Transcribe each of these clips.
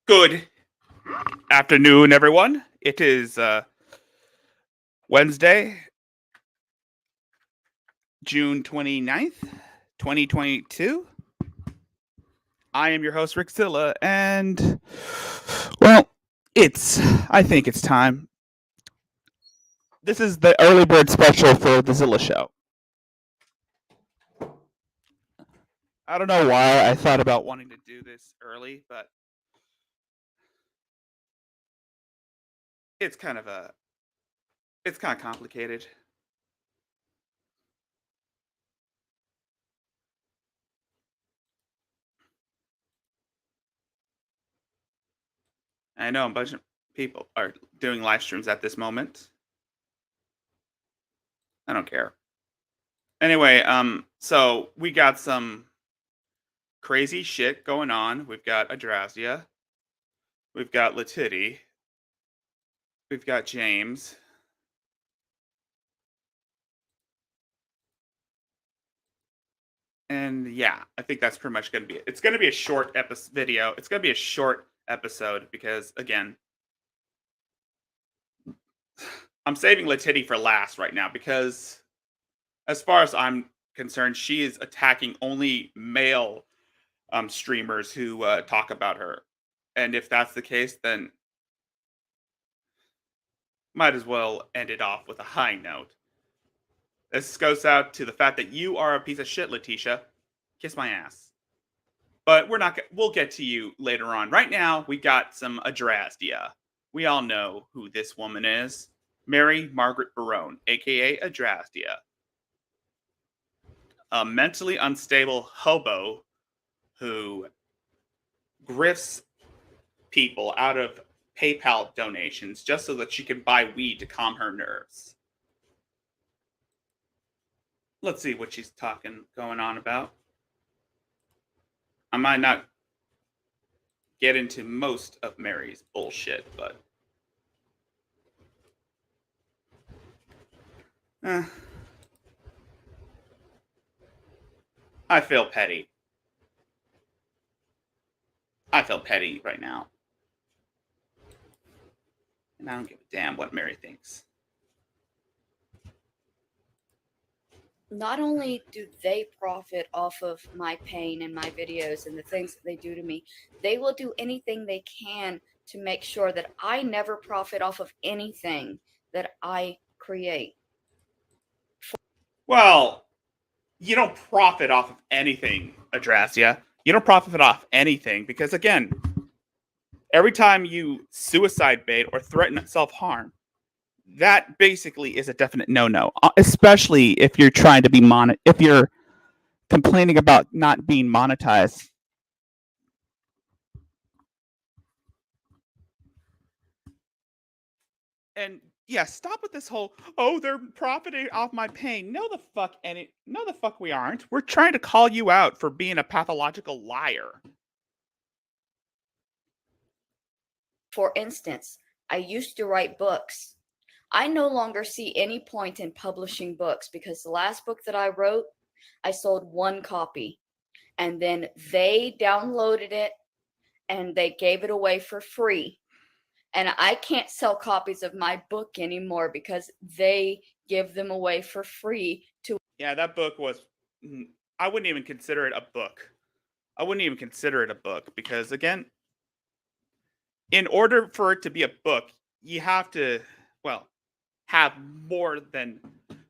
Good afternoon, everyone. It is Wednesday, June 29th, 2022. I am your host, Rickzilla, and, well, I think it's time. This is the early bird special for the Zilla show. I don't know why I thought about wanting to do this early, but it's kind of complicated. I know a bunch of people are doing live streams at this moment. I don't care. Anyway, so we got some crazy shit going on. We've got Adrazia. We've got Latiti. We've got James. And yeah, I think that's pretty much going to be it. It's going to be a short video. It's going to be a short episode because, again, I'm saving Latiti for last right now because, as far as I'm concerned, she is attacking only male streamers who talk about her. And if that's the case, then might as well end it off with a high note. This goes out to the fact that you are a piece of shit, Letitia. Kiss my ass. But we'll get to you later on. Right now, we got some Adrazia. We all know who this woman is. Mary Margaret Barone, aka Adrazia. A mentally unstable hobo who grifts people out of PayPal donations just so that she can buy weed to calm her nerves. Let's see what she's going on about. I might not get into most of Mary's bullshit, but I feel petty. I feel petty right now. And I don't give a damn what Mary thinks. Not only do they profit off of my pain and my videos and the things that they do to me, they will do anything they can to make sure that I never profit off of anything that I create. Well, you don't profit off of anything, Adrazia. You don't profit off anything because, again, every time you suicide bait or threaten self-harm, that basically is a definite no-no, especially if you're trying to be if you're complaining about not being monetized. And yeah, stop with this whole, oh, they're profiting off my pain. No the fuck we aren't. We're trying to call you out for being a pathological liar. For instance, I used to write books. I no longer see any point in publishing books because the last book that I wrote, I sold one copy. And then they downloaded it and they gave it away for free. And I can't sell copies of my book anymore because they give them away for free to. Yeah, that book was, I wouldn't even consider it a book. I wouldn't even consider it a book because, again, in order for it to be a book, you have to, well, have more than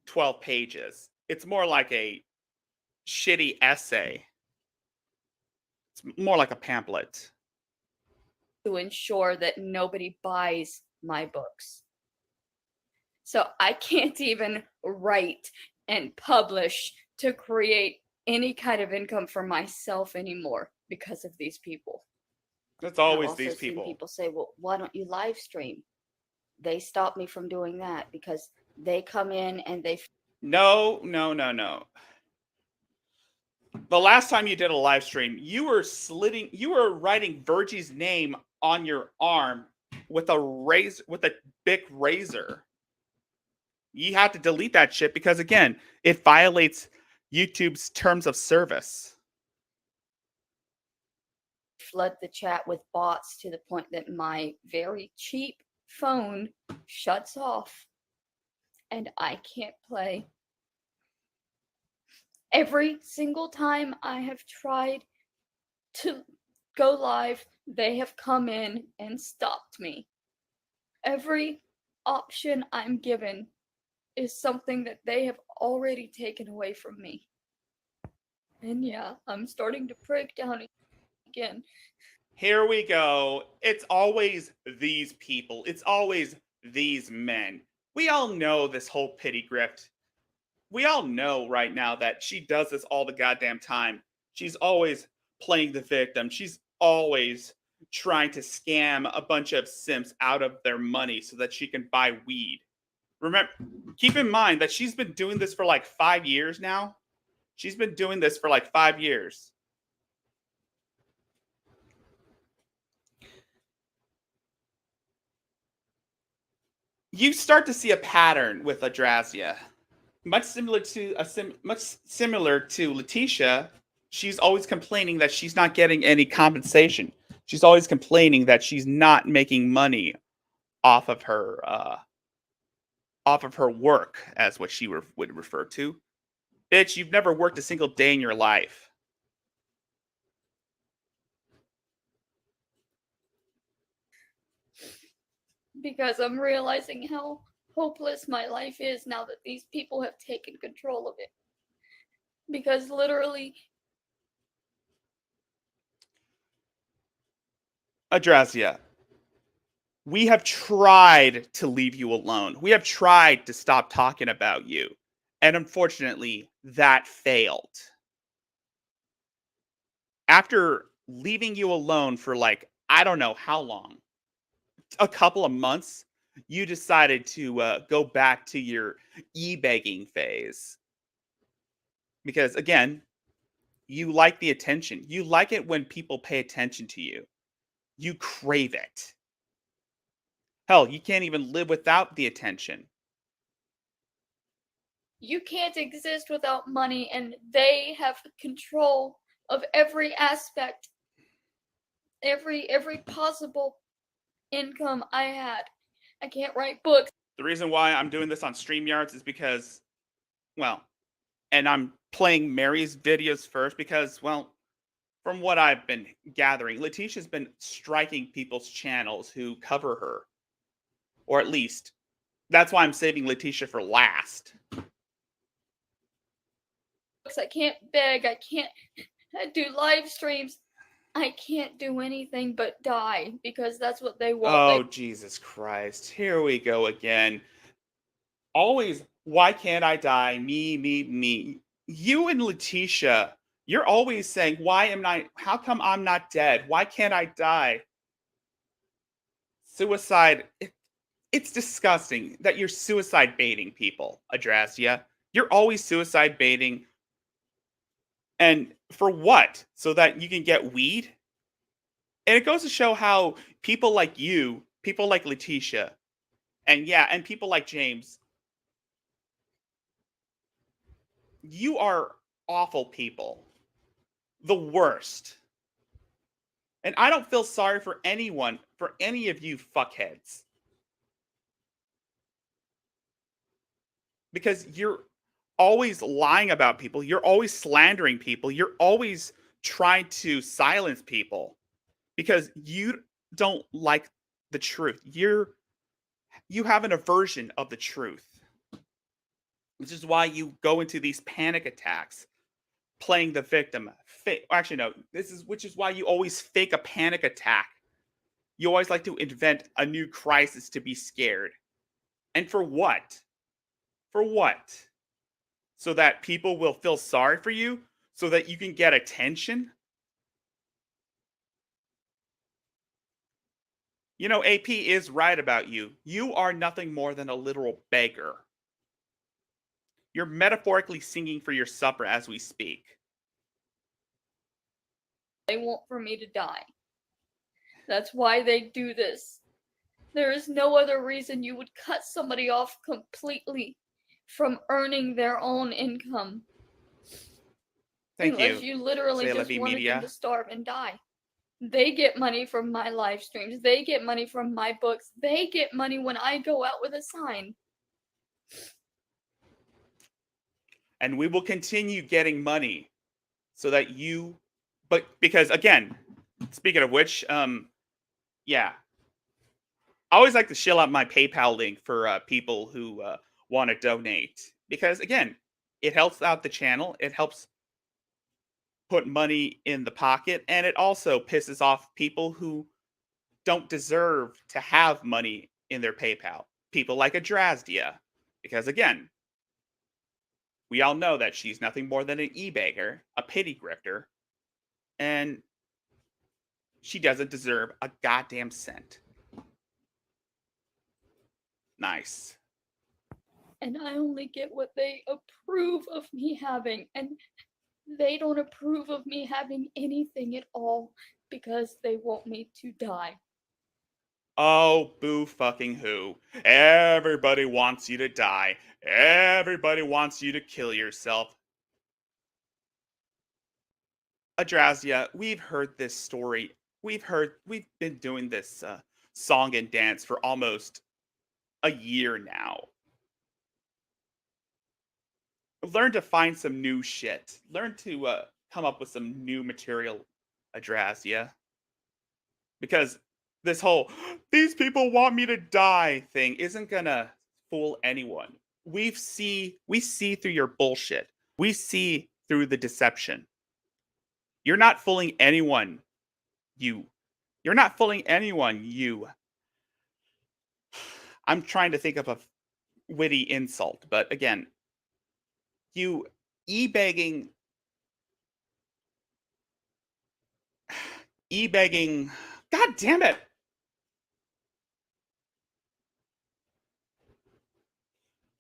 12 pages. It's more like a shitty essay. It's more like a pamphlet. To ensure that nobody buys my books. So I can't even write and publish to create any kind of income for myself anymore because of these people. That's always these people. People say, well, why don't you live stream? They stop me from doing that because they come in and they... No. The last time you did a live stream, you were writing Virgie's name on your arm with a big razor. You have to delete that shit because, again, it violates YouTube's terms of service. flood the chat with bots to the point that my very cheap phone shuts off and I can't play. Every single time I have tried to go live, they have come in and stopped me. Every option I'm given is something that they have already taken away from me. And yeah, I'm starting to break down again. Here we go. It's always these people. It's always these men. We all know this whole pity grift. We all know right now that she does this all the goddamn time. She's always playing the victim. She's always trying to scam a bunch of simps out of their money so that she can buy weed. Remember, keep in mind that she's been doing this for like 5 years now. She's been doing this for like 5 years. You start to see a pattern with Adrazia. Much similar to Letitia, she's always complaining that she's not getting any compensation. She's always complaining that she's not making money off of her work, as what she would refer to. Bitch, you've never worked a single day in your life. Because I'm realizing how hopeless my life is now that these people have taken control of it. Because literally, Adrazia, we have tried to leave you alone. We have tried to stop talking about you. And unfortunately, that failed. After leaving you alone for like, I don't know how long, a couple of months, you decided to go back to your e-begging phase. Because again, you like the attention. You like it when people pay attention to you. You crave it. Hell, you can't even live without the attention. you can't exist without money, and they have control of every aspect, every possible income I had. I can't write books. The reason why I'm doing this on StreamYards is because, well, and I'm playing Mary's videos first because, well, from what I've been gathering, Letitia's been striking people's channels who cover her. Or at least, that's why I'm saving Letitia for last. I can't beg. I can't do live streams. I can't do anything but die because that's what they want. Oh, Jesus Christ. Here we go again. Always, why can't I die? Me. You and Letitia, you're always saying, how come I'm not dead? Why can't I die? Suicide, it's disgusting that you're suicide baiting people, Adrazia. You're always suicide baiting. And for what? So that you can get weed? And it goes to show how people like you, people like Letitia, and people like James, you are awful people. The worst. And I don't feel sorry for anyone, for any of you fuckheads. Because you're always lying about people, you're always slandering people, you're always trying to silence people because you don't like the truth. You have an aversion of the truth. Which is why you go into these panic attacks, playing the victim. Actually, no. Which is why you always fake a panic attack. You always like to invent a new crisis to be scared. And for what? For what? So that people will feel sorry for you? So that you can get attention? You know, AP is right about you. You are nothing more than a literal beggar. You're metaphorically singing for your supper as we speak. They want for me to die. That's why they do this. There is no other reason you would cut somebody off completely from earning their own income. Thank unless you. you literally Zilla just wanted them to starve and die. They get money from my live streams. They get money from my books. They get money when I go out with a sign. And we will continue getting money so that but because again, speaking of which, yeah, I always like to shill out my PayPal link for people who want to donate because again, it helps out the channel. It helps put money in the pocket, and it also pisses off people who don't deserve to have money in their PayPal. People like a Drazdia, because again, we all know that she's nothing more than an e-bagger, a pity grifter, and she doesn't deserve a goddamn cent. Nice. And I only get what they approve of me having, and they don't approve of me having anything at all because they want me to die. Oh, boo fucking who. Everybody wants you to die. Everybody wants you to kill yourself. Adrazia, we've heard this story. We've been doing this song and dance for almost a year now. Learn to find some new shit. Learn to come up with some new material, Adrazia. Because this whole these people want me to die thing isn't gonna fool anyone. We see through your bullshit. We see through the deception. You're not fooling anyone, you. You're not fooling anyone, you. I'm trying to think of a witty insult, but again, you e-begging e-begging God damn it.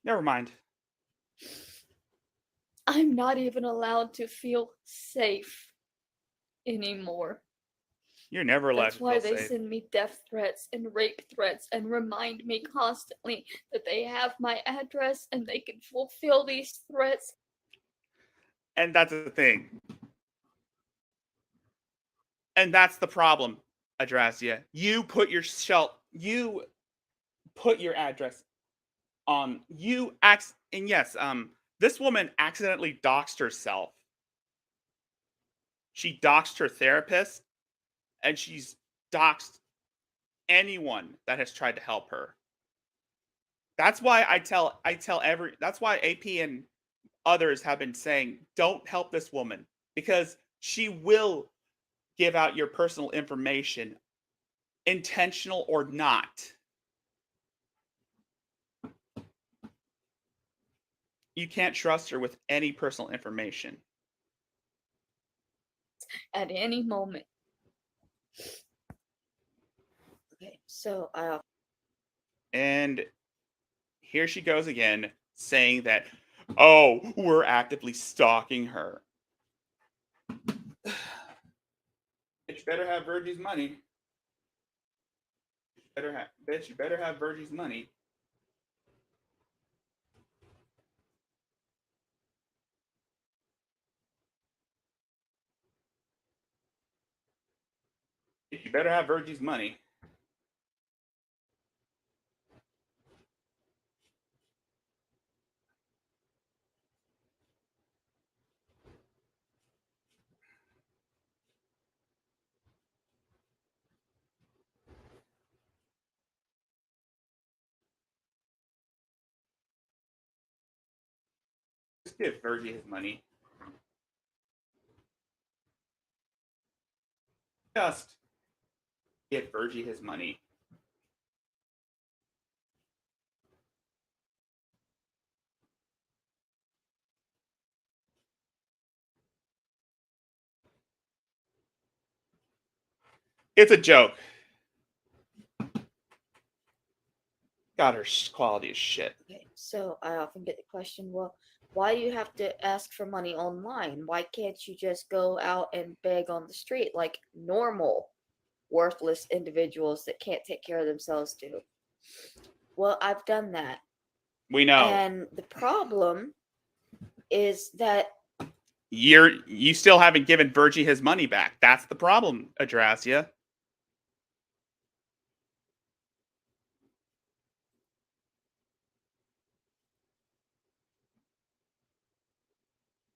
Never mind. I'm not even allowed to feel safe anymore. You're never allowed That's to why feel they safe. send me death threats and rape threats and remind me constantly that they have my address and they can fulfill these threats. And that's the thing. And that's the problem, Adrasia. You put your address on and yes, this woman accidentally doxed herself. She doxed her therapist, and she's doxed anyone that has tried to help her. That's why that's why AP and others have been saying don't help this woman because she will give out your personal information, intentional or not. You can't trust her with any personal information. At any moment. Okay, so And here she goes again, saying that, oh, we're actively stalking her. Bitch better have Virgie's money. You better have Virgie's money. You better have Virgie's money. Just give Virgie his money. Just give Virgie his money. It's a joke. God, her quality is shit. okay, so I often get the question, well, why do you have to ask for money online? Why can't you just go out and beg on the street like normal, worthless individuals that can't take care of themselves do? Well, I've done that. We know. And the problem is that You still haven't given Virgie his money back. That's the problem, Adrasia.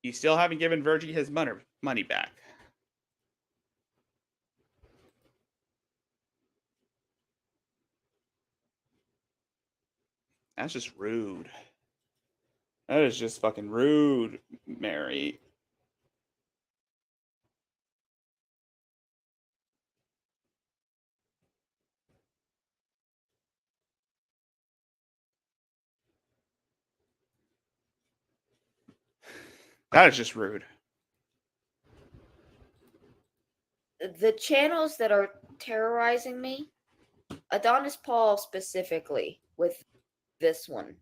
You still haven't given Virgie his money back. That's just rude. That is just fucking rude, Mary. That is just rude. The channels that are terrorizing me, Adonis Paul specifically, with this one,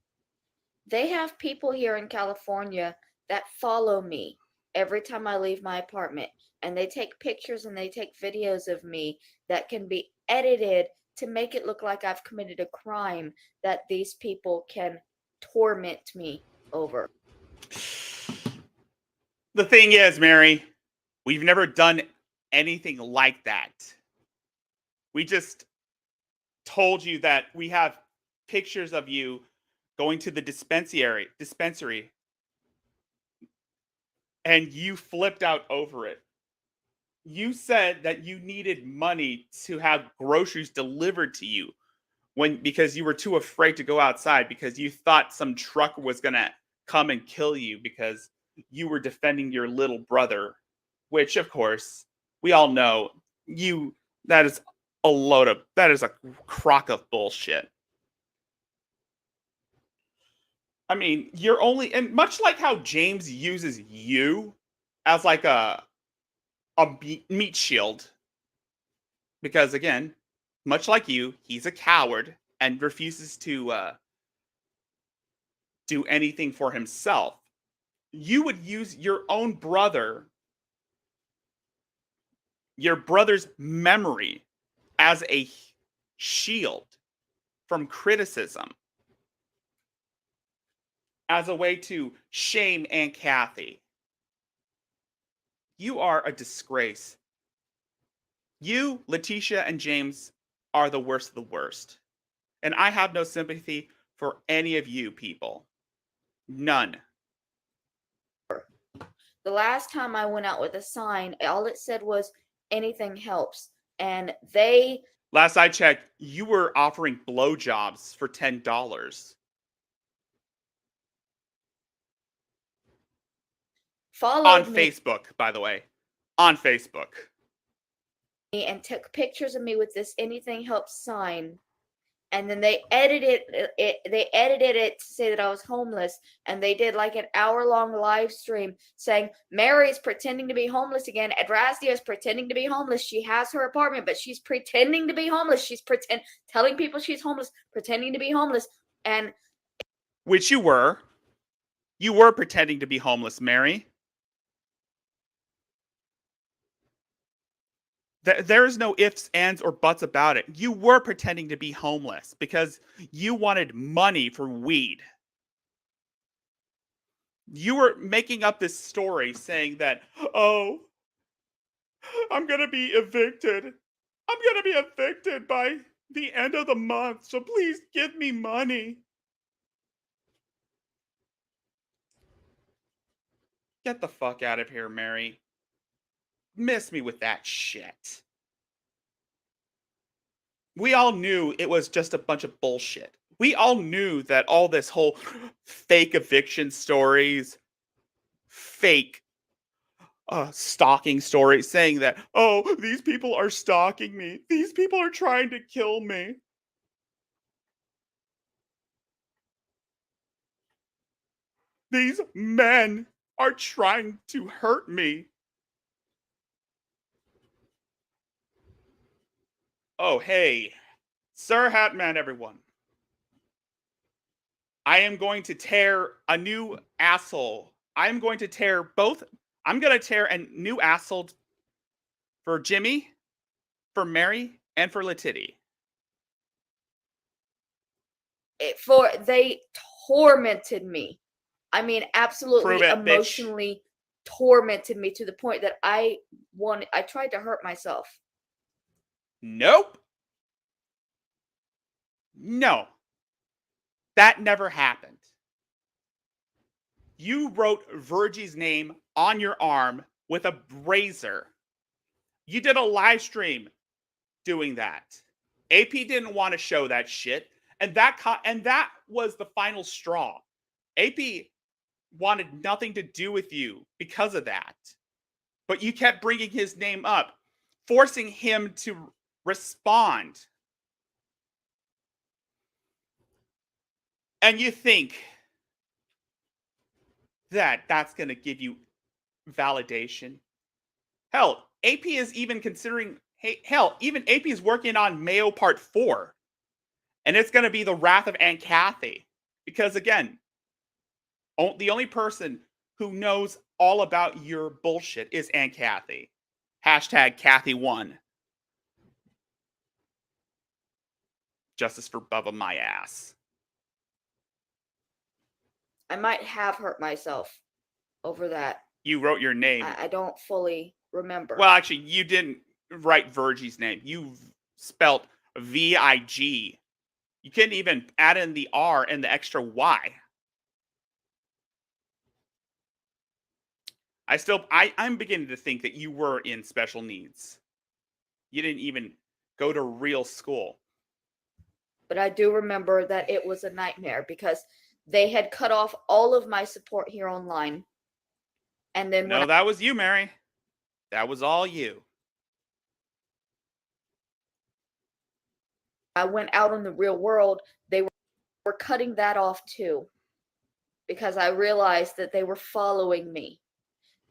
they have people here in California that follow me every time I leave my apartment, and they take pictures and they take videos of me that can be edited to make it look like I've committed a crime that these people can torment me over. The thing is, Mary, we've never done anything like that. We just told you that we have pictures of you going to the dispensary, and you flipped out over it. You said that you needed money to have groceries delivered to you because you were too afraid to go outside because you thought some truck was going to come and kill you because you were defending your little brother, which of course we all know that is that is a crock of bullshit. I mean, you're only, and much like how James uses you as like a meat shield, because again, much like you, he's a coward and refuses to do anything for himself. You would use your own brother, your brother's memory, as a shield from criticism, as a way to shame Aunt Kathy. You are a disgrace. You, Letitia, and James are the worst of the worst. And I have no sympathy for any of you people. None. The last time I went out with a sign, all it said was, anything helps. And they... Last I checked, you were offering blowjobs for $10. On Facebook, by the way. On Facebook. And took pictures of me with this anything helps sign. And then they edited it to say that I was homeless, and they did like an hour-long live stream saying Mary's pretending to be homeless again. Adrasia is pretending to be homeless. She has her apartment, but she's pretending to be homeless. She's telling people she's homeless, pretending to be homeless, and which you were. You were pretending to be homeless, Mary. There is no ifs, ands, or buts about it. You were pretending to be homeless because you wanted money for weed. You were making up this story saying that, oh, I'm going to be evicted. I'm going to be evicted by the end of the month, so please give me money. Get the fuck out of here, Mary. Miss me with that shit. We all knew it was just a bunch of bullshit. We all knew that all this whole fake eviction stories, fake stalking stories saying that, oh, these people are stalking me. These people are trying to kill me. These men are trying to hurt me. Oh, hey. Sir Hatman, everyone. I am going to tear a new asshole. I'm going to tear a new asshole for Jimmy, for Mary, and for Letity. They tormented me. I mean, absolutely Prove it, emotionally bitch. tormented me to the point that I tried to hurt myself. Nope. No. That never happened. You wrote Virgie's name on your arm with a razor. You did a live stream doing that. AP didn't want to show that shit, and that was the final straw. AP wanted nothing to do with you because of that. But you kept bringing his name up, forcing him to respond. And you think that that's going to give you validation. Hell, AP is even considering, hell, even AP is working on Mayo Part 4. And it's going to be the wrath of Aunt Kathy. Because again, the only person who knows all about your bullshit is Aunt Kathy. Hashtag Kathy won. Justice for Bubba my ass. I might have hurt myself over that. You wrote your name. I don't fully remember. Well, actually, you didn't write Virgie's name. You spelt V-I-G. You couldn't even add in the R and the extra Y. I'm beginning to think that you were in special needs. You didn't even go to real school. But I do remember that it was a nightmare because they had cut off all of my support here online. And then No, that was you, Mary. That was all you. I went out in the real world, they were cutting that off too. Because I realized that they were following me.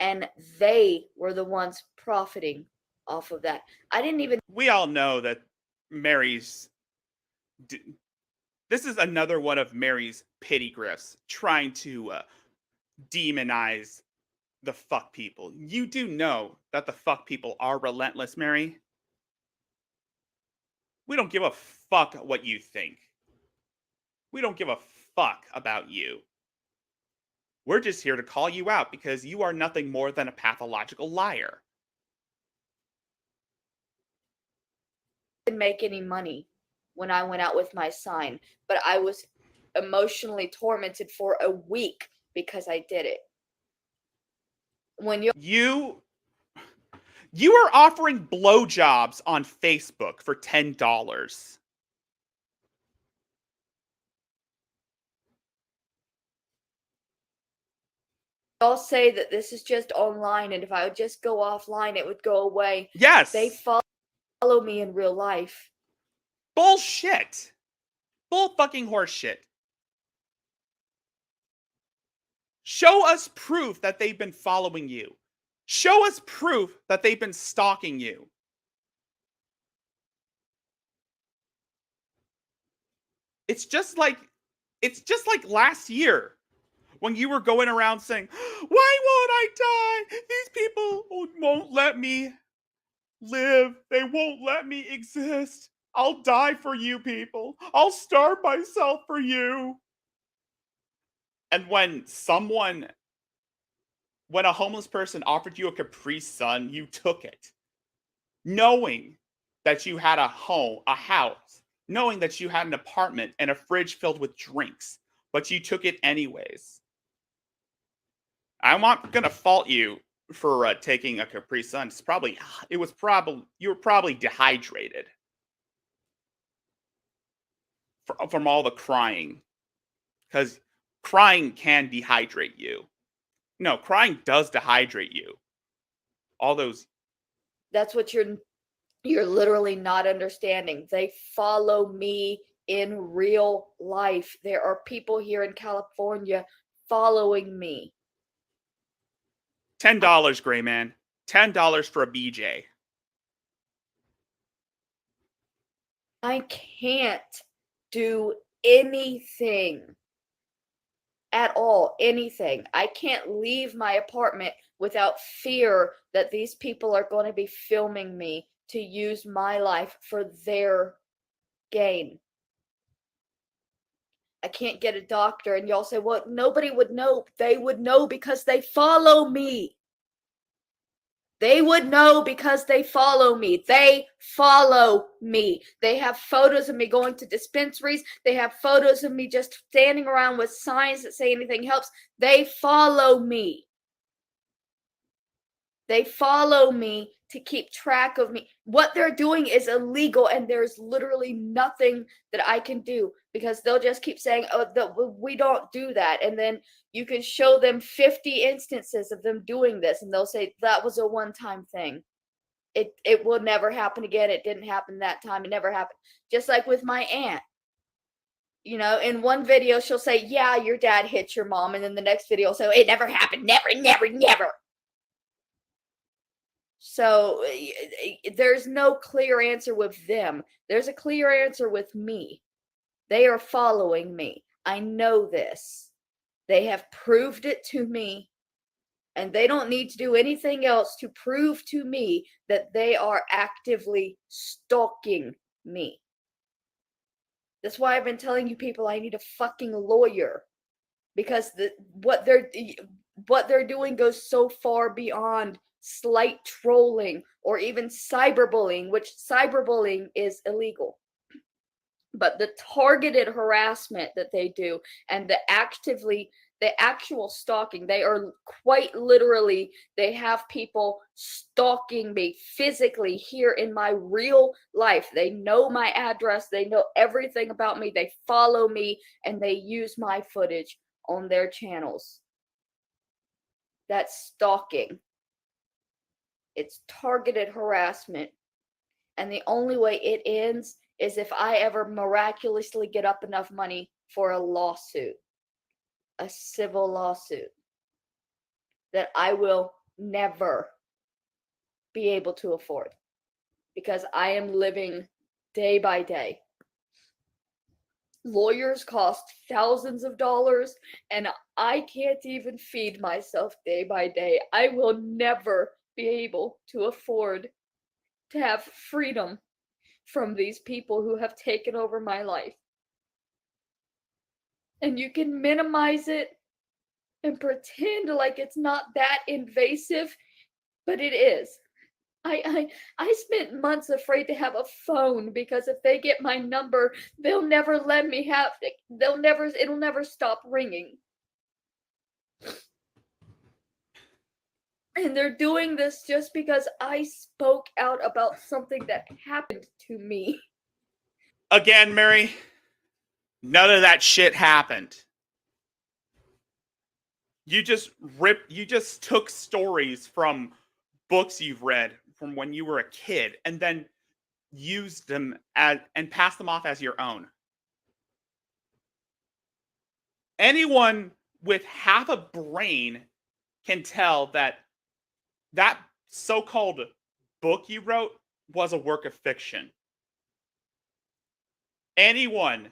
And they were the ones profiting off of that. I didn't even... We all know that Mary's... This is another one of Mary's pity grifts, trying to demonize the fuck people. You do know that the fuck people are relentless, Mary. We don't give a fuck what you think. We don't give a fuck about you. We're just here to call you out because you are nothing more than a pathological liar. I didn't make any money when I went out with my sign, but I was emotionally tormented for a week because I did it. When you are offering blowjobs on Facebook for $10. Y'all say that this is just online, and if I would just go offline, it would go away. Yes. They follow me in real life. Bullshit. Bull fucking horse shit. Show us proof that they've been following you. Show us proof that they've been stalking you. It's just like last year when you were going around saying, "Why won't I die? These people won't let me live. They won't let me exist. I'll die for you people. I'll starve myself for you." And when a homeless person offered you a Capri Sun, you took it. Knowing that you had a home, a house, knowing that you had an apartment and a fridge filled with drinks, but you took it anyways. I'm not going to fault you for taking a Capri Sun. You were probably dehydrated from all the crying, because crying can dehydrate you. No, crying does dehydrate you. All those. That's what you're literally not understanding. They follow me in real life. There are people here in California following me. $10, Gray Man. $10 for a BJ. I can't do anything at all. Anything. I can't leave my apartment without fear that these people are going to be filming me to use my life for their gain. I can't get a doctor, and y'all say, well, nobody would know. They would know because they follow me. They would know because they follow me. They follow me. They have photos of me going to dispensaries. They have photos of me just standing around with signs that say anything helps. They follow me. They follow me to keep track of me. What they're doing is illegal, and there's literally nothing that I can do because they'll just keep saying, "Oh, we don't do that," and then you can show them 50 instances of them doing this, and they'll say that was a one-time thing. It will never happen again. It didn't happen that time. It never happened. Just like with my aunt. You know, in one video she'll say, "Yeah, your dad hit your mom," and then the next video will say, "It never happened. Never, never, never." So there's no clear answer with them. There's a clear answer with me. They are following me. I know this. They have proved it to me, and they don't need to do anything else to prove to me that they are actively stalking me. That's why I've been telling you people I need a fucking lawyer, because what they're doing goes so far beyond slight trolling or even cyberbullying, which cyberbullying is illegal. But the targeted harassment that they do and the actual stalking, they are quite literally, they have people stalking me physically here in my real life. They know my address, they know everything about me, they follow me, and they use my footage on their channels. That's stalking. It's targeted harassment. And the only way it ends is if I ever miraculously get up enough money for a lawsuit, a civil lawsuit, that I will never be able to afford, because I am living day by day. Lawyers cost thousands of dollars, and I can't even feed myself day by day. I will never be able to afford to have freedom from these people who have taken over my life. And you can minimize it and pretend like it's not that invasive, but it is. I spent months afraid to have a phone because if they get my number, they'll never let me have it. It'll never stop ringing. And they're doing this just because I spoke out about something that happened to me. Again, Mary, none of that shit happened. You just took stories from books you've read from when you were a kid and then used them and passed them off as your own. Anyone with half a brain can tell that that so-called book you wrote was a work of fiction. Anyone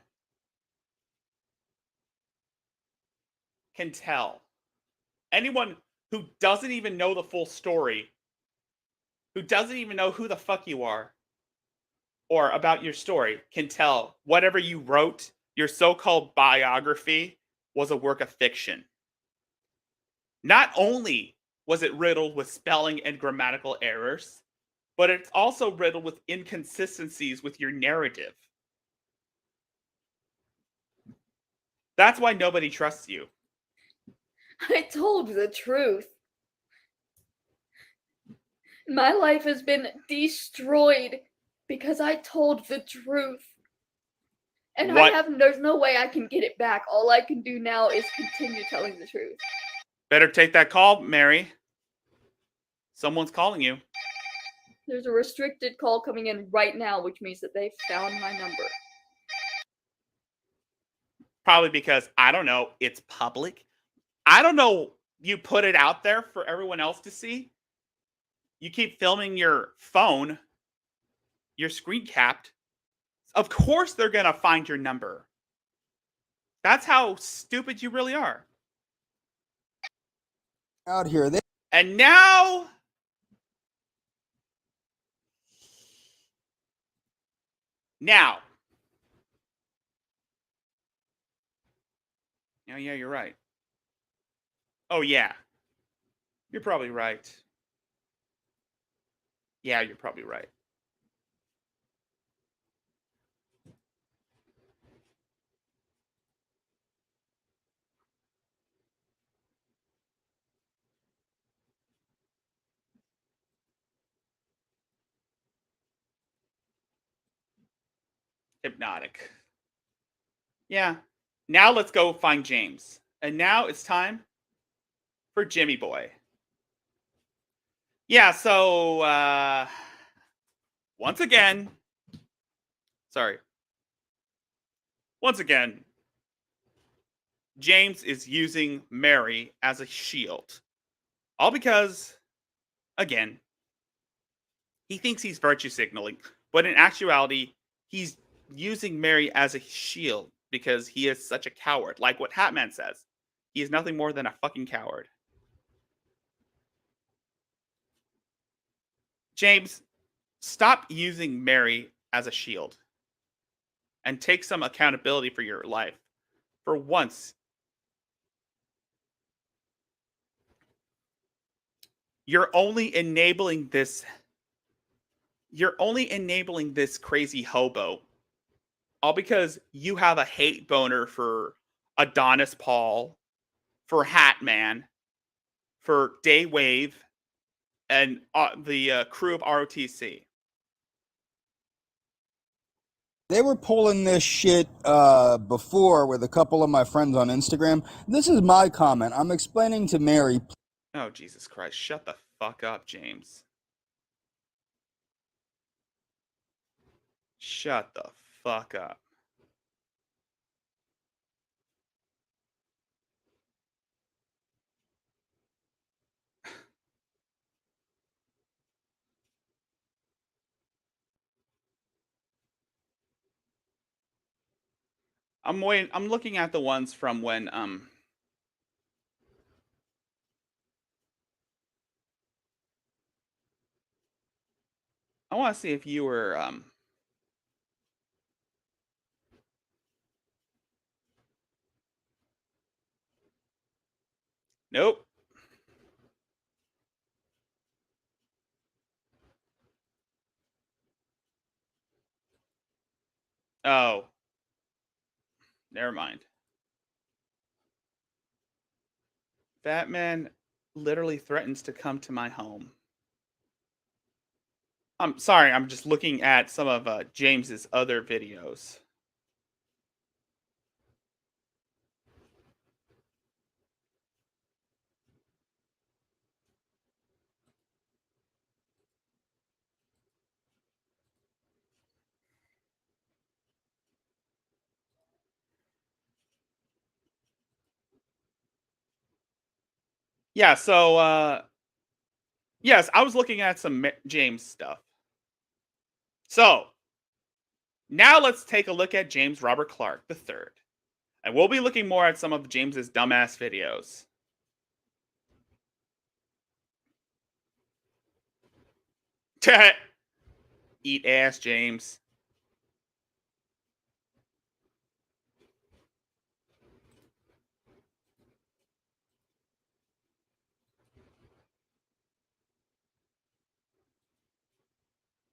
can tell. Anyone who doesn't even know the full story, who doesn't even know who the fuck you are or about your story, can tell whatever you wrote, your so-called biography, was a work of fiction. Not only was it riddled with spelling and grammatical errors, but it's also riddled with inconsistencies with your narrative. That's why nobody trusts you. I told the truth. My life has been destroyed because I told the truth. And there's no way I can get it back. All I can do now is continue telling the truth. Better take that call, Mary. Someone's calling you. There's a restricted call coming in right now, which means that they found my number. Probably because, I don't know, it's public. I don't know, you put it out there for everyone else to see. You keep filming your phone, your screen capped. Of course they're going to find your number. That's how stupid you really are. Out here. And now yeah, you're right. Oh, yeah. You're probably right. Yeah, you're probably right. Hypnotic. Yeah. Now let's go find James. And now it's time for Jimmy Boy. Yeah, so once again, sorry. Once again, James is using Mary as a shield. All because, again, he thinks he's virtue signaling, but in actuality, he's using Mary as a shield because he is such a coward. Like what Hatman says, he is nothing more than a fucking coward. James, stop using Mary as a shield and take some accountability for your life. For once, you're only enabling this crazy hobo all because you have a hate boner for Adonis Paul, for Hatman, for Daywave, and the crew of ROTC. They were pulling this shit before with a couple of my friends on Instagram. This is my comment. I'm explaining to Mary. Oh, Jesus Christ. Shut the fuck up, James. Shut the fuck up. I'm waiting. I'm looking at the ones from when I want to see if you were nope. Oh, never mind. Batman literally threatens to come to my home. I'm sorry, I'm just looking at some of James's other videos. Yeah, so yes, I was looking at some James stuff. So, now let's take a look at James Robert Clark III. And we'll be looking more at some of James's dumbass videos. Eat ass, James.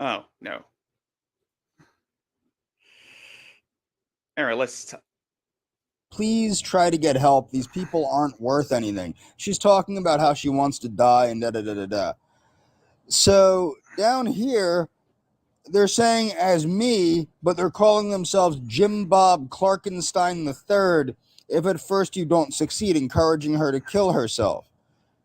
Oh, no. Alright, let's... Please try to get help. These people aren't worth anything. She's talking about how she wants to die and da da da da da. So down here, they're saying as me, but they're calling themselves Jim Bob Clarkenstein III. If at first you don't succeed, encouraging her to kill herself.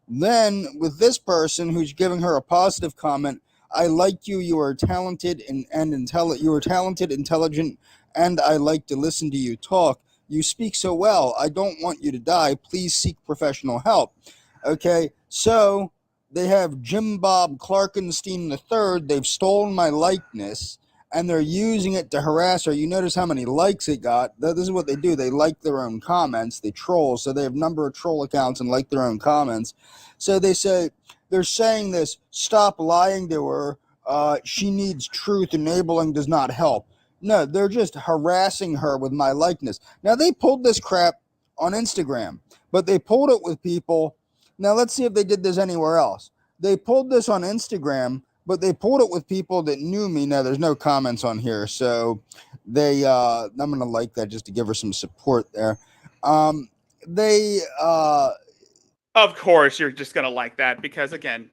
Then with this person who's giving her a positive comment, I like you. You are talented you are talented, intelligent, and I like to listen to you talk. You speak so well. I don't want you to die. Please seek professional help. Okay, so they have Jim Bob Clarkenstein III. They've stolen my likeness and they're using it to harass her. You notice how many likes it got. This is what they do. They like their own comments. They troll. So they have a number of troll accounts and like their own comments. So they're saying this, stop lying to her. She needs truth. Enabling does not help. No, they're just harassing her with my likeness. Now, they pulled this crap on Instagram, but they pulled it with people. Now, let's see if they did this anywhere else. They pulled this on Instagram, but they pulled it with people that knew me. Now there's no comments on here, so I'm gonna like that just to give her some support there. They Of course, you're just gonna like that because again,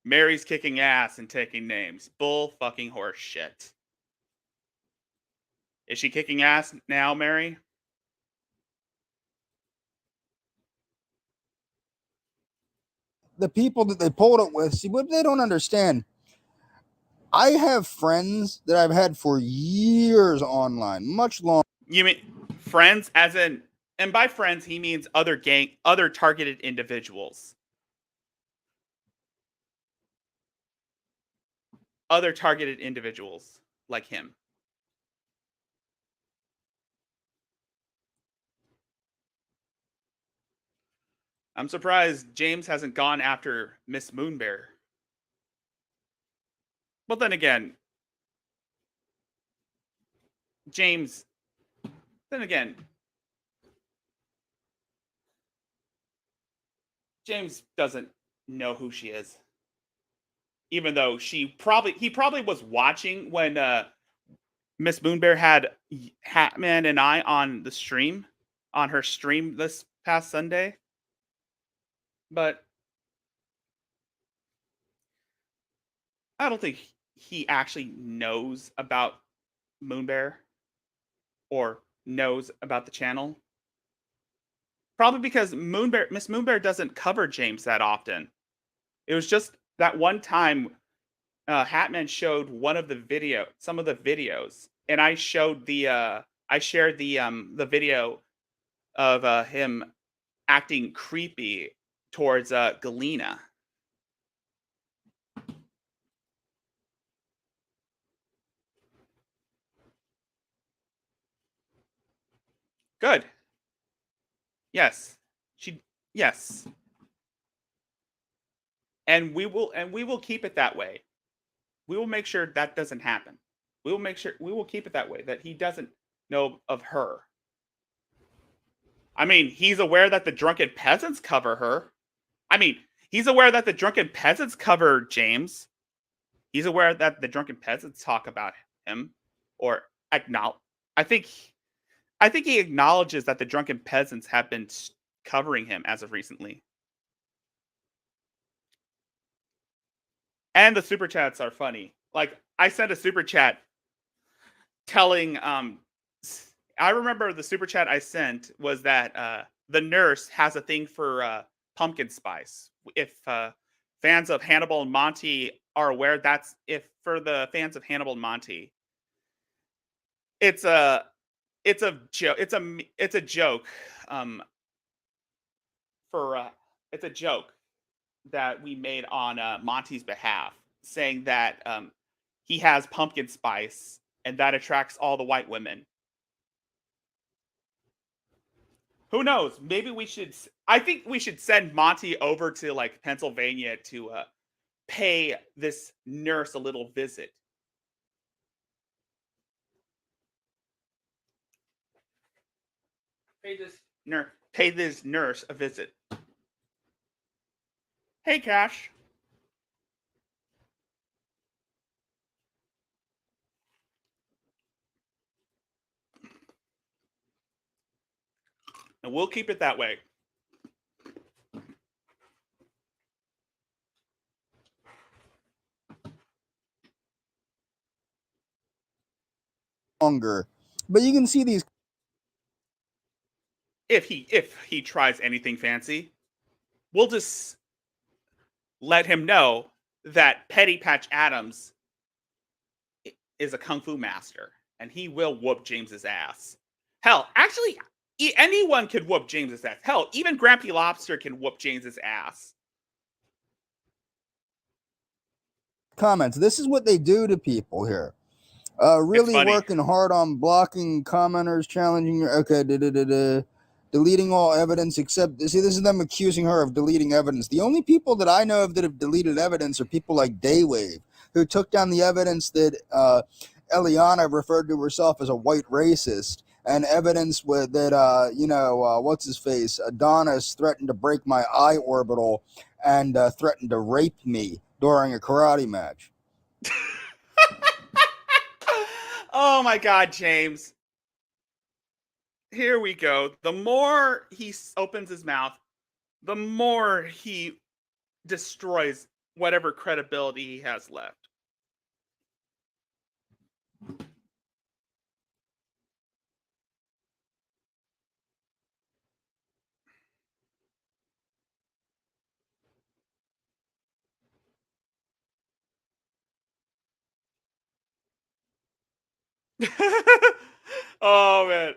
Mary's kicking ass and taking names. Bull fucking horse shit. Is she kicking ass now, Mary? the people that they pulled it with, see what they don't understand. I have friends that I've had for years online, much longer. You mean friends as in, and by friends he means other targeted individuals. Other targeted individuals like him. I'm surprised James hasn't gone after Miss Moonbear. But then again, James, then again, James doesn't know who she is. Even though he probably was watching when Miss Moonbear had Hatman and I on the stream, on her stream this past Sunday. But I don't think he actually knows about Moonbear or knows about the channel. Probably because Miss Moonbear doesn't cover James that often. It was just that one time Hatman showed some of the videos, and I shared the video of him acting creepy towards Galena. Good. Yes. Yes. And we will keep it that way. We will make sure that doesn't happen. We will keep it that way, that he doesn't know of her. I mean, he's aware that the drunken peasants cover her. I mean, he's aware that the drunken peasants cover James. He's aware that the drunken peasants talk about him or acknowledge. I think he acknowledges that the drunken peasants have been covering him as of recently. And the super chats are funny. Like, I sent a super chat telling I remember the super chat I sent was that the nurse has a thing for pumpkin spice. If fans of Hannibal and Monty are aware, that's if for the fans of Hannibal and Monty, it's a joke. It's a joke. It's a joke that we made on Monty's behalf, saying that he has pumpkin spice and that attracts all the white women. Who knows? Maybe I think we should send Monty over to like Pennsylvania to pay this nurse a little visit. Pay this nurse a visit. Hey, Cash. And we'll keep it that way. Longer, but you can see these. If he tries anything fancy, we'll just let him know that Petty Patch Adams is a kung fu master and he will whoop James's ass. Hell, actually, anyone could whoop James's ass. Hell, even Grampy Lobster can whoop James's ass. Comments. This is what they do to people here. Really working hard on blocking commenters, challenging your deleting all evidence except this is them accusing her of deleting evidence. The only people that I know of that have deleted evidence are people like Daywave, who took down the evidence that Eliana referred to herself as a white racist, and evidence with that what's his face, Adonis threatened to break my eye orbital and threatened to rape me during a karate match. Oh my God, James. Here we go. The more he opens his mouth, the more he destroys whatever credibility he has left. Oh man.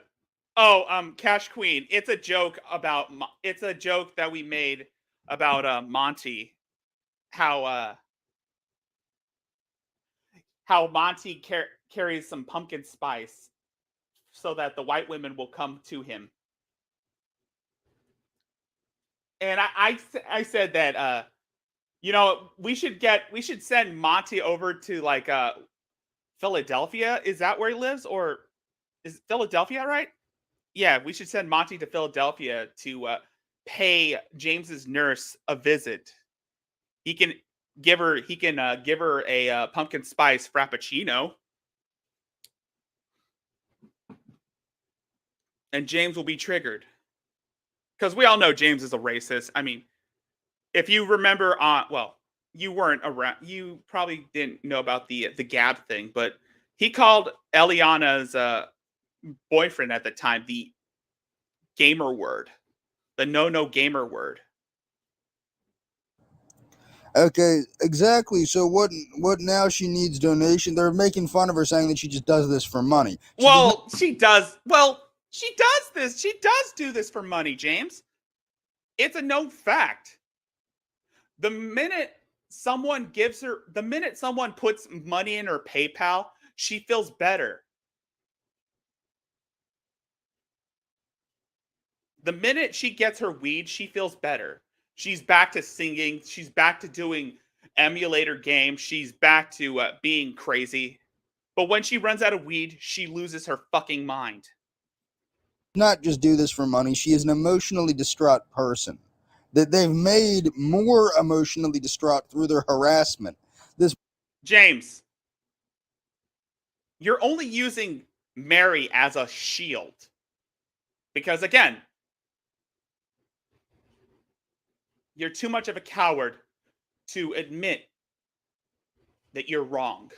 Oh, Cash Queen. It's a joke about. It's a joke that we made about Monty. How how Monty carries some pumpkin spice so that the white women will come to him. And I said that we should send Monty over to like Philadelphia. Is that where he lives, or is Philadelphia right? Yeah, we should send Monty to Philadelphia to pay James's nurse a visit. He can give her a pumpkin spice frappuccino, and James will be triggered because we all know James is a racist. I mean, if you remember, you weren't around. You probably didn't know about the Gab thing, but he called Eliana's boyfriend at the time the gamer word, the no gamer word. Okay, exactly. So what now she needs donation? They're making fun of her saying that she just does this for money. She does. Well, she does this. She does do this for money, James. It's a known fact. The minute someone puts money in her PayPal, she feels better. The minute she gets her weed, she feels better. She's back to singing. She's back to doing emulator games. She's back to being crazy. But when she runs out of weed, she loses her fucking mind. Not just do this for money. She is an emotionally distraught person. That they've made more emotionally distraught through their harassment. James, you're only using Mary as a shield. Because again, you're too much of a coward to admit that you're wrong.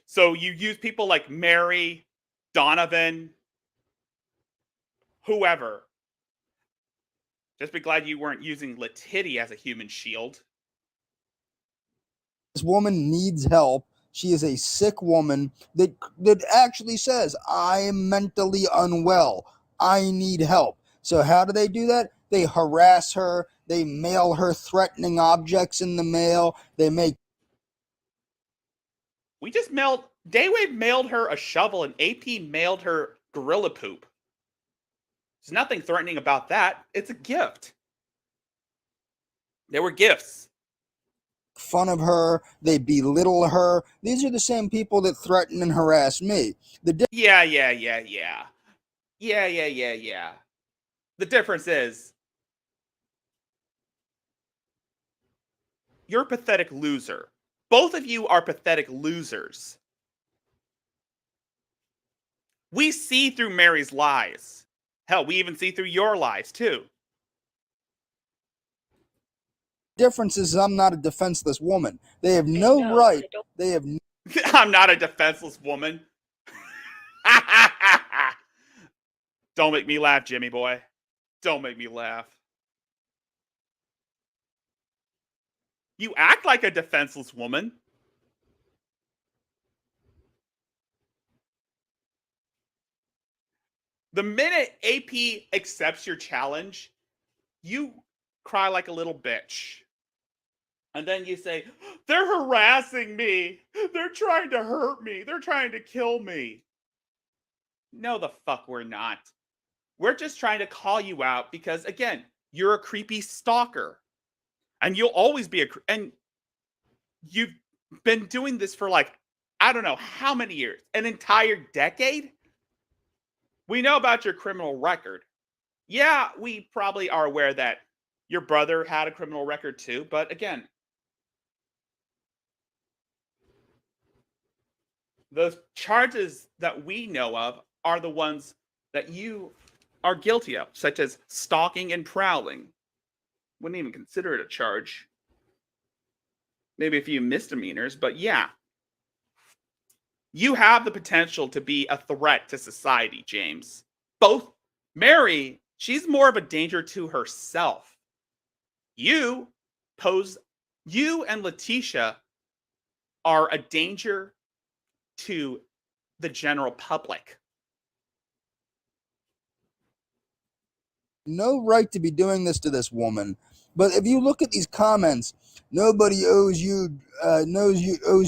So you use people like Mary, Donovan, whoever. Just be glad you weren't using Letity as a human shield. This woman needs help. She is a sick woman that actually says, I am mentally unwell. I need help. So how do they do that? They harass her. They mail her threatening objects in the mail. They make Daywave mailed her a shovel and AP mailed her gorilla poop. There's nothing threatening about that. It's a gift. They were gifts. fun of her. They belittle her. These are the same people that threaten and harass me. Yeah. The difference is you're a pathetic loser. Both of you are pathetic losers. We see through Mary's lies. Hell, we even see through your lies, too. difference is I'm not a defenseless woman. They have no right. They have I'm not a defenseless woman. Don't make me laugh, Jimmy boy. Don't make me laugh. You act like a defenseless woman. The minute AP accepts your challenge, you cry like a little bitch. And then you say, they're harassing me. They're trying to hurt me. They're trying to kill me. No, the fuck we're not. We're just trying to call you out because, again, you're a creepy stalker. And you'll always be and you've been doing this for like, I don't know how many years, an entire decade? We know about your criminal record. Yeah, we probably are aware that your brother had a criminal record too, but again, The charges that we know of are the ones that you are guilty of, such as stalking and prowling. Wouldn't even consider it a charge. Maybe a few misdemeanors, but yeah. You have the potential to be a threat to society, James. Both Mary, she's more of a danger to herself. You pose, you and Letitia are a danger to the general public. No right to be doing this to this woman. But if you look at these comments, nobody owes you owes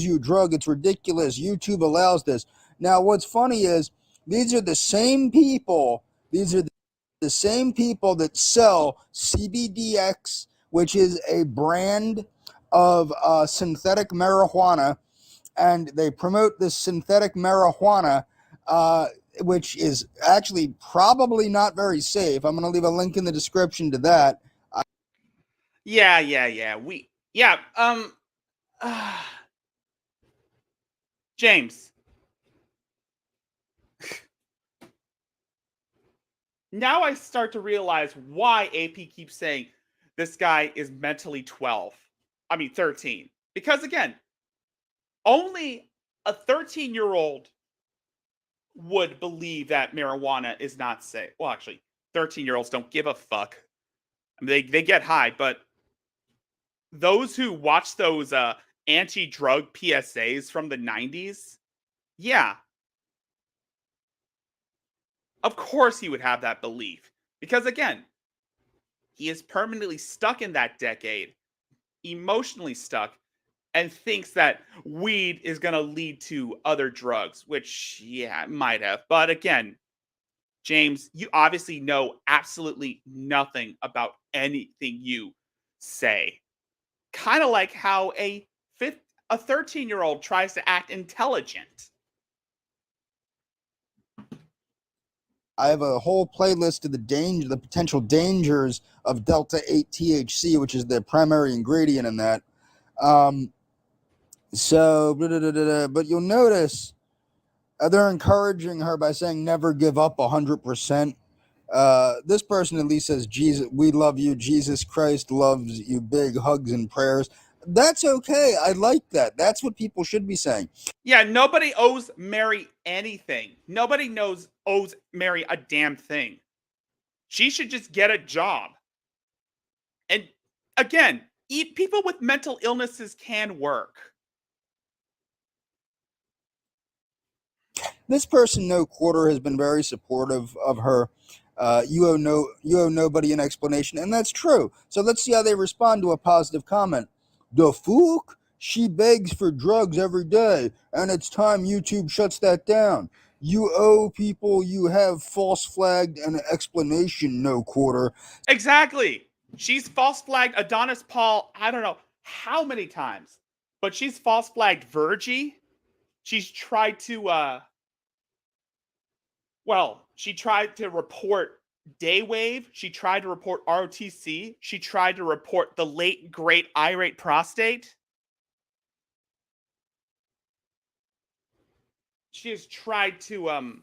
you a drug. It's ridiculous. YouTube allows this. Now, what's funny is these are the same people. These are the same people that sell CBDX, which is a brand of synthetic marijuana, and they promote this synthetic marijuana, which is actually probably not very safe. I'm going to leave a link in the description to that. Yeah. James. Now I start to realize why AP keeps saying this guy is mentally 12. I mean 13. Because again, only a 13-year-old would believe that marijuana is not safe. Well, actually, 13-year-olds don't give a fuck. I mean, they get high, but those who watch those anti-drug PSAs from the 90s, yeah, of course he would have that belief. Because again, he is permanently stuck in that decade, emotionally stuck, and thinks that weed is going to lead to other drugs, which, yeah, it might have. But again, James, you obviously know absolutely nothing about anything you say. Kind of like how a 13-year-old tries to act intelligent. I have a whole playlist of the potential dangers of Delta 8 THC, which is the primary ingredient in that. But you'll notice they're encouraging her by saying never give up 100%. This person at least says, Jesus, we love you. Jesus Christ loves you. Big hugs and prayers. That's okay. I like that. That's what people should be saying. Yeah, nobody owes Mary anything. Nobody owes Mary a damn thing. She should just get a job. And again, people with mental illnesses can work. This person, No Quarter, has been very supportive of her. You owe nobody an explanation, and that's true. So let's see how they respond to a positive comment. The fuck? She begs for drugs every day, and it's time YouTube shuts that down. You owe people you have false flagged an explanation, No Quarter. Exactly. She's false flagged Adonis Paul, I don't know how many times, but she's false flagged Virgie. She's tried to she tried to report Daywave. She tried to report ROTC. She tried to report the late great irate prostate. She has tried to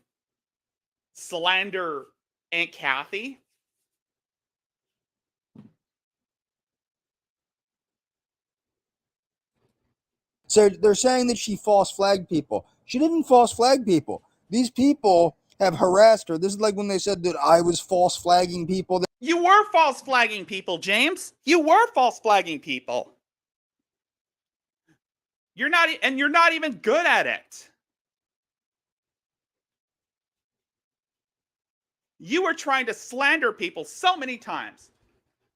slander Aunt Kathy. So they're saying that she false flagged people. She didn't false flag people. These people have harassed her. This is like when they said that I was false flagging people. You were false flagging people, James. You were false flagging people. You're not even good at it. You were trying to slander people so many times.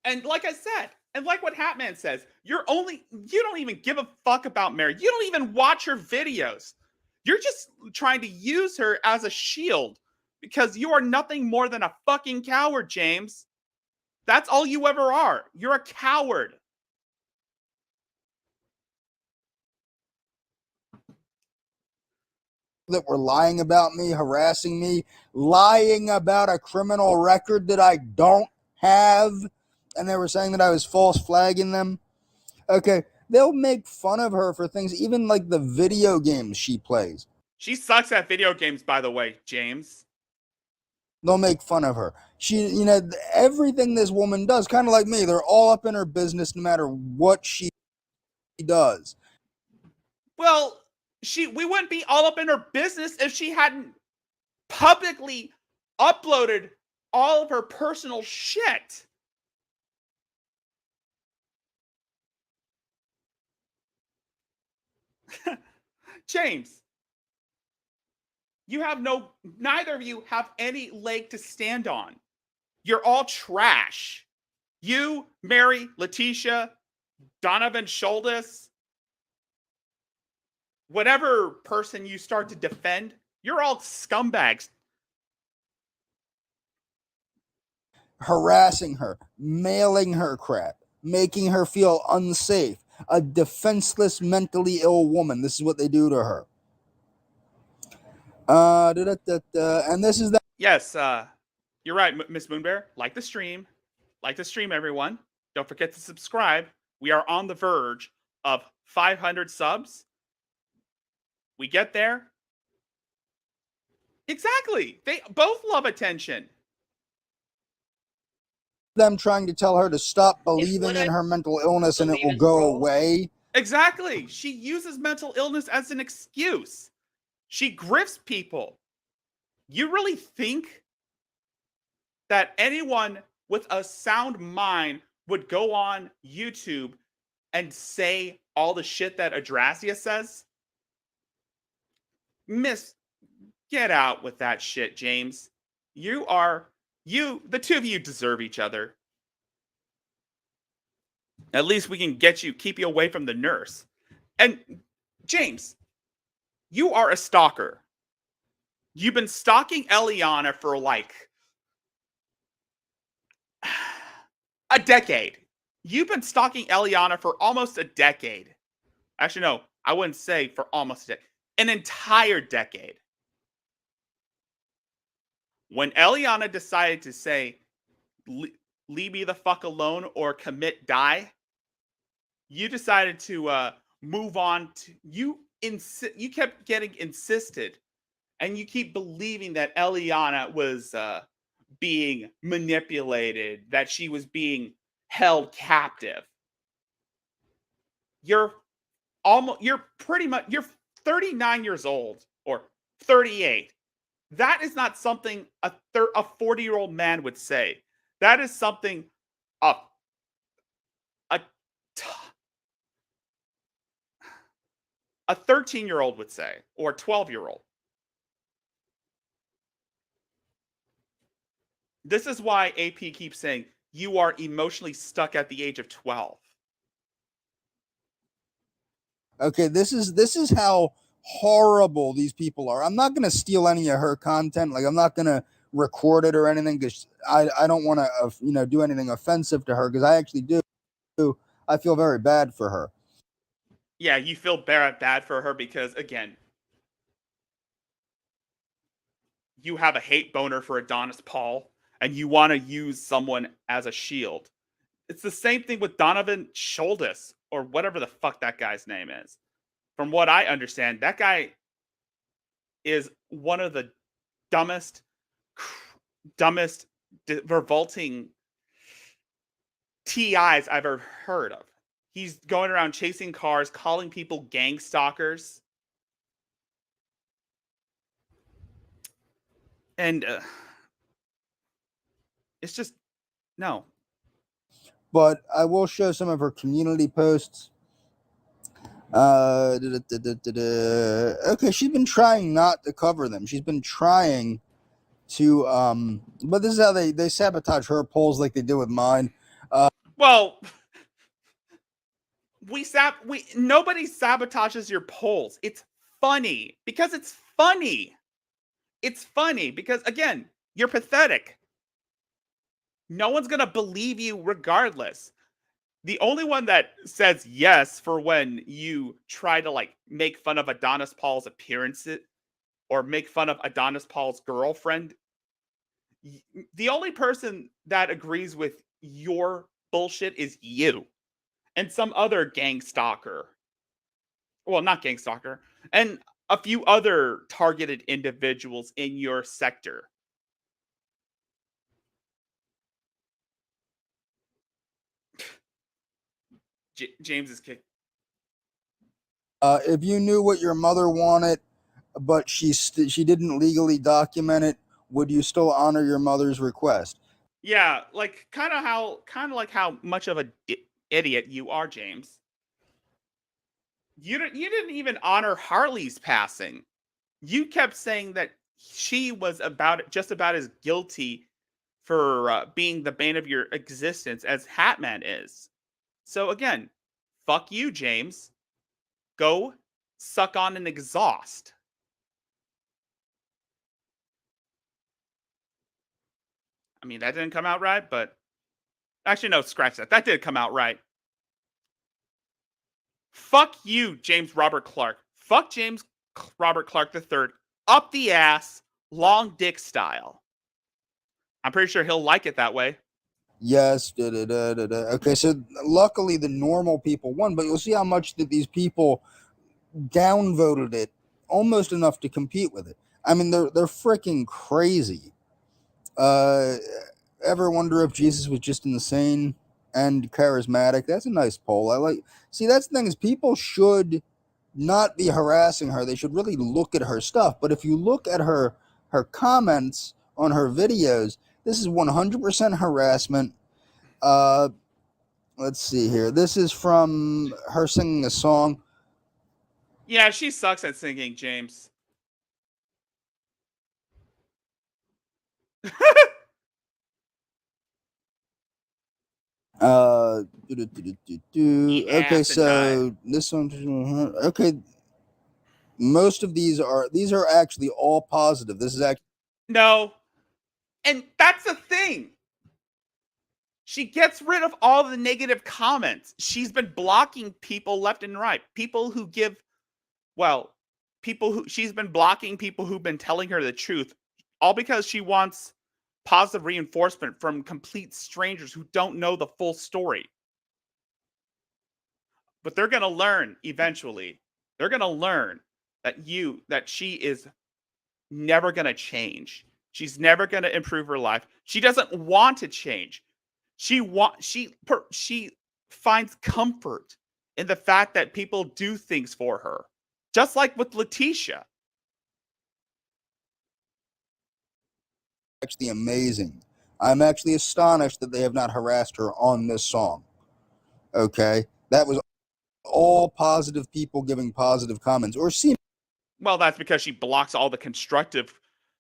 And like I said, and like what Hatman says, you don't even give a fuck about Mary. You don't even watch her videos. You're just trying to use her as a shield because you are nothing more than a fucking coward, James. That's all you ever are. You're a coward. That were lying about me, harassing me, lying about a criminal record that I don't have, and they were saying that I was false flagging them. Okay, they'll make fun of her for things, even like the video games she plays. She sucks at video games, by the way, James. They'll make fun of her. Everything this woman does, kind of like me, they're all up in her business no matter what she does. Well, we wouldn't be all up in her business if she hadn't publicly uploaded all of her personal shit. James, neither of you have any leg to stand on. You're all trash. You, Mary, Letitia, Donovan Schultes, whatever person you start to defend, you're all scumbags. Harassing her, mailing her crap, making her feel unsafe. A defenseless, mentally ill woman. This is what they do to her. And this is that. Yes, you're right, Miss Moonbear. Like the stream, everyone. Don't forget to subscribe. We are on the verge of 500 subs. We get there. Exactly. They both love attention. Them trying to tell her to stop It's believing what in I her mental illness and it believe will is go wrong. away. Exactly. She uses mental illness as an excuse. She grifts people. You really think that anyone with a sound mind would go on YouTube and say all the shit that Adrasia says? Miss, get out with that shit, James. The two of you deserve each other. At least we can keep you away from the nurse. And James, you are a stalker. You've been stalking Eliana for like a decade. You've been stalking Eliana for almost a decade. Actually, no, I wouldn't say for almost a decade. An entire decade. When Eliana decided to say, leave me the fuck alone or commit die, you decided to move on to you kept getting insisted, and you keep believing that Eliana was being manipulated, that she was being held captive. You're 39 years old or 38. That is not something a 40-year-old man would say. That is something a 13-year-old would say, or a 12-year-old. This is why AP keeps saying you are emotionally stuck at the age of 12. Okay, this is how horrible these people are. I'm not gonna steal any of her content. Like, I'm not gonna record it or anything because I don't want to do anything offensive to her because I actually do. I feel very bad for her. Yeah, you feel bad for her because, again, you have a hate boner for Adonis Paul and you want to use someone as a shield. It's the same thing with Donovan Schultes, or whatever the fuck that guy's name is. From what I understand, that guy is one of the dumbest, revolting TIs I've ever heard of. He's going around chasing cars, calling people gang stalkers. And it's just, no. But I will show some of her community posts. Okay, she's been trying not to cover them. She's been trying to but this is how they sabotage her polls like they did with mine. Well, nobody sabotages your polls. It's funny because it's funny. It's funny because, again, you're pathetic. No one's going to believe you regardless. The only one that says yes for when you try to make fun of Adonis Paul's appearances or make fun of Adonis Paul's girlfriend, the only person that agrees with your bullshit is you and some other gang stalker. Well, not gang stalker. And a few other targeted individuals in your sector. James is kicked. If you knew what your mother wanted, but she didn't legally document it, would you still honor your mother's request? Yeah, like kind of like how much of a idiot you are, James. You didn't even honor Harley's passing. You kept saying that she was just about as guilty for being the bane of your existence as Hatman is. So again, fuck you, James. Go suck on an exhaust. I mean, that didn't come out right, but actually, no, scratch that. That did come out right. Fuck you, James Robert Clark. Fuck James Robert Clark III. Up the ass, long dick style. I'm pretty sure he'll like it that way. Yes. Da, da, da, da, da. Okay, so luckily the normal people won, but you'll see how much that these people downvoted it, almost enough to compete with it. I mean, they're freaking crazy. Uh, Ever wonder if Jesus was just insane and charismatic? That's a nice poll. I like. See, that's the thing is people should not be harassing her. They should really look at her stuff. But if you look at her comments on her videos, this is 100% harassment. Uh, let's see here. This is from her singing a song. Yeah, she sucks at singing, James. Okay, so this one. Okay, most of these are actually all positive. This is actually No. And that's the thing. She gets rid of all the negative comments. She's been blocking people left and right. People who she's been blocking people who've been telling her the truth, all because she wants positive reinforcement from complete strangers who don't know the full story. But they're going to learn eventually. They're going to learn that she is never going to change. She's never going to improve her life. She doesn't want to change. She finds comfort in the fact that people do things for her. Just like with Letitia. amazing. I'm actually astonished that they have not harassed her on this song. Okay, that was all positive people giving positive comments or seem. Well, that's because she blocks all the constructive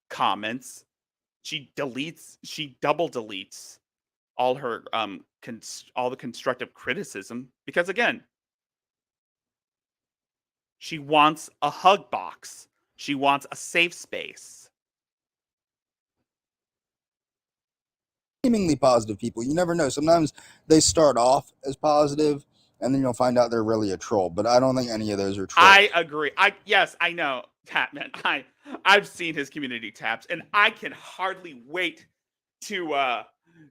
comments. She double deletes all her all the constructive criticism because again, she wants a hug box. She wants a safe space. Seemingly positive people. You never know. Sometimes they start off as positive and then you'll find out they're really a troll. But I don't think any of those are trolls. I agree. Yes, I know, Tapman. I've seen his community tabs, and I can hardly wait to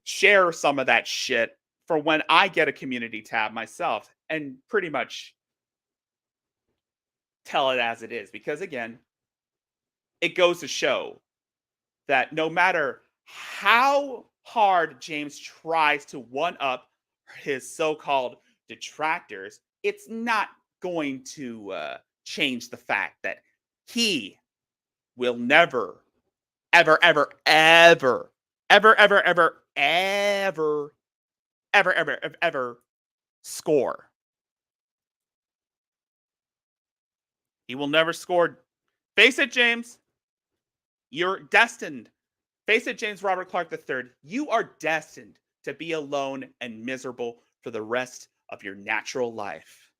share some of that shit for when I get a community tab myself, and pretty much tell it as it is. Because again, it goes to show that no matter how hard James tries to one up his so-called detractors, it's not going to change the fact that he will never, ever, ever, ever, ever, ever, ever, ever, ever, ever, ever score. He will never score. Face it, James. You're destined. Face it, James Robert Clark III. You are destined to be alone and miserable for the rest of your natural life.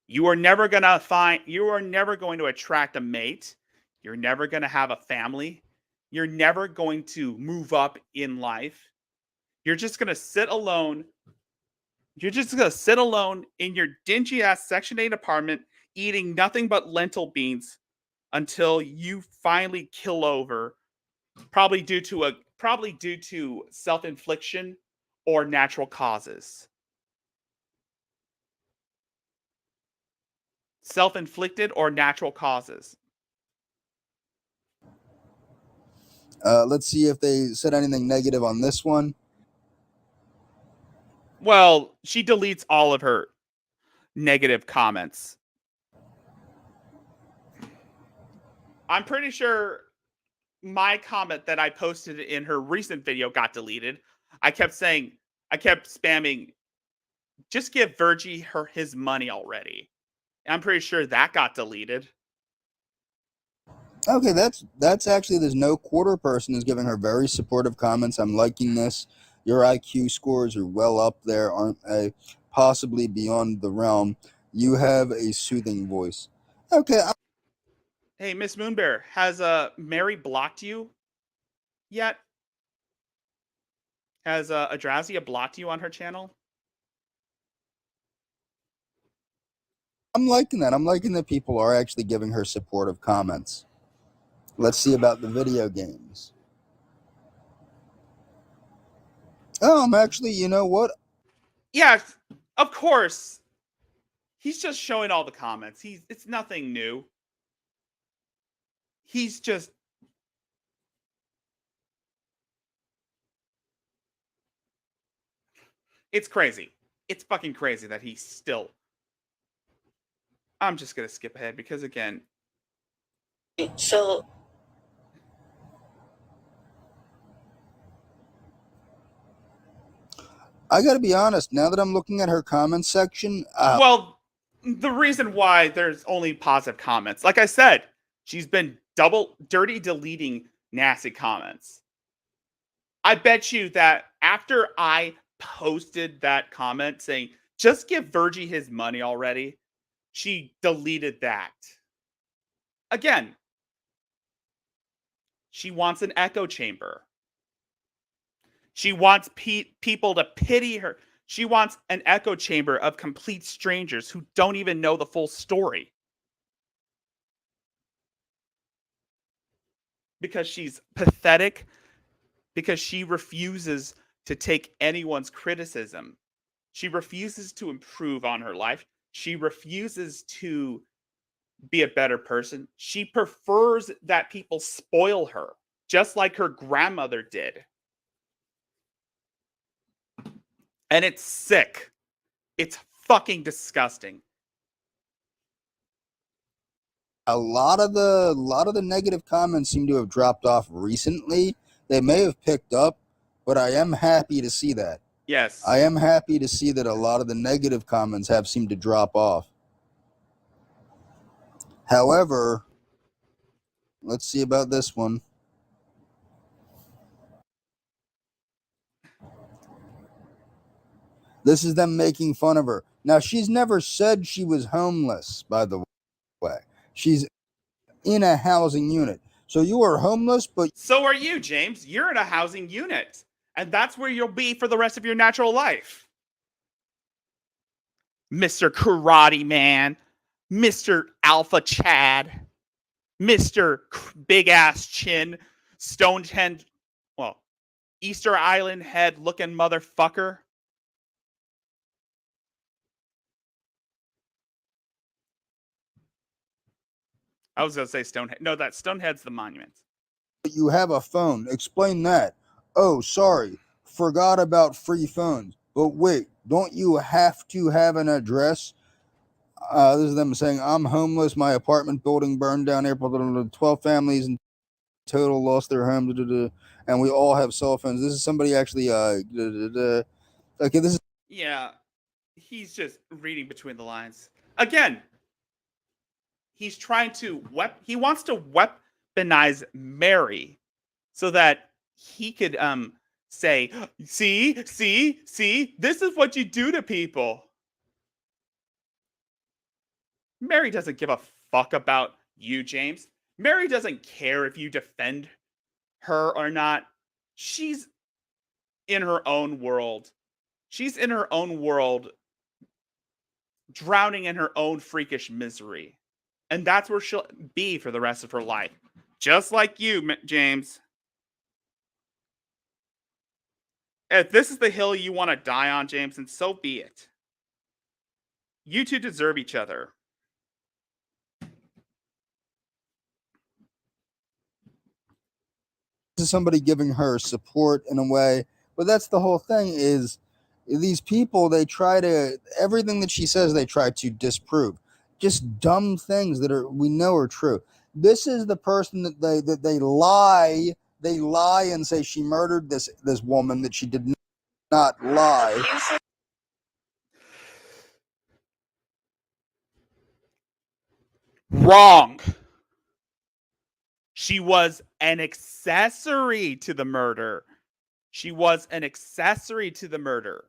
You are never going to attract a mate. You're never going to have a family. You're never going to move up in life. You're just going to sit alone. You're just going to sit alone in your dingy ass Section 8 apartment eating nothing but lentil beans until you finally kill over, probably due to self-infliction or natural causes. self-inflicted or natural causes. Let's see if they said anything negative on this one. Well, she deletes all of her negative comments. I'm pretty sure my comment that I posted in her recent video got deleted. I kept spamming, just give Virgie his money already. I'm pretty sure that got deleted. Okay, that's actually, there's no quarter person is giving her very supportive comments. I'm liking this. Your IQ scores are well up there, aren't they? Possibly beyond the realm. You have a soothing voice. Okay, Hey, Miss Moonbear, has Mary blocked you yet? Has Adrazia blocked you on her channel? I'm liking that. I'm liking that people are actually giving her supportive comments. Let's see about the video games. Oh, I'm actually, you know what? Yeah, of course. He's just showing all the comments. It's nothing new. He's just it's crazy. It's fucking crazy that he's still. I'm just gonna skip ahead because again, So I gotta be honest, now that I'm looking at her comment section, well, the reason why there's only positive comments, like I said, she's been double dirty deleting nasty comments. I bet you that after I posted that comment saying, just give Virgie his money already, she deleted that. Again, she wants an echo chamber. She wants people to pity her. She wants an echo chamber of complete strangers who don't even know the full story. Because she's pathetic, because she refuses to take anyone's criticism. She refuses to improve on her life. She refuses to be a better person. She prefers that people spoil her, just like her grandmother did. And it's sick. It's fucking disgusting. a lot of the negative comments seem to have dropped off recently. They may have picked up, but I am happy to see that. Yes. I am happy to see that a lot of the negative comments have seemed to drop off. However, let's see about this one. This is them making fun of her. Now, she's never said she was homeless, by the way. She's in a housing unit. So you are homeless, but So are you, James. You're in a housing unit. And that's where you'll be for the rest of your natural life. Mr. Karate Man, Mr. Alpha Chad, Mr. Big Ass Chin, Stonehenge, well, Easter Island head looking motherfucker. I was going to say Stonehead. No, that Stonehead's the monument. you have a phone. Explain that. Oh, sorry. Forgot about free phones. But wait, don't you have to have an address? This is them saying, I'm homeless. My apartment building burned down. April 12 families in total lost their homes. And we all have cell phones. This is somebody actually. Okay, this is. Yeah, he's just reading between the lines. Again, he's trying to he wants to weaponize Mary so that he could say, see, this is what you do to people. Mary doesn't give a fuck about you, James. Mary doesn't care if you defend her or not. She's in her own world. She's in her own world, drowning in her own freakish misery. And that's where she'll be for the rest of her life. Just like you, James. If this is the hill you want to die on, James, then so be it. You two deserve each other. is somebody giving her support in a way. But that's the whole thing is these people, they try to, everything that she says, they try to disprove. Just dumb things that we know are true. This is the person that they lie. They lie and say she murdered this woman that she did not lie. Wrong. She was an accessory to the murder. She was an accessory to the murder.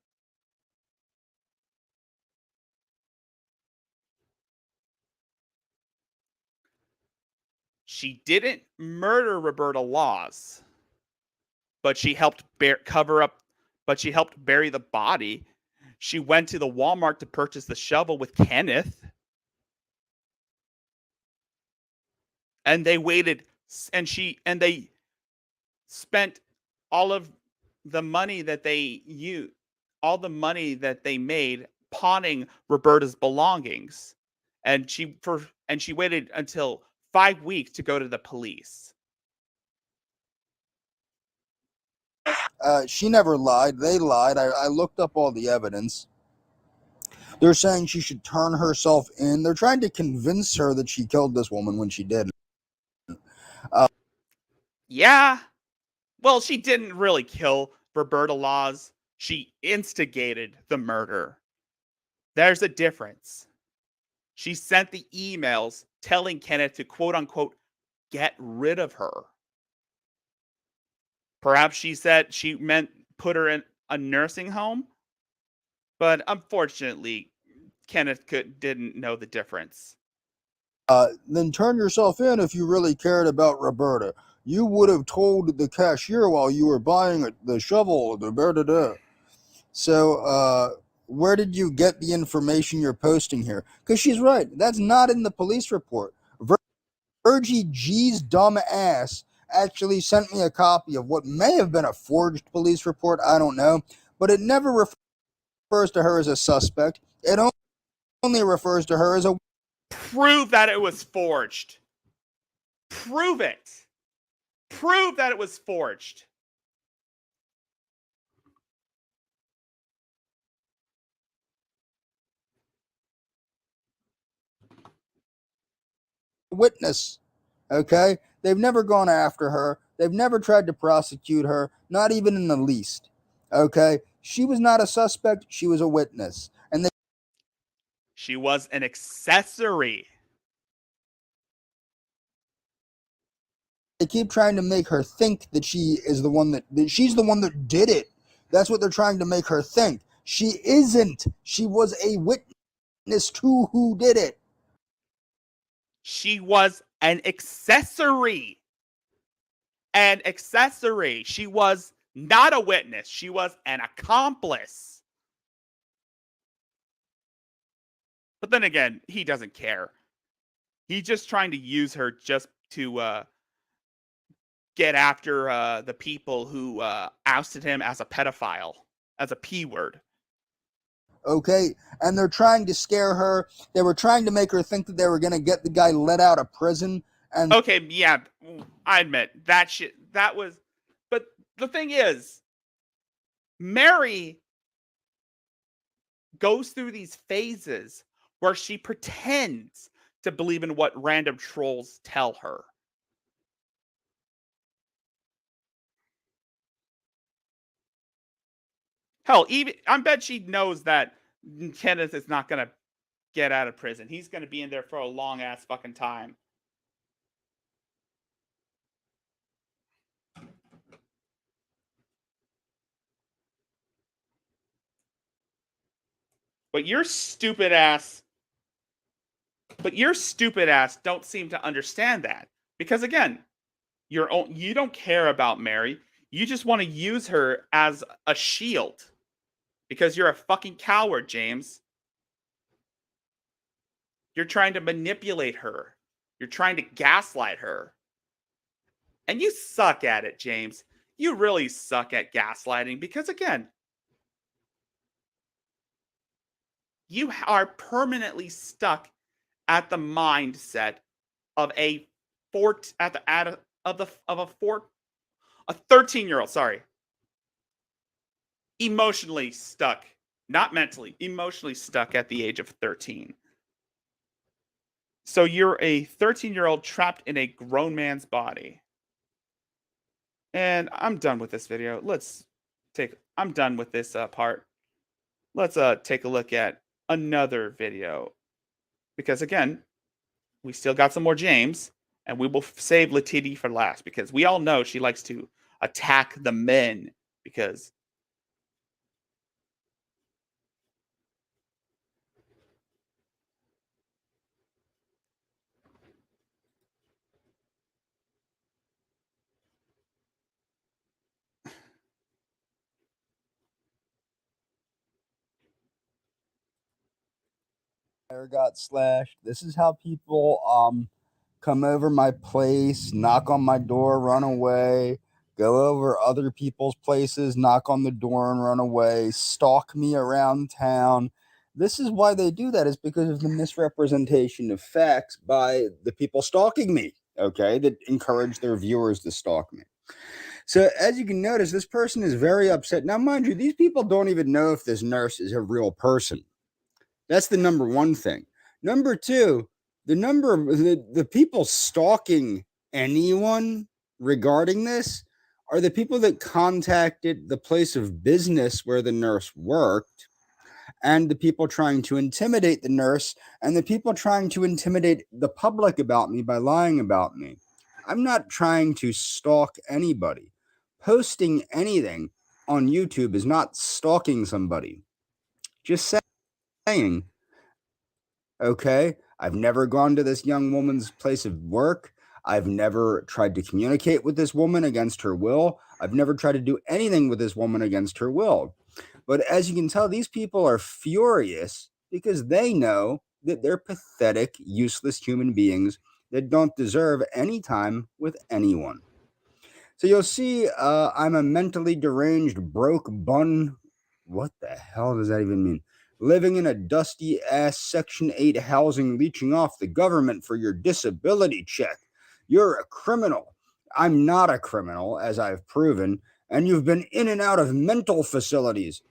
She didn't murder Roberta Laws, but she helped cover up, but she helped bury the body. She went to the Walmart to purchase the shovel with Kenneth. And they waited, and they spent all of the money that they used, all the money that they made pawning Roberta's belongings. And she waited until 5 weeks to go to the police. She never lied. They lied. I looked up all the evidence. They're saying she should turn herself in. They're trying to convince her that she killed this woman when she didn't. Yeah. Well, she didn't really kill Roberta Laws. She instigated the murder. There's a difference. She sent the emails telling Kenneth to quote unquote get rid of her. Perhaps she said she meant put her in a nursing home, but unfortunately, Kenneth didn't know the difference. Then turn yourself in if you really cared about Roberta. You would have told the cashier while you were buying the shovel. So, where did you get the information you're posting here? Because she's right. That's not in the police report. Virgie G's dumb ass actually sent me a copy of what may have been a forged police report. I don't know. But it never refers to her as a suspect. It only refers to her as a... Prove that it was forged. Prove it. Prove that it was forged. witness. Okay? They've never gone after her. They've never tried to prosecute her, not even in the least. Okay? She was not a suspect, she was a witness. And she was an accessory. They keep trying to make her think that she is the one that she's the one that did it. That's what they're trying to make her think. She isn't. She was a witness to who did it. She was an accessory. An accessory. She was not a witness. She was an accomplice. But then again, he doesn't care. He's just trying to use her just to get after the people who ousted him as a pedophile, as a P word. Okay, and they're trying to scare her. They were trying to make her think that they were going to get the guy let out of prison. And okay, yeah, I admit that shit. That was, but the thing is, Mary goes through these phases where she pretends to believe in what random trolls tell her. Hell, even I bet she knows that Kenneth is not gonna get out of prison. He's gonna be in there for a long ass fucking time. But your stupid ass don't seem to understand that. Because again, you don't care about Mary. You just want to use her as a shield. Because you're a fucking coward, James. You're trying to manipulate her. You're trying to gaslight her. And you suck at it, James. You really suck at gaslighting because, again, you are permanently stuck at the mindset of a A 13-year-old, sorry. Emotionally stuck. Not mentally, emotionally stuck at the age of 13. So you're a 13-year-old trapped in a grown man's body. And I'm done with this video. I'm done with this part. Let's take a look at another video. Because again, we still got some more James, and we will save Latiti for last because we all know she likes to attack the men because got slashed. This is how people come over my place, knock on my door, run away, go over other people's places, knock on the door and run away, stalk me around town. This is why they do that, is because of the misrepresentation of facts by the people stalking me, okay, that encourage their viewers to stalk me. So as you can notice, this person is very upset. Now, mind you, these people don't even know if this nurse is a real person. That's the number one thing. Number two, the people stalking anyone regarding this are the people that contacted the place of business where the nurse worked, and the people trying to intimidate the nurse, and the people trying to intimidate the public about me by lying about me. I'm not trying to stalk anybody. Posting anything on YouTube is not stalking somebody. Just saying. Okay. I've never gone to this young woman's place of work. I've never tried to communicate with this woman against her will. I've never tried to do anything with this woman against her will. But as you can tell, these people are furious because they know that they're pathetic, useless human beings that don't deserve any time with anyone. So you'll see I'm a mentally deranged, broke bun. What the hell does that even mean? Living in a dusty ass Section 8 housing, leeching off the government for your disability check. You're a criminal. I'm not a criminal, as I've proven, and you've been in and out of mental facilities.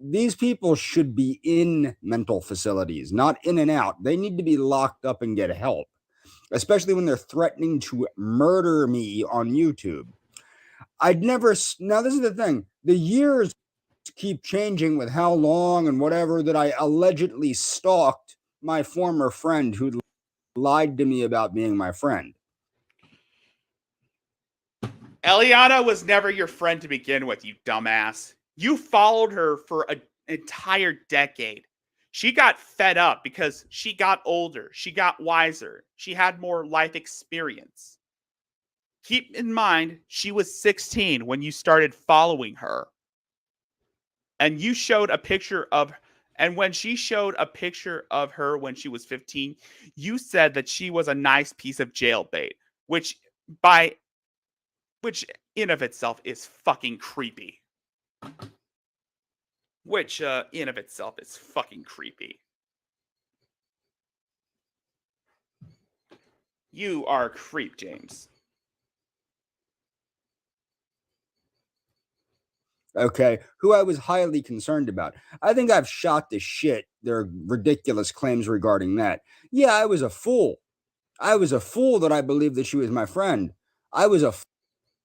These people should be in mental facilities, not in and out. They need to be locked up and get help, especially when they're threatening to murder me on YouTube. Now this is the thing, the years keep changing with how long and whatever that I allegedly stalked my former friend who lied to me about being my friend. Eliana was never your friend to begin with, you dumbass. You followed her for an entire decade. She got fed up because she got older. She got wiser. She had more life experience. Keep in mind, she was 16 when you started following her. And you showed a picture of, and when she showed a picture of her when she was 15, you said that she was a nice piece of jailbait, which in of itself is fucking creepy. Which in of itself is fucking creepy. You are a creep, James. Okay, who I was highly concerned about. I think I've shot the shit. There are ridiculous claims regarding that. Yeah, I was a fool. I was a fool that I believed that she was my friend. I was a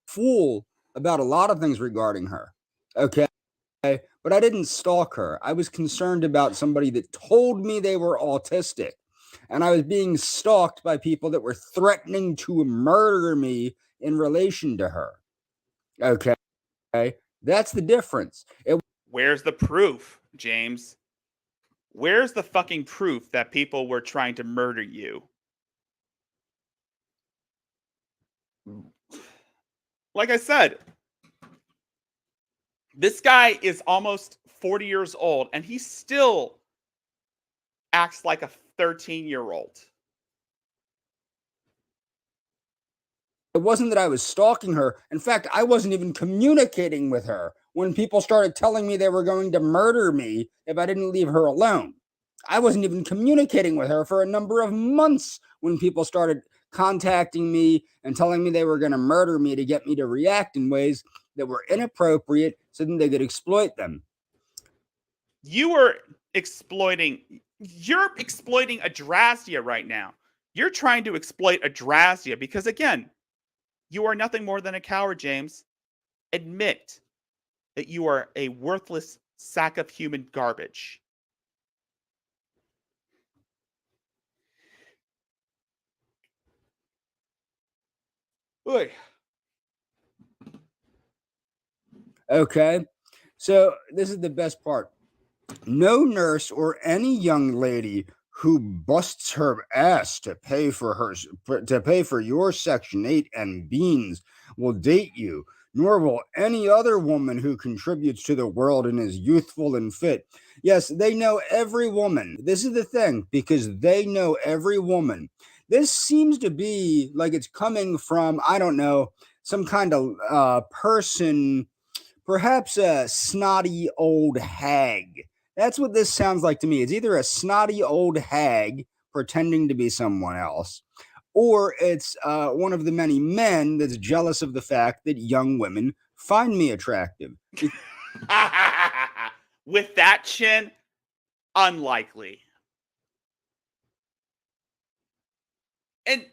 fool about a lot of things regarding her. Okay, but I didn't stalk her. I was concerned about somebody that told me they were autistic, and I was being stalked by people that were threatening to murder me in relation to her. Okay, that's the difference. Where's the proof, James? Where's the fucking proof that people were trying to murder you? Like I said, this guy is almost 40 years old and he still acts like a 13-year-old. It wasn't that I was stalking her. In fact, I wasn't even communicating with her when people started telling me they were going to murder me if I didn't leave her alone. I wasn't even communicating with her for a number of months when people started contacting me and telling me they were going to murder me to get me to react in ways that were inappropriate so that they could exploit them. You're exploiting Adrastia right now. You're trying to exploit Adrastia because, again, you are nothing more than a coward, James. Admit that you are a worthless sack of human garbage. Oy. Okay, so this is the best part. No nurse or any young lady who busts her ass to pay for your Section 8 and beans will date you, nor will any other woman who contributes to the world and is youthful and fit. Yes, they know every woman. This is the thing, because they know every woman. This seems to be like it's coming from, I don't know, some kind of person, perhaps a snotty old hag. That's what this sounds like to me. It's either a snotty old hag pretending to be someone else, or it's one of the many men that's jealous of the fact that young women find me attractive. With that chin, unlikely. And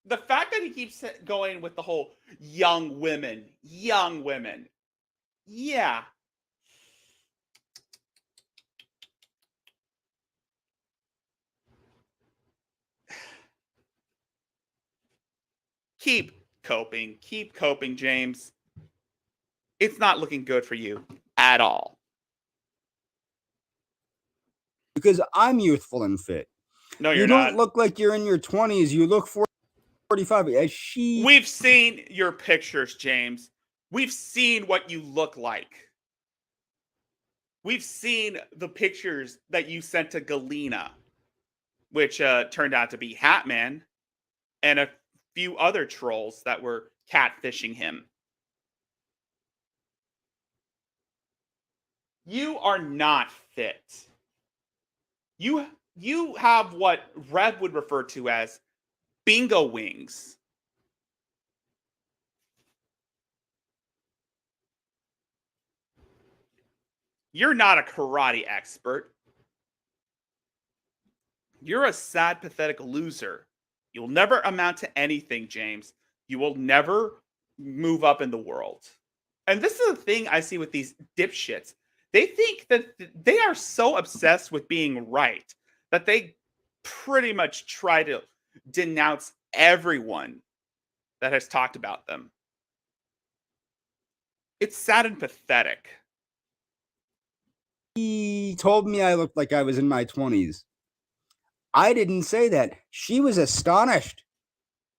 the fact that he keeps going with the whole young women. Yeah. Keep coping, James. It's not looking good for you at all. Because I'm youthful and fit. No, You you're don't not. look like you're in your 20s. You look 45. We've seen your pictures, James. We've seen what you look like. We've seen the pictures that you sent to Galena, which turned out to be Hatman and a few other trolls that were catfishing him. You are not fit. You have what Rev would refer to as bingo wings. You're not a karate expert. You're a sad, pathetic loser. You'll never amount to anything, James. You will never move up in the world. And this is the thing I see with these dipshits. They think that they are so obsessed with being right that they pretty much try to denounce everyone that has talked about them. It's sad and pathetic. He told me I looked like I was in my 20s. I didn't say that. She was astonished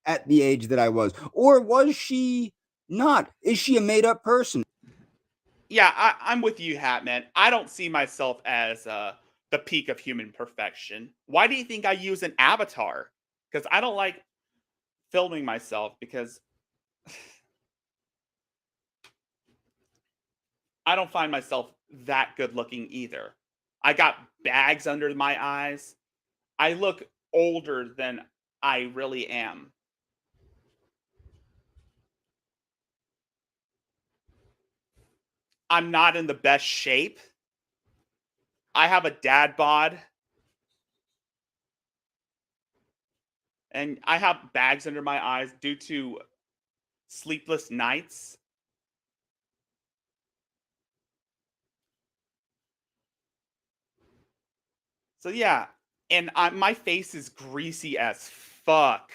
at the age that I was. Or was she not? Is she a made up person? Yeah, I'm with you, Hatman. I don't see myself as the peak of human perfection. Why do you think I use an avatar? Because I don't like filming myself because I don't find myself that good looking either. I got bags under my eyes. I look older than I really am. I'm not in the best shape. I have a dad bod. And I have bags under my eyes due to sleepless nights. So yeah, and my face is greasy as fuck.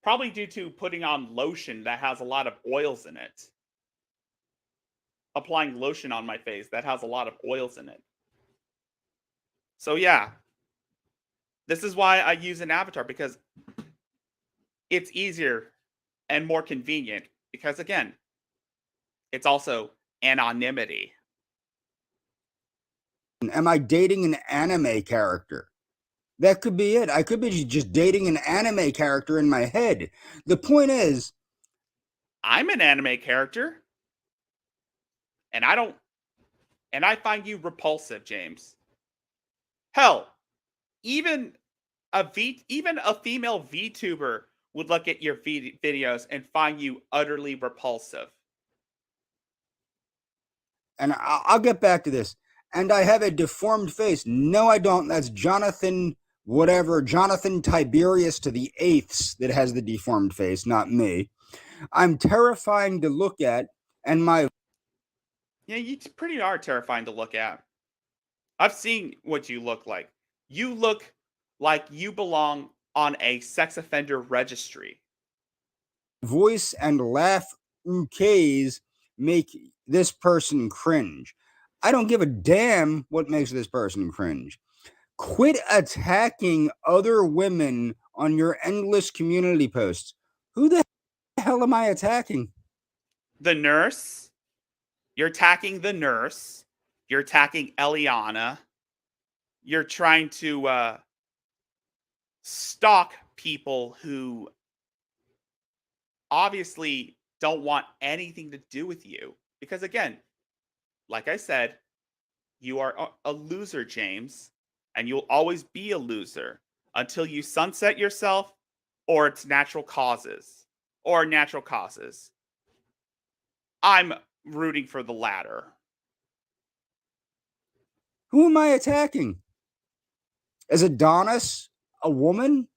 Probably due to putting on lotion that has a lot of oils in it. Applying lotion on my face that has a lot of oils in it. So yeah, this is why I use an avatar, because it's easier and more convenient. Because again, it's also anonymity. Am I dating an anime character? That could be it. I could be just dating an anime character in my head. The point is, I'm an anime character. And I find you repulsive, James. Hell, even even a female VTuber would look at your videos and find you utterly repulsive. And I'll get back to this. And I have a deformed face. No, I don't. That's Jonathan, whatever, Jonathan Tiberius to the eighths that has the deformed face, not me. I'm terrifying to look at, and my Yeah, you pretty are terrifying to look at. I've seen what you look like. You look like you belong on a sex offender registry. voice and laugh ukes make this person cringe. I don't give a damn what makes this person cringe. Quit attacking other women on your endless community posts. Who the hell am I attacking? The nurse. You're attacking the nurse. You're attacking Eliana. You're trying to stalk people who obviously don't want anything to do with you. Because again, like I said, you are a loser, James, and you'll always be a loser until you sunset yourself or it's natural causes. Or natural causes. I'm rooting for the latter. Who am I attacking? Is Adonis a woman?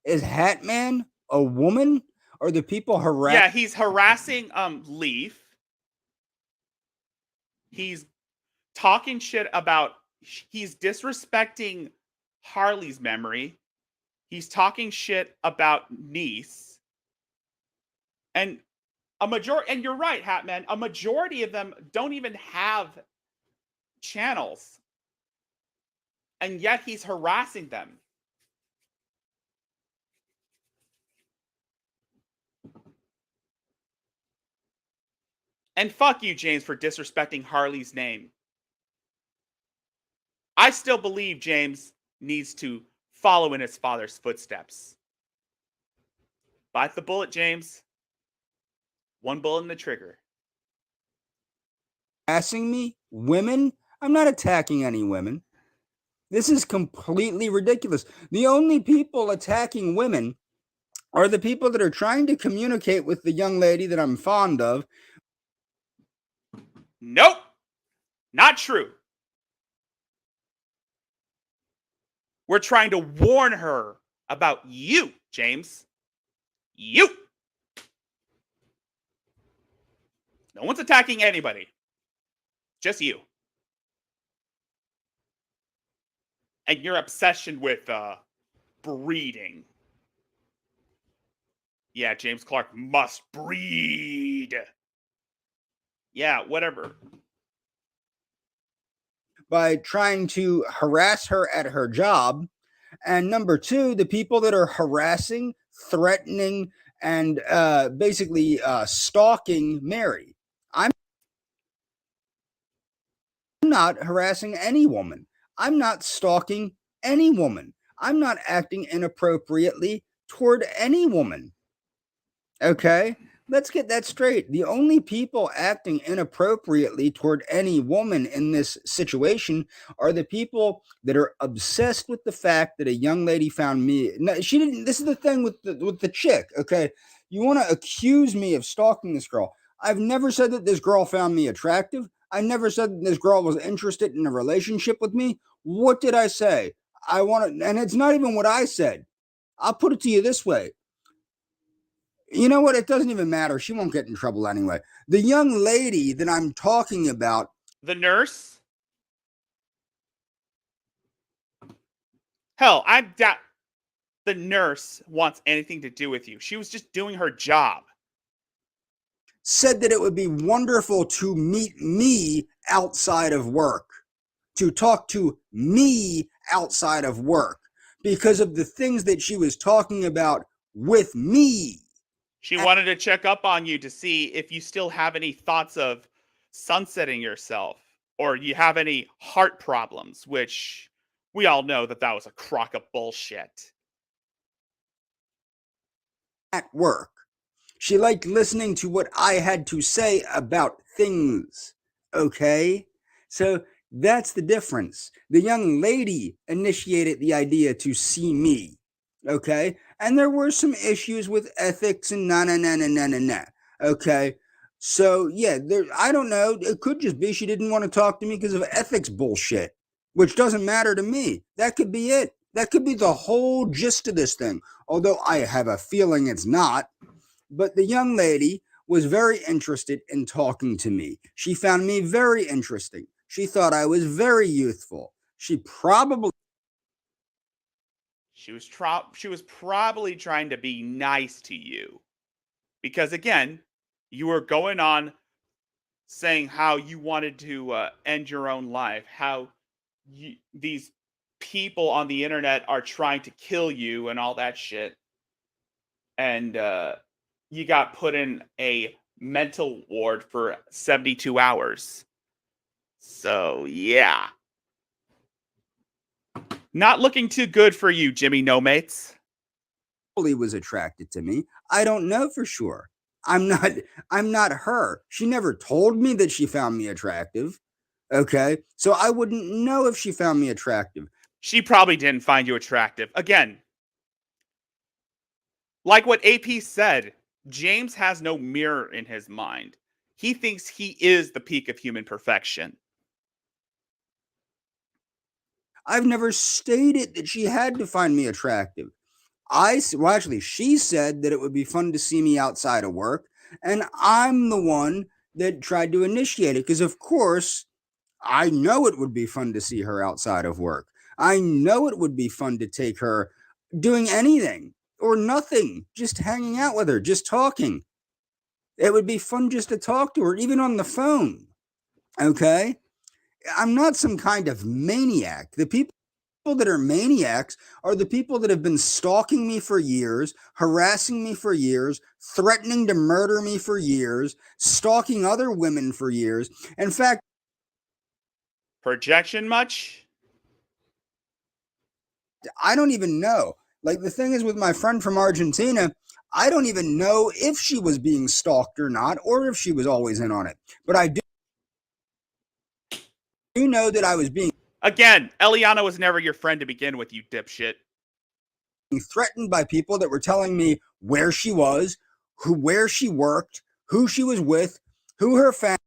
Is Hatman a woman? Are the people harassing? Yeah, he's harassing Leaf. He's talking shit about, he's disrespecting Harley's memory. He's talking shit about Niece. And and you're right, Hatman, a majority of them don't even have channels. And yet he's harassing them. And fuck you, James, for disrespecting Harley's name. I still believe James needs to follow in his father's footsteps. Bite the bullet, James. One bullet in the trigger. Harassing me? Women? I'm not attacking any women. This is completely ridiculous. The only people attacking women are the people that are trying to communicate with the young lady that I'm fond of. Nope. Not true. We're trying to warn her about you, James. You. No one's attacking anybody. Just you. And your obsession with breeding. Yeah, James Clark must breed. Yeah, whatever. By trying to harass her at her job. And number two, the people that are harassing, threatening, and basically stalking Mary. I'm not harassing any woman. I'm not stalking any woman. I'm not acting inappropriately toward any woman. Okay? Let's get that straight. The only people acting inappropriately toward any woman in this situation are the people that are obsessed with the fact that a young lady found me. No, she didn't. This is the thing with the chick. Okay, you want to accuse me of stalking this girl? I've never said that this girl found me attractive. I never said that this girl was interested in a relationship with me. What did I say? I want to, and it's not even what I said. I'll put it to you this way. You know what? It doesn't even matter. She won't get in trouble anyway. The young lady that I'm talking about. The nurse? Hell, I doubt the nurse wants anything to do with you. She was just doing her job. Said that it would be wonderful to meet me outside of work. To talk to me outside of work. Because of the things that she was talking about with me. She wanted to check up on you to see if you still have any thoughts of sunsetting yourself or you have any heart problems, which we all know that was a crock of bullshit. At work. She liked listening to what I had to say about things. Okay? So that's the difference. The young lady initiated the idea to see me. Okay. And there were some issues with ethics and na. Okay. So yeah, I don't know. It could just be she didn't want to talk to me because of ethics bullshit, which doesn't matter to me. That could be it. That could be the whole gist of this thing. Although I have a feeling it's not. But the young lady was very interested in talking to me. She found me very interesting. She thought I was very youthful. She probably She was probably trying to be nice to you because again, you were going on saying how you wanted to end your own life, how these people on the internet are trying to kill you and all that shit, and you got put in a mental ward for 72 hours. So yeah, not looking too good for you, Jimmy No Mates. was attracted to me. I don't know for sure. I'm not I'm not her. She never told me that she found me attractive. Okay? So I wouldn't know if she found me attractive. She probably didn't find you attractive. Again, like what AP said, James has no mirror in his mind. He thinks he is the peak of human perfection. I've never stated that she had to find me attractive. Well, actually, she said that it would be fun to see me outside of work, and I'm the one that tried to initiate it because, of course, I know it would be fun to see her outside of work. I know it would be fun to take her doing anything or nothing, just hanging out with her, just talking. It would be fun just to talk to her, even on the phone. Okay? I'm not some kind of maniac. The people that are maniacs are the people that have been stalking me for years, harassing me for years, threatening to murder me for years, stalking other women for years. In fact, Projection much? I don't even know. Like the thing is with my friend from Argentina, I don't even know if she was being stalked or not, or if she was always in on it. But I do know that I was being Again, Eliana was never your friend to begin with, you dipshit. threatened by people that were telling me where she was, where she worked, who she was with, who her family.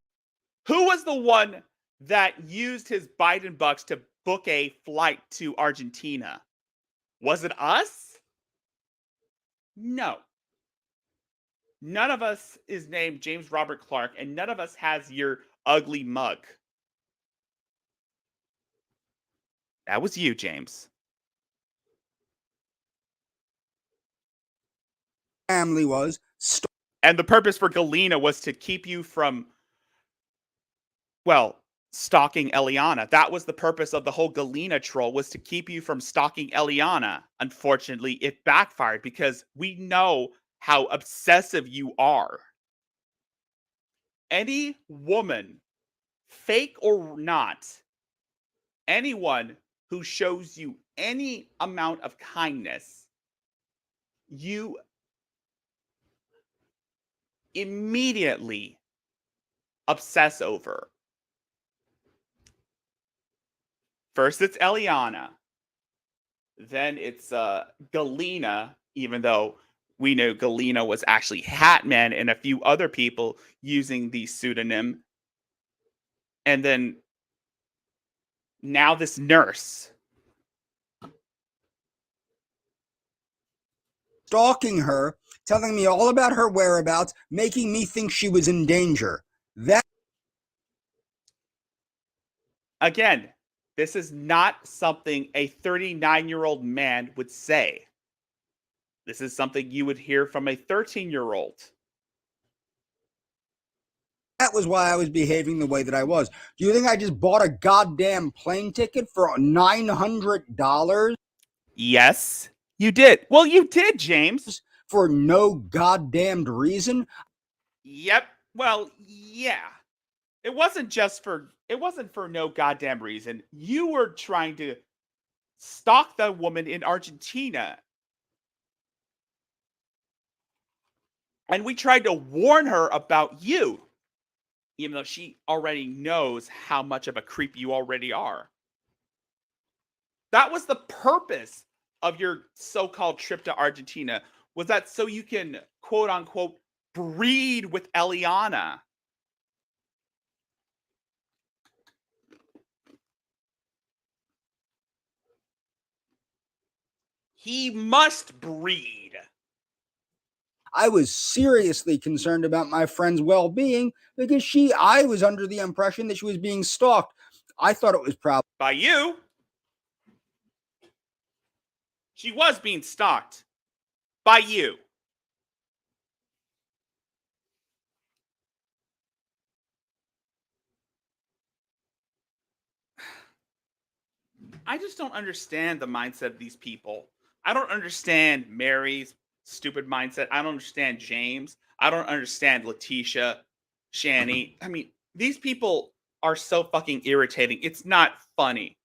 Who was the one that used his Biden bucks to book a flight to Argentina? Was it us? No. None of us is named James Robert Clark, and none of us has your ugly mug. That was you, James. Family was And the purpose for Galena was to keep you from, well, stalking Eliana. That was the purpose of the whole Galena troll, was to keep you from stalking Eliana. Unfortunately, it backfired because we know how obsessive you are. Any woman, fake or not, anyone who shows you any amount of kindness, you immediately obsess over. First, it's Eliana. Then it's Galena, even though we know Galena was actually Hatman and a few other people using the pseudonym. And then now this nurse. stalking her, telling me all about her whereabouts, making me think she was in danger. That Again, this is not something a 39-year-old man would say. This is something you would hear from a 13-year-old. was why I was behaving the way that I was. Do you think I just bought a goddamn plane ticket for $900 Yes, you did. Well, you did, James. for no goddamned reason? Yep. Well, yeah. It wasn't for no goddamn reason. You were trying to stalk the woman in Argentina. And we tried to warn her about you, even though she already knows how much of a creep you already are. That was the purpose of your so-called trip to Argentina was that so you can quote unquote breed with Eliana. He must breed. I was seriously concerned about my friend's well-being because I was under the impression that she was being stalked. I thought it was probably By you. She was being stalked. By you. I just don't understand the mindset of these people. I don't understand Mary's stupid mindset. I don't understand James. I don't understand Letitia, Shani. I mean, these people are so fucking irritating. It's not funny.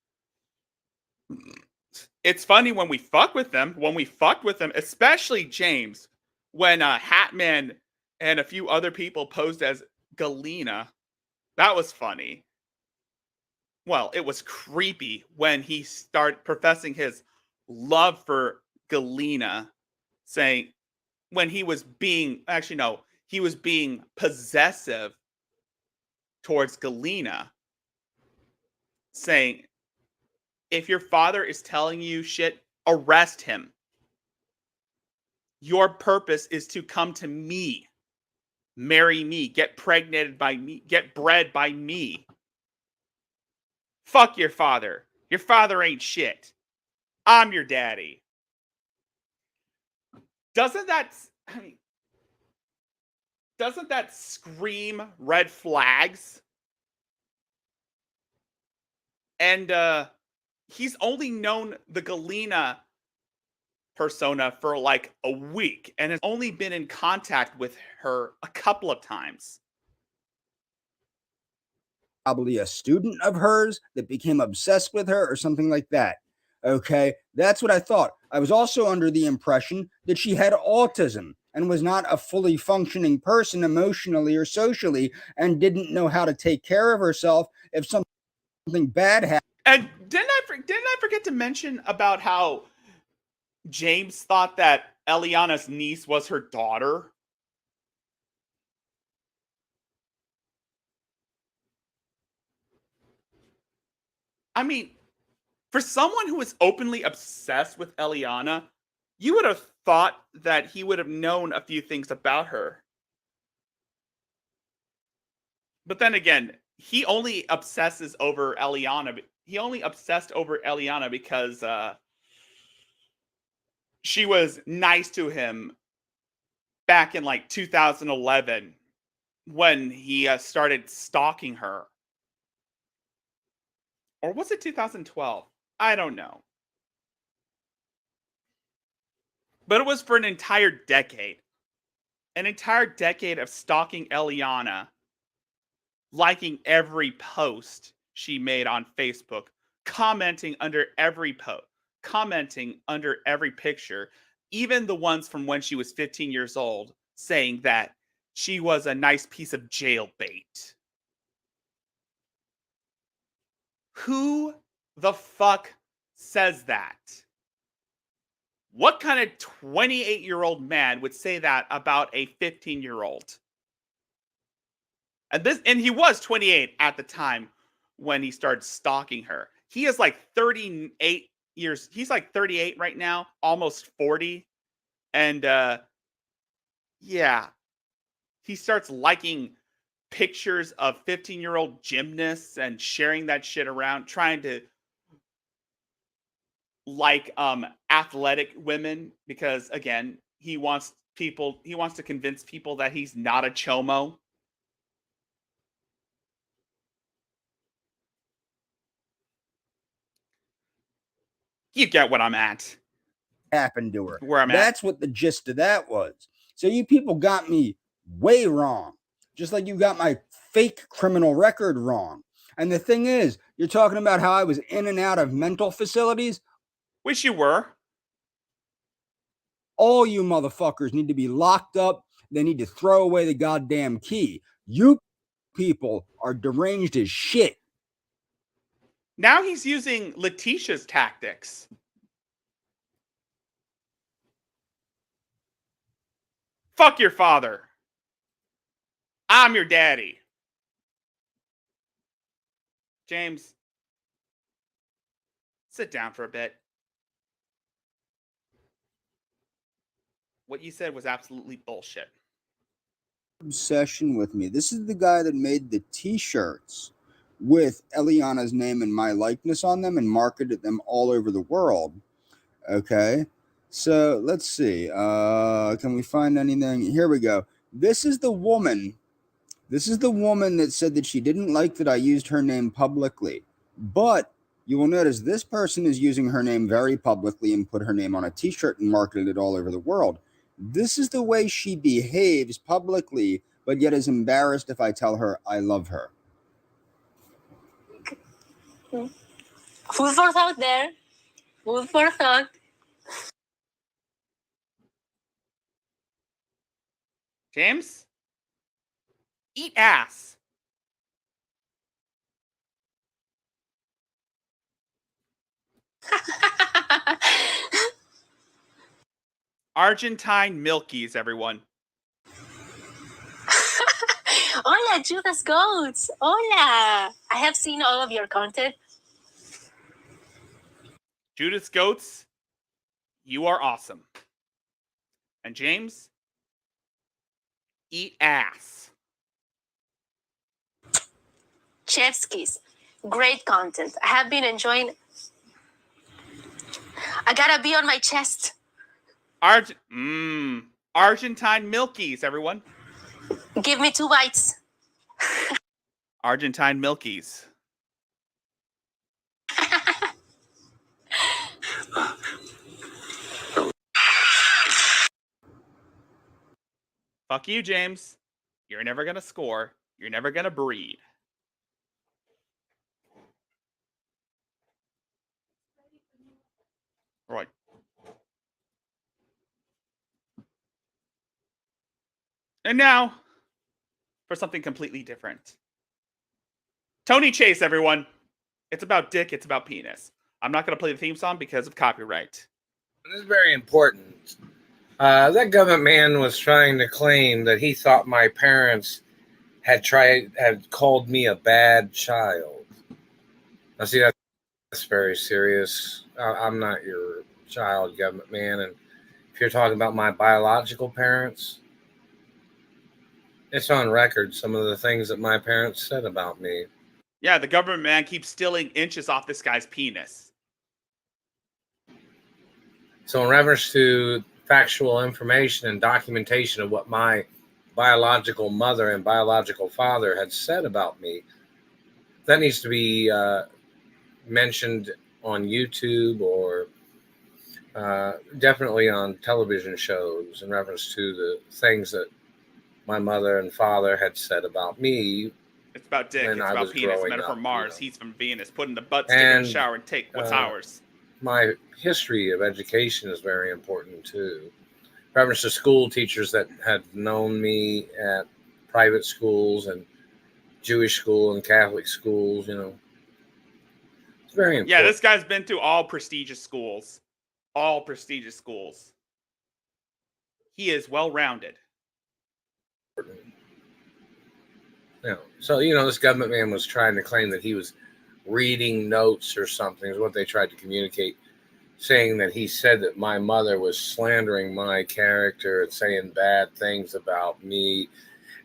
It's funny when we fuck with them. When we fucked with them, especially James, when Hatman and a few other people posed as Galena. That was funny. Well, it was creepy when he started professing his love for Galena, saying when he was being actually no, he was being possessive towards Galena, saying, if your father is telling you shit, arrest him. Your purpose is to come to me, marry me, get pregnant by me, get bred by me. Fuck your father. Your father ain't shit. I'm your daddy. Doesn't that, I mean, doesn't that scream red flags? And he's only known the Galena persona for like a week and has only been in contact with her a couple of times. a student of hers that became obsessed with her or something like that. Okay, that's what I thought. I was also under the impression that she had autism and was not a fully functioning person emotionally or socially and didn't know how to take care of herself if something bad happened. And didn't I forget to mention about how James thought that Eliana's niece was her daughter? I mean, for someone who is openly obsessed with Eliana, you would have thought that he would have known a few things about her. But then again, he only obsesses over Eliana. He only obsessed over Eliana because she was nice to him back in like 2011 when he started stalking her. Or was it 2012? I don't know. But it was for an entire decade. An entire decade of stalking Eliana, liking every post she made on Facebook, commenting under every post, commenting under every picture, even the ones from when she was 15 years old, saying that she was a nice piece of jailbait. Who the fuck says that? What kind of 28-year-old man would say that about a 15-year-old? And he was 28 at the time when he started stalking her. He is like 38 years. He's like 38 right now, almost 40. And yeah, he starts liking pictures of 15-year-old gymnasts and sharing that shit around, trying to like athletic women because again, he wants to convince people that he's not a chomo. You get what I'm at. Happened to her. Where I'm at. That's what the gist of that was. So you people got me way wrong. Just like you got my fake criminal record wrong. And the thing is, you're talking about how I was in and out of mental facilities. Which you were. All you motherfuckers need to be locked up. They need to throw away the goddamn key. You people are deranged as shit. Now he's using Letitia's tactics. Fuck your father. I'm your daddy. James, sit down for a bit. What you said was absolutely bullshit. Obsession with me. This is the guy that made the t-shirts with Eliana's name and my likeness on them and marketed them all over the world. Okay. So let's see. Can we find anything? Here we go. This is the woman. This is the woman that said that she didn't like that I used her name publicly. But you will notice this person is using her name very publicly and put her name on a t-shirt and marketed it all over the world. This is the way she behaves publicly, but yet is embarrassed if I tell her I love her. Food for thought there. Food for thought. James? Eat ass. Argentine Milkies, everyone. Hola, Judas Goats. Hola. I have seen all of your content. Judas Goats, you are awesome. And James, eat ass. Chefskis. Great content. I have been enjoying. I gotta be on my chest. Argentine Milkies, everyone. Give me 2 bites. Argentine Milkies. Fuck you, James. You're never gonna score. You're never gonna breed. Right. And now, for something completely different. Tony Chase, everyone. It's about dick, it's about penis. I'm not going to play the theme song because of copyright. This is very important. That government man was trying to claim that he thought my parents had called me a bad child. Now, see, that's very serious. I'm not your child, government man. And if you're talking about my biological parents, it's on record some of the things that my parents said about me. Yeah, the government man keeps stealing inches off this guy's penis. So in reference to factual information and documentation of what my biological mother and biological father had said about me, that needs to be mentioned on YouTube or definitely on television shows in reference to the things that my mother and father had said about me. It's about dick, it's about penis. Men are from Mars, he's from Venus. Put in the butt, stick in the shower, and take what's ours. My history of education is very important too. Reference to school teachers that had known me at private schools and Jewish school and Catholic schools, you know. It's very important. Yeah, this guy's been to all prestigious schools. All prestigious schools. He is well-rounded. Yeah. So, you know, this government man was trying to claim that he was reading notes or something, is what they tried to communicate, saying that he said that my mother was slandering my character and saying bad things about me.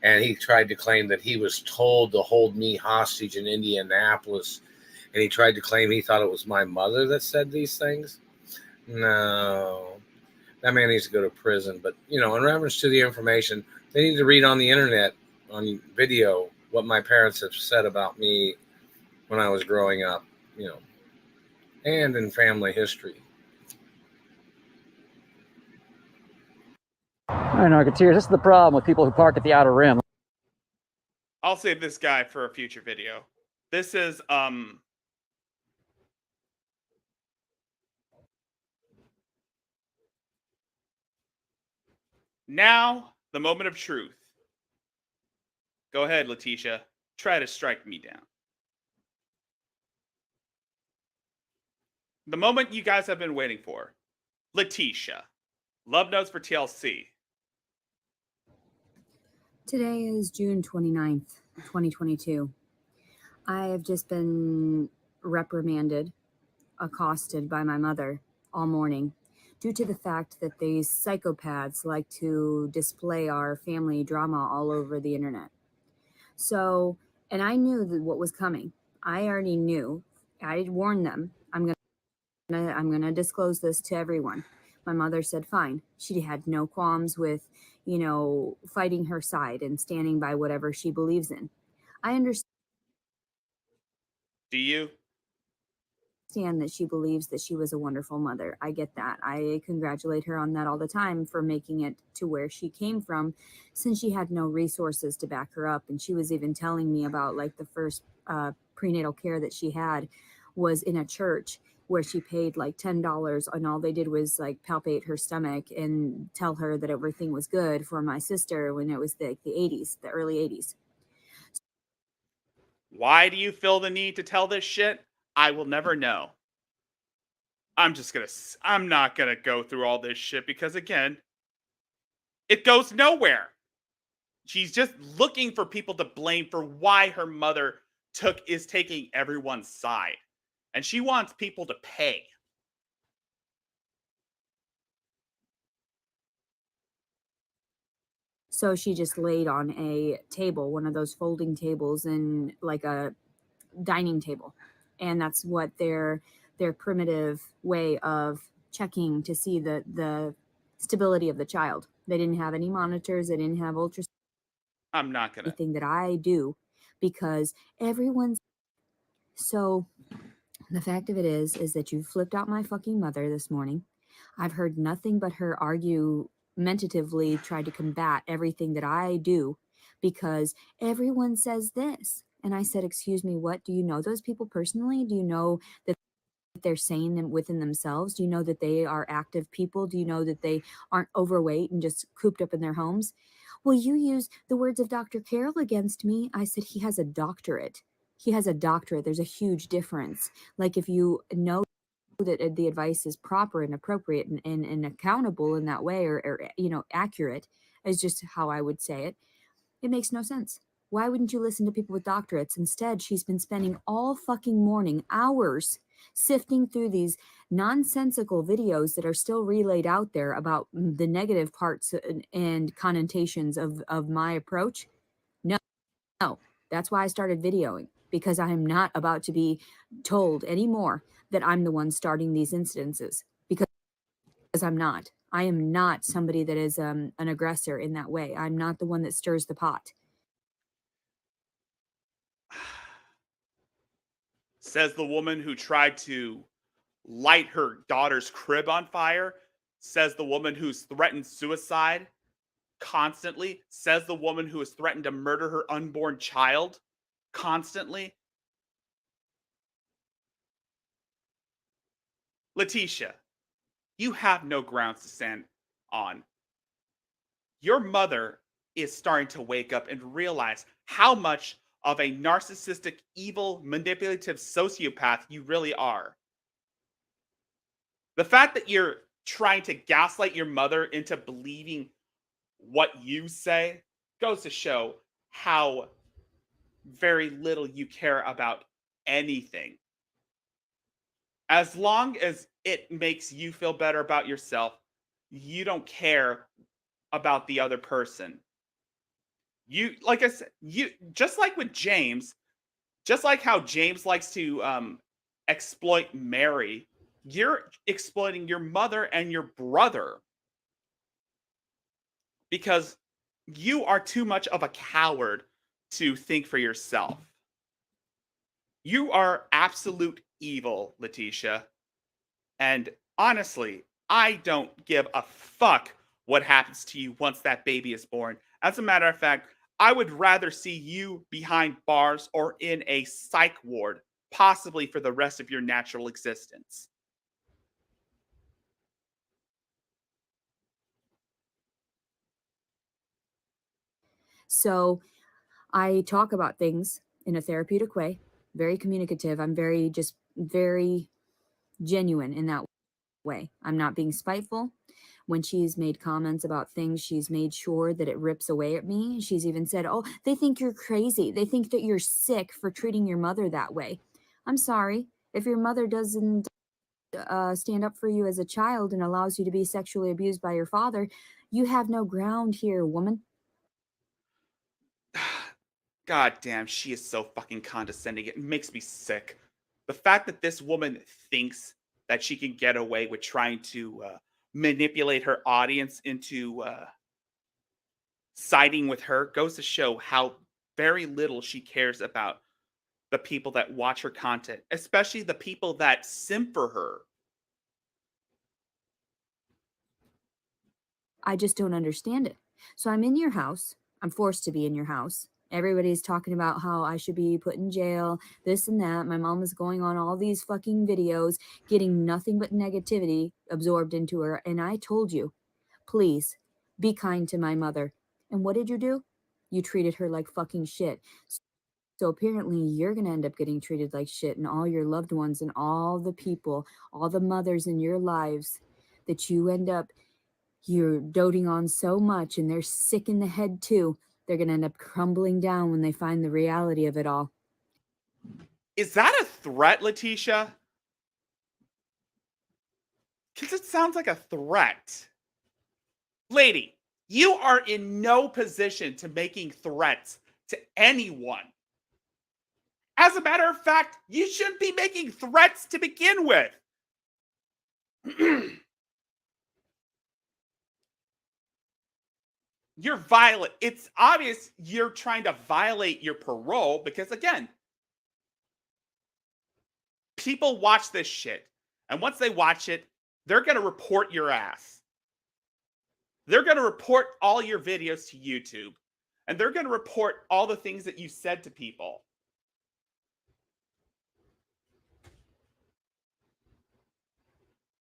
And he tried to claim that he was told to hold me hostage in Indianapolis. And he tried to claim he thought it was my mother that said these things. No, that man needs to go to prison. But, you know, in reference to the information, they need to read on the internet, on video, what my parents have said about me when I was growing up, you know, and in family history. All right, Narcoteers, this is the problem with people who park at the outer rim. I'll save this guy for a future video. This is, now, the moment of truth. Go ahead, Letitia. Try to strike me down. The moment you guys have been waiting for. Letitia. Love notes for TLC. Today is June 29th, 2022. I have just been reprimanded, accosted by my mother all morning due to the fact that these psychopaths like to display our family drama all over the internet. So, and I knew that what was coming. I already knew. I warned them. I'm gonna disclose this to everyone. My mother said fine. She had no qualms with, fighting her side and standing by whatever she believes in. I understand Do you? that she believes that she was a wonderful mother. I get that. I congratulate her on that all the time for making it to where she came from, since she had no resources to back her up. And she was even telling me about like the first prenatal care that she had was in a church where she paid like $10 and all they did was like palpate her stomach and tell her that everything was good for my sister when it was the 80s, the early 80s. Why do you feel the need to tell this shit? I will never know. I'm not gonna go through all this shit because, again, it goes nowhere. She's just looking for people to blame for why her mother is taking everyone's side. And she wants people to pay. So she just laid on a table, one of those folding tables, in like a dining table, and that's what their primitive way of checking to see the stability of the child. They didn't have any monitors. They didn't have ultrasound. I'm not gonna. Anything that I do, because everyone's so. The fact of it is that you flipped out my fucking mother this morning. I've heard nothing but her argumentatively try to combat everything that I do because everyone says this. And I said, excuse me, what? Do you know those people personally? Do you know that they're saying them within themselves? Do you know that they are active people? Do you know that they aren't overweight and just cooped up in their homes? Well, you use the words of Dr. Carroll against me. I said, he has a doctorate. He has a doctorate. There's a huge difference. Like if you know that the advice is proper and appropriate and accountable in that way, or accurate, is just how I would say it. It makes no sense. Why wouldn't you listen to people with doctorates? Instead, she's been spending all fucking morning, hours, sifting through these nonsensical videos that are still relayed out there about the negative parts and connotations of my approach. No, that's why I started videoing, because I am not about to be told anymore that I'm the one starting these incidences, because I'm not. I am not somebody that is an aggressor in that way. I'm not the one that stirs the pot. Says the woman who tried to light her daughter's crib on fire. Says the woman who's threatened suicide constantly. Says the woman who has threatened to murder her unborn child constantly. Letitia, you have no grounds to stand on. Your mother is starting to wake up and realize how much of a narcissistic, evil, manipulative sociopath you really are. The fact that you're trying to gaslight your mother into believing what you say goes to show how very little you care about anything. As long as it makes you feel better about yourself, you don't care about the other person. You, like I said, you just like with James, just like how James likes to exploit Mary, you're exploiting your mother and your brother because you are too much of a coward to think for yourself. You are absolute evil, Letitia. And honestly, I don't give a fuck what happens to you once that baby is born. As a matter of fact, I would rather see you behind bars or in a psych ward, possibly for the rest of your natural existence. So I talk about things in a therapeutic way, very communicative. I'm very genuine in that way. I'm not being spiteful when she's made comments about things, she's made sure that it rips away at me. She's even said, oh, they think you're crazy. They think that you're sick for treating your mother that way. I'm sorry. If your mother doesn't stand up for you as a child and allows you to be sexually abused by your father, you have no ground here, woman. God damn, she is so fucking condescending. It makes me sick. The fact that this woman thinks that she can get away with trying to manipulate her audience into siding with her goes to show how very little she cares about the people that watch her content, especially the people that simp for her. I just don't understand it. So I'm in your house. I'm forced to be in your house. Everybody's talking about how I should be put in jail, this and that. My mom is going on all these fucking videos, getting nothing but negativity absorbed into her. And I told you, please be kind to my mother. And what did you do? You treated her like fucking shit. So apparently you're going to end up getting treated like shit, and all your loved ones and all the people, all the mothers in your lives that you're doting on so much, and they're sick in the head too. They're going to end up crumbling down when they find the reality of it all. Is that a threat, Letitia? Because it sounds like a threat. Lady, you are in no position to making threats to anyone. As a matter of fact, you shouldn't be making threats to begin with. You're violent. It's obvious you're trying to violate your parole because, again, people watch this shit. And once they watch it, they're going to report your ass. They're going to report all your videos to YouTube. And they're going to report all the things that you said to people.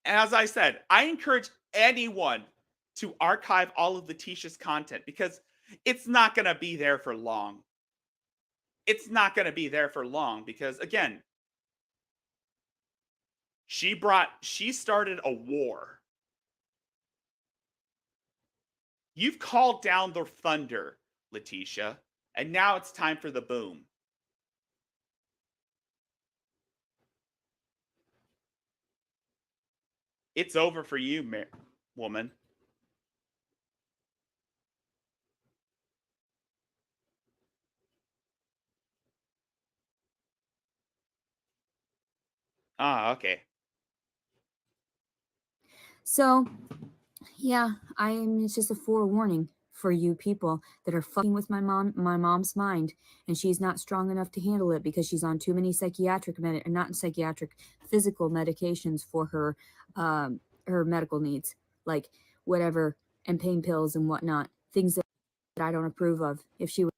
As I said, I encourage anyone to archive all of Letitia's content because it's not going to be there for long. It's not going to be there for long because, again, she started a war. You've called down the thunder, Letitia, and now it's time for the boom. It's over for you, woman. Ah, okay. So, yeah, it's just a forewarning for you people that are fucking with my mom's mind, and she's not strong enough to handle it because she's on too many physical medications for her her medical needs, like whatever, and pain pills and whatnot, things that I don't approve of. If she were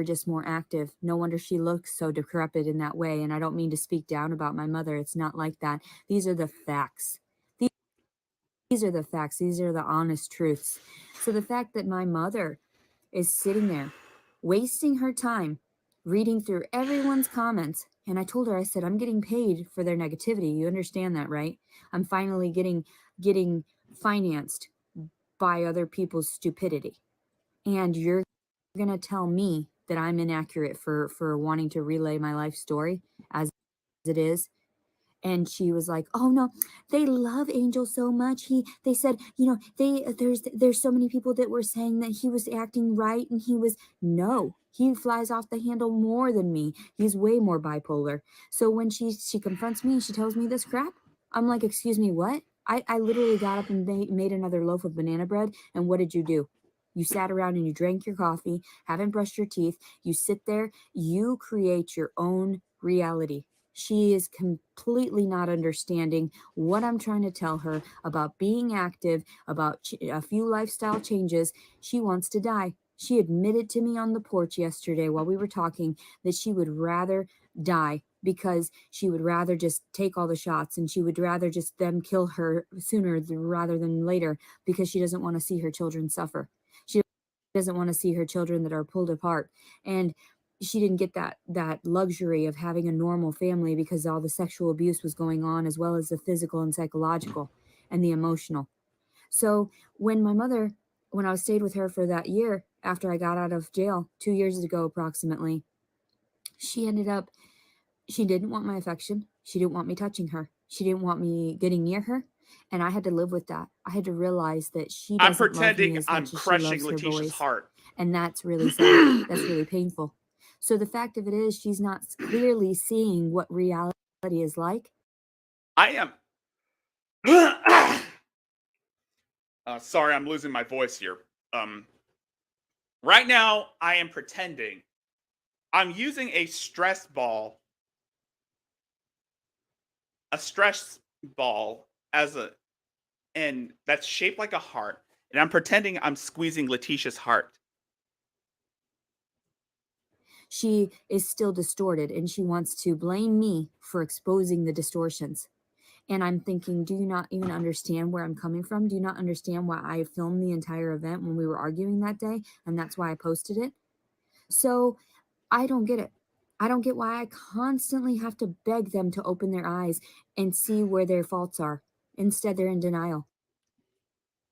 just more active, no wonder she looks so decrepit in that way. And I don't mean to speak down about my mother. It's not like that. These are the facts. These are the facts. These are the honest truths. So the fact that my mother is sitting there wasting her time reading through everyone's comments, and I told her, I said, I'm getting paid for their negativity. You understand that, right? I'm finally getting financed by other people's stupidity. And you're going to tell me that I'm inaccurate for wanting to relay my life story as it is? And she was like, oh no, they love Angel so much. They said, there's so many people that were saying that he was acting right, and no, he flies off the handle more than me. He's way more bipolar. So when she confronts me, she tells me this crap, I'm like, excuse me, what? I literally got up and made another loaf of banana bread. And what did you do? You sat around and you drank your coffee, haven't brushed your teeth. You sit there, you create your own reality. She is completely not understanding what I'm trying to tell her about being active, about a few lifestyle changes. She wants to die. She admitted to me on the porch yesterday while we were talking that she would rather die because she would rather just take all the shots, and she would rather just them kill her sooner rather than later because she doesn't want to see her children suffer. She doesn't want to see her children that are pulled apart. And she didn't get that luxury of having a normal family because all the sexual abuse was going on, as well as the physical and psychological and the emotional. So when I stayed with her for that year after I got out of jail 2 years ago approximately, she didn't want my affection. She didn't want me touching her. She didn't want me getting near her. And I had to live with that. I had to realize that she I'm doesn't love me pretending as I'm much as she crushing loves her Letitia's boys. heart. And that's really sad. That's really painful. So the fact of it is, she's not clearly seeing what reality is like. I am. Sorry, I'm losing my voice here. Right now, I am pretending I'm using a stress ball and that's shaped like a heart, and I'm pretending I'm squeezing Letitia's heart. She is still distorted and she wants to blame me for exposing the distortions. And I'm thinking, do you not even understand where I'm coming from? Do you not understand why I filmed the entire event when we were arguing that day? And that's why I posted it. So I don't get it. I don't get why I constantly have to beg them to open their eyes and see where their faults are. Instead, they're in denial.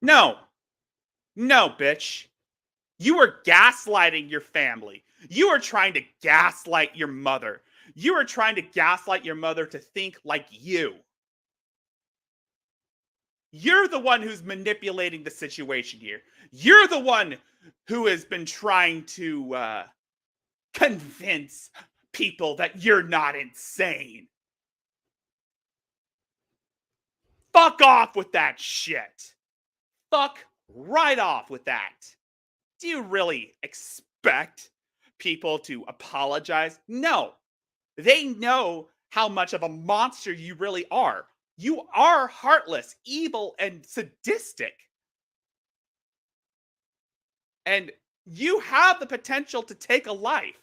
No, bitch. You are gaslighting your family. You are trying to gaslight your mother. You are trying to gaslight your mother to think like you. You're the one who's manipulating the situation here. You're the one who has been trying to convince people that you're not insane. Fuck off with that shit. Fuck right off with that. Do you really expect people to apologize? No. They know how much of a monster you really are. You are heartless, evil, and sadistic. And you have the potential to take a life.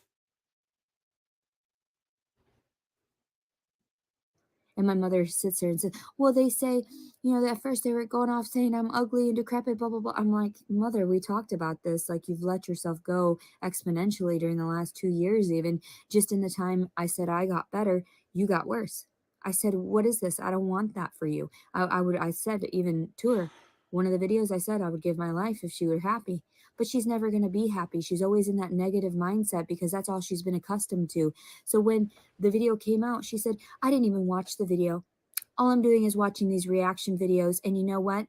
And my mother sits there and says, well, they say, at first they were going off saying I'm ugly and decrepit, blah, blah, blah. I'm like, mother, we talked about this. Like, you've let yourself go exponentially during the last 2 years, even just in the time I said I got better, you got worse. I said, what is this? I don't want that for you. I said even to her, one of the videos I said I would give my life if she were happy. But she's never going to be happy. She's always in that negative mindset because that's all she's been accustomed to. So when the video came out, she said, I didn't even watch the video. All I'm doing is watching these reaction videos. And you know what?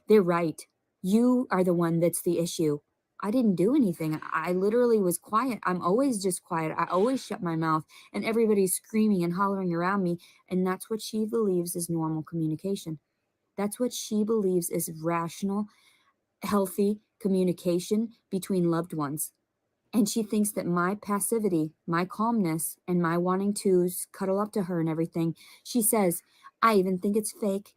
They're right. You are the one that's the issue. I didn't do anything. I literally was quiet. I'm always just quiet. I always shut my mouth and everybody's screaming and hollering around me. And that's what she believes is normal communication. That's what she believes is rational, healthy communication between loved ones. And she thinks that my passivity, my calmness, and my wanting to cuddle up to her and everything, she says, I even think it's fake.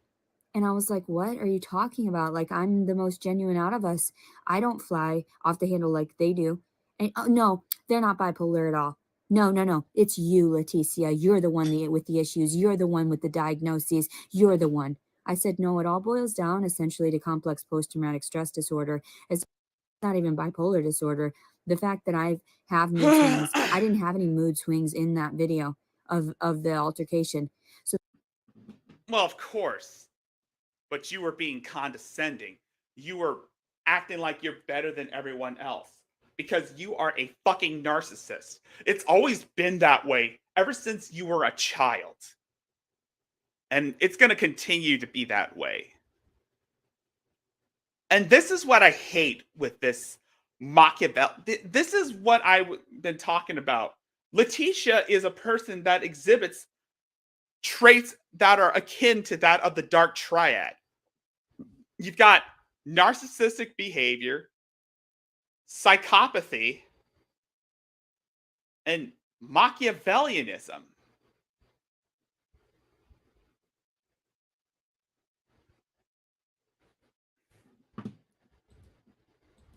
And I was like, what are you talking about? Like, I'm the most genuine out of us. I don't fly off the handle like they do. And no, they're not bipolar at all. No. It's you, Leticia. You're the one with the issues. You're the one with the diagnoses. You're the one. I said, no, it all boils down essentially to complex post-traumatic stress disorder. It's not even bipolar disorder. The fact that I have mood swings, I didn't have any mood swings in that video of the altercation. So, Well, of course. But you were being condescending. You were acting like you're better than everyone else because you are a fucking narcissist. It's always been that way ever since you were a child. And it's going to continue to be that way. And this is what I hate with this Machiavelli. This is what I've been talking about. Letitia is a person that exhibits traits that are akin to that of the dark triad. You've got narcissistic behavior, psychopathy, and Machiavellianism.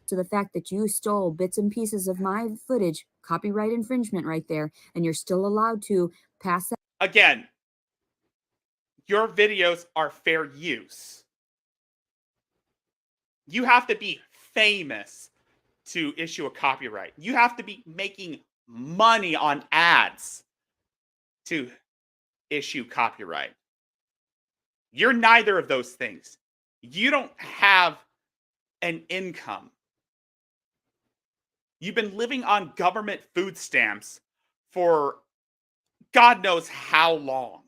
So the fact that you stole bits and pieces of my footage, copyright infringement right there, and you're still allowed to pass that. Again, your videos are fair use. You have to be famous to issue a copyright. You have to be making money on ads to issue copyright. You're neither of those things. You don't have an income. You've been living on government food stamps for God knows how long.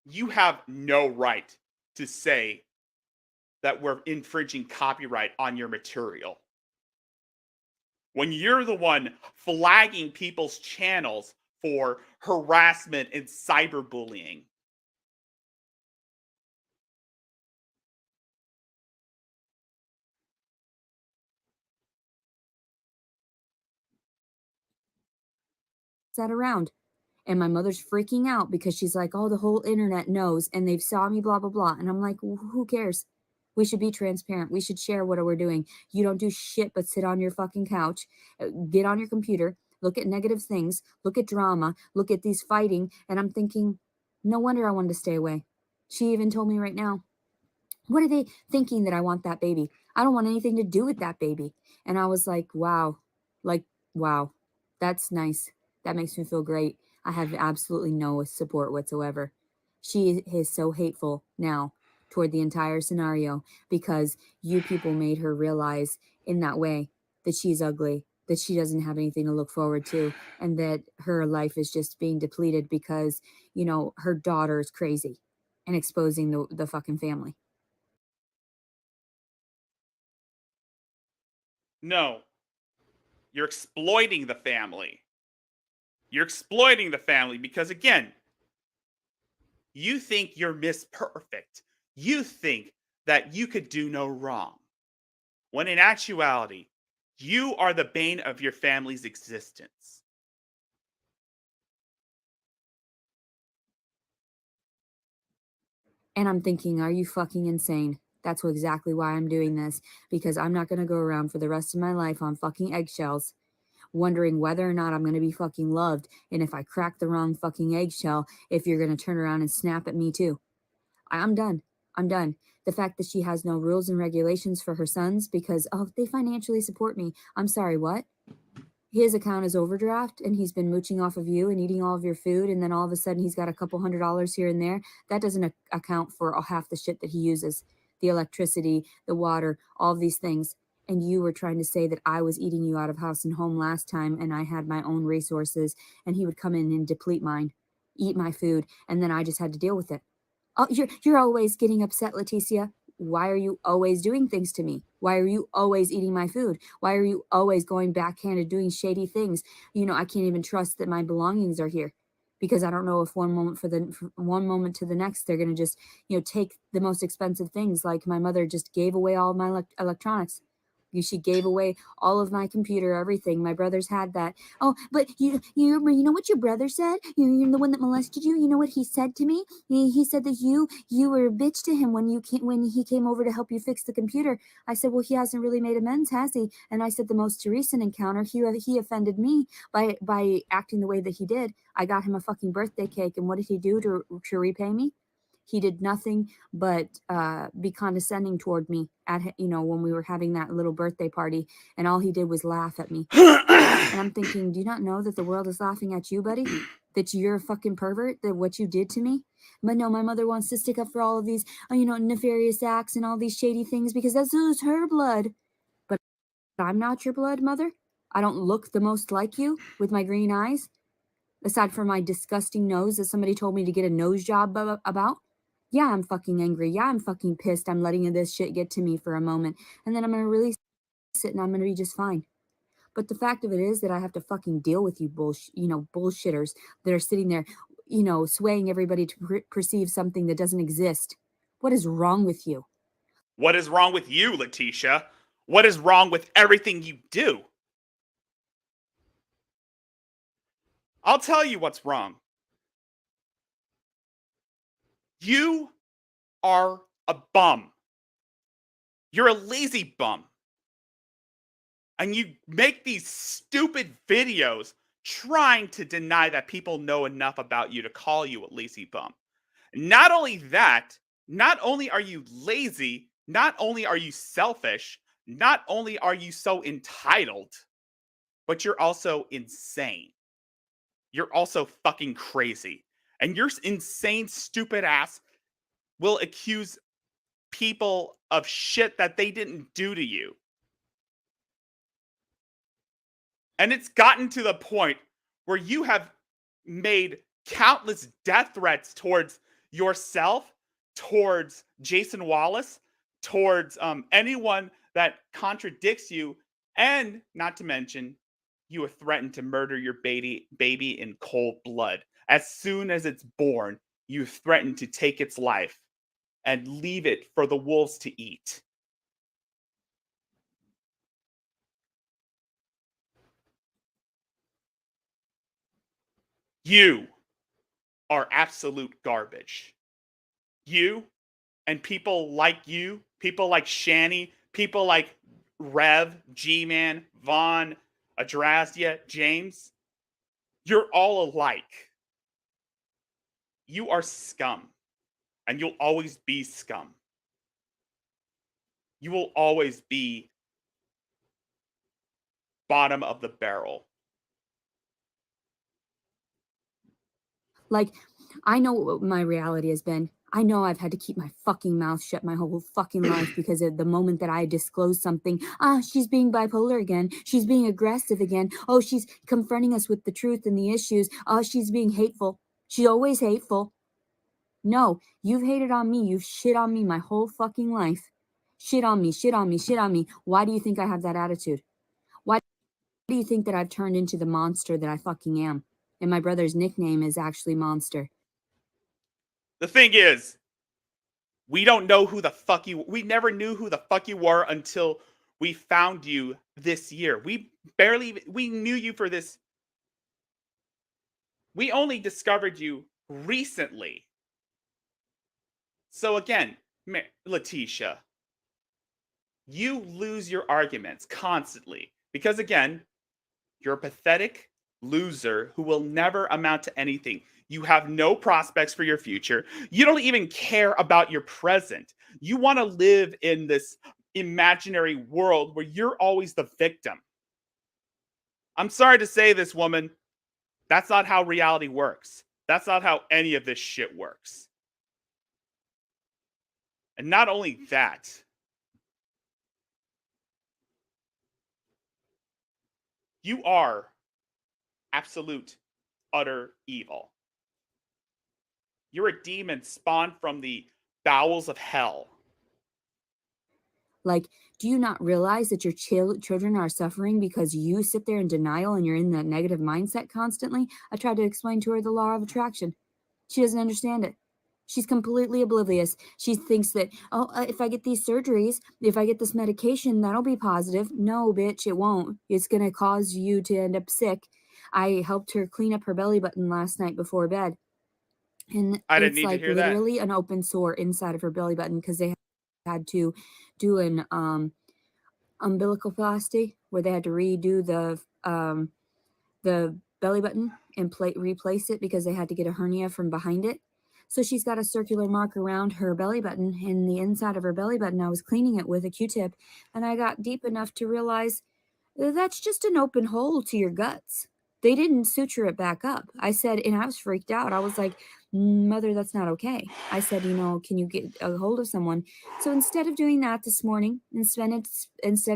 You have no right to say that we're infringing copyright on your material. When you're the one flagging people's channels for harassment and cyberbullying. That around. And my mother's freaking out because she's like, oh, the whole internet knows and they've saw me, blah, blah, blah. And I'm like, who cares? We should be transparent. We should share what we're doing. You don't do shit but sit on your fucking couch, get on your computer, look at negative things, look at drama, look at these fighting. And I'm thinking, no wonder I wanted to stay away. She even told me right now, what are they thinking that I want that baby? I don't want anything to do with that baby. And I was like, wow, wow, that's nice. That makes me feel great. I have absolutely no support whatsoever. She is so hateful now toward the entire scenario because you people made her realize in that way that she's ugly, that she doesn't have anything to look forward to, and that her life is just being depleted because, you know, her daughter is crazy and exposing the fucking family. No, you're exploiting the family. You're exploiting the family because, again, you think you're Miss Perfect. You think that you could do no wrong. When in actuality, you are the bane of your family's existence. And I'm thinking, are you fucking insane? That's exactly why I'm doing this, because I'm not going to go around for the rest of my life on fucking eggshells, wondering whether or not I'm going to be fucking loved. And if I crack the wrong fucking eggshell, if you're going to turn around and snap at me too. I'm done. I'm done. The fact that she has no rules and regulations for her sons because, oh, they financially support me. I'm sorry, what? His account is overdraft and he's been mooching off of you and eating all of your food, and then all of a sudden he's got a couple $100 here and there. That doesn't account for half the shit that he uses, the electricity, the water, all of these things. And you were trying to say that I was eating you out of house and home last time and I had my own resources, and he would come in and deplete mine, eat my food, and then I just had to deal with it. Oh, you're always getting upset, Leticia. Why are you always doing things to me? Why are you always eating my food? Why are you always going backhanded, doing shady things? You know, I can't even trust that my belongings are here because I don't know if one moment one moment to the next they're gonna just, you know, take the most expensive things. Like my mother just gave away all my electronics. She gave away all of my computer, everything. My brothers had that. Oh, but you know what your brother said? You're the one that molested you. You know what he said to me? He said that you were a bitch to him when he came over to help you fix the computer. I said, well, he hasn't really made amends, has he? And I said, the most recent encounter, he offended me by acting the way that he did. I got him a fucking birthday cake, and what did he do to repay me? He did nothing but be condescending toward me at, you know, when we were having that little birthday party, and all he did was laugh at me. And I'm thinking, do you not know that the world is laughing at you, buddy? That you're a fucking pervert, that what you did to me? But no, my mother wants to stick up for all of these, you know, nefarious acts and all these shady things because that's her blood. But I'm not your blood, mother. I don't look the most like you with my green eyes, aside from my disgusting nose that somebody told me to get a nose job about. Yeah, I'm fucking angry. Yeah, I'm fucking pissed. I'm letting this shit get to me for a moment. And then I'm going to release it and I'm going to be just fine. But the fact of it is that I have to fucking deal with you bullshitters that are sitting there, you know, swaying everybody to perceive something that doesn't exist. What is wrong with you? What is wrong with you, Leticia? What is wrong with everything you do? I'll tell you what's wrong. You are a bum. You're a lazy bum. And you make these stupid videos trying to deny that people know enough about you to call you a lazy bum. Not only that, not only are you lazy, not only are you selfish, not only are you so entitled, but you're also insane. You're also fucking crazy. And your insane, stupid ass will accuse people of shit that they didn't do to you. And it's gotten to the point where you have made countless death threats towards yourself, towards Jason Wallace, towards anyone that contradicts you, and not to mention, you have threatened to murder your baby in cold blood. As soon as it's born, you threaten to take its life and leave it for the wolves to eat. You are absolute garbage. You and people like you, people like Shani, people like Rev, G-Man, Vaughn, Adrazia, James, you're all alike. You are scum. And you'll always be scum. You will always be bottom of the barrel. Like, I know what my reality has been. I know I've had to keep my fucking mouth shut my whole fucking life because at the moment that I disclose something, she's being bipolar again. She's being aggressive again. Oh, she's confronting us with the truth and the issues. Oh, she's being hateful. She's always hateful. No, you've hated on me. You've shit on me my whole fucking life. Shit on me, shit on me, shit on me. Why do you think I have that attitude? Why do you think that I've turned into the monster that I fucking am? And my brother's nickname is actually Monster. The thing is, we don't know who the fuck we never knew who the fuck you were until we found you this year. We knew you for this. We only discovered you recently. So again, Letitia, you lose your arguments constantly because again, you're a pathetic loser who will never amount to anything. You have no prospects for your future. You don't even care about your present. You want to live in this imaginary world where you're always the victim. I'm sorry to say this, woman. That's not how reality works. That's not how any of this shit works. And not only that, you are absolute, utter evil. You're a demon spawned from the bowels of hell. Like, do you not realize that your children are suffering because you sit there in denial and you're in that negative mindset constantly? I tried to explain to her the law of attraction. She doesn't understand it. She's completely oblivious. She thinks that, if I get these surgeries, if I get this medication, that'll be positive. No, bitch, it won't. It's going to cause you to end up sick. I helped her clean up her belly button last night before bed. And I didn't it's need to like hear that. literally an open sore inside of her belly button because they had to do an umbilicalplasty where they had to redo the belly button and replace it because they had to get a hernia from behind it. So she's got a circular mark around her belly button, and the inside of her belly button, I was cleaning it with a Q-tip, and I got deep enough to realize that's just an open hole to your guts. They didn't suture it back up. I said, and I was freaked out. I was like, Mother, that's not okay. I said, can you get a hold of someone? So instead of doing that this morning, instead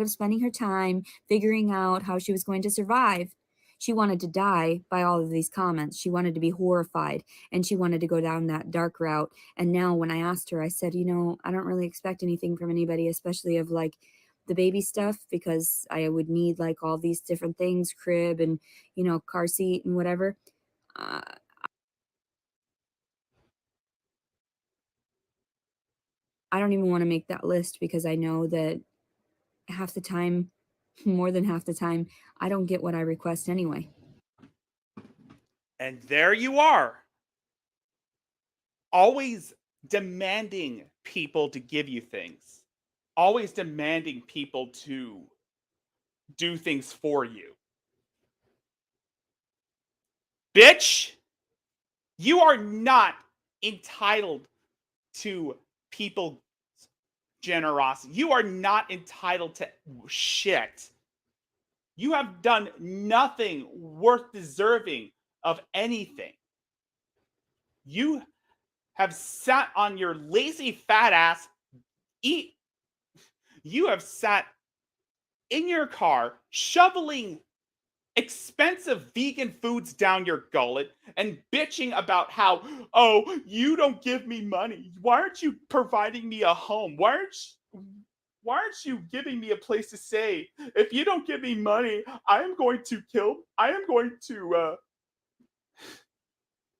of spending her time figuring out how she was going to survive, she wanted to die by all of these comments. She wanted to be horrified, and she wanted to go down that dark route. And now when I asked her, I said, I don't really expect anything from anybody, especially of like the baby stuff, because I would need like all these different things, crib and, car seat and whatever. I don't even want to make that list because I know that half the time, more than half the time, I don't get what I request anyway. And there you are, always demanding people to give you things, always demanding people to do things for you. Bitch, you are not entitled to people's generosity. You are not entitled to shit. You have done nothing worth deserving of anything. You have sat on your lazy fat ass. You have sat in your car shoveling expensive vegan foods down your gullet and bitching about how, oh, you don't give me money. Why aren't you providing me a home? Why aren't you giving me a place to stay? If you don't give me money, I am going to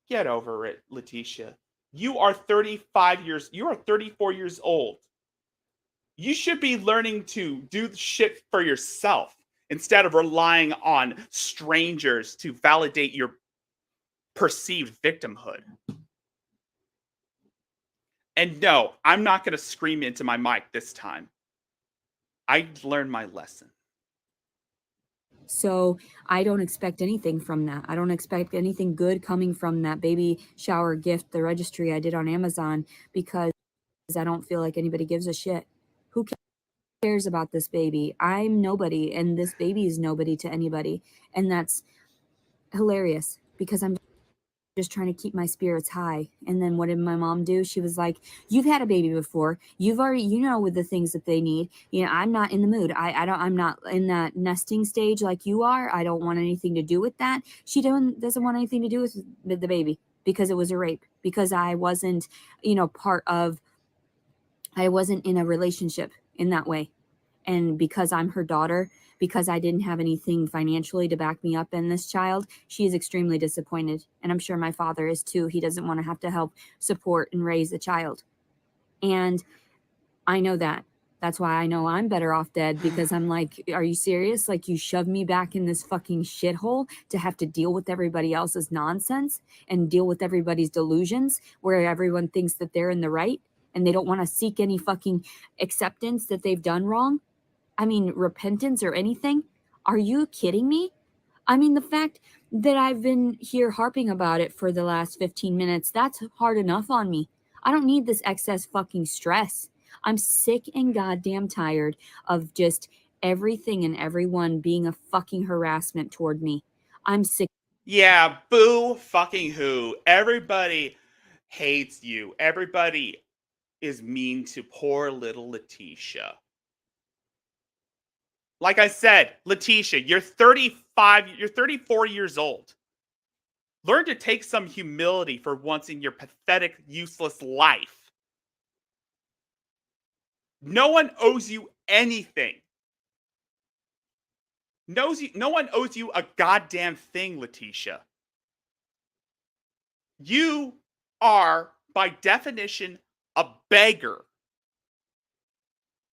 get over it, Letitia. You are 34 years old. You should be learning to do shit for yourself instead of relying on strangers to validate your perceived victimhood. And no, I'm not going to scream into my mic this time. I learned my lesson. So I don't expect anything from that. I don't expect anything good coming from that baby shower gift, the registry I did on Amazon, because I don't feel like anybody gives a shit. Who cares about this baby? I'm nobody, and this baby is nobody to anybody. And that's hilarious because I'm just trying to keep my spirits high. And then what did my mom do? She was like, you've had a baby before. You've already, with the things that they need. I'm not in the mood. I'm not in that nesting stage like you are. I don't want anything to do with that. She doesn't want anything to do with the baby because it was a rape, because I wasn't, I wasn't in a relationship in that way. And because I'm her daughter, because I didn't have anything financially to back me up in this child, she is extremely disappointed. And I'm sure my father is too. He doesn't want to have to help support and raise a child. And I know that. That's why I know I'm better off dead, because I'm like, are you serious? Like, you shoved me back in this fucking shithole to have to deal with everybody else's nonsense and deal with everybody's delusions where everyone thinks that they're in the right and they don't want to seek any fucking acceptance that they've done wrong. I mean, repentance or anything? Are you kidding me? I mean, the fact that I've been here harping about it for the last 15 minutes, that's hard enough on me. I don't need this excess fucking stress. I'm sick and goddamn tired of just everything and everyone being a fucking harassment toward me. I'm sick. Yeah, boo fucking who. Everybody hates you. Everybody is mean to poor little Letitia. Like I said, Letitia, you're 34 years old. Learn to take some humility for once in your pathetic, useless life. No one owes you anything. No one owes you a goddamn thing, Letitia. You are, by definition, a beggar.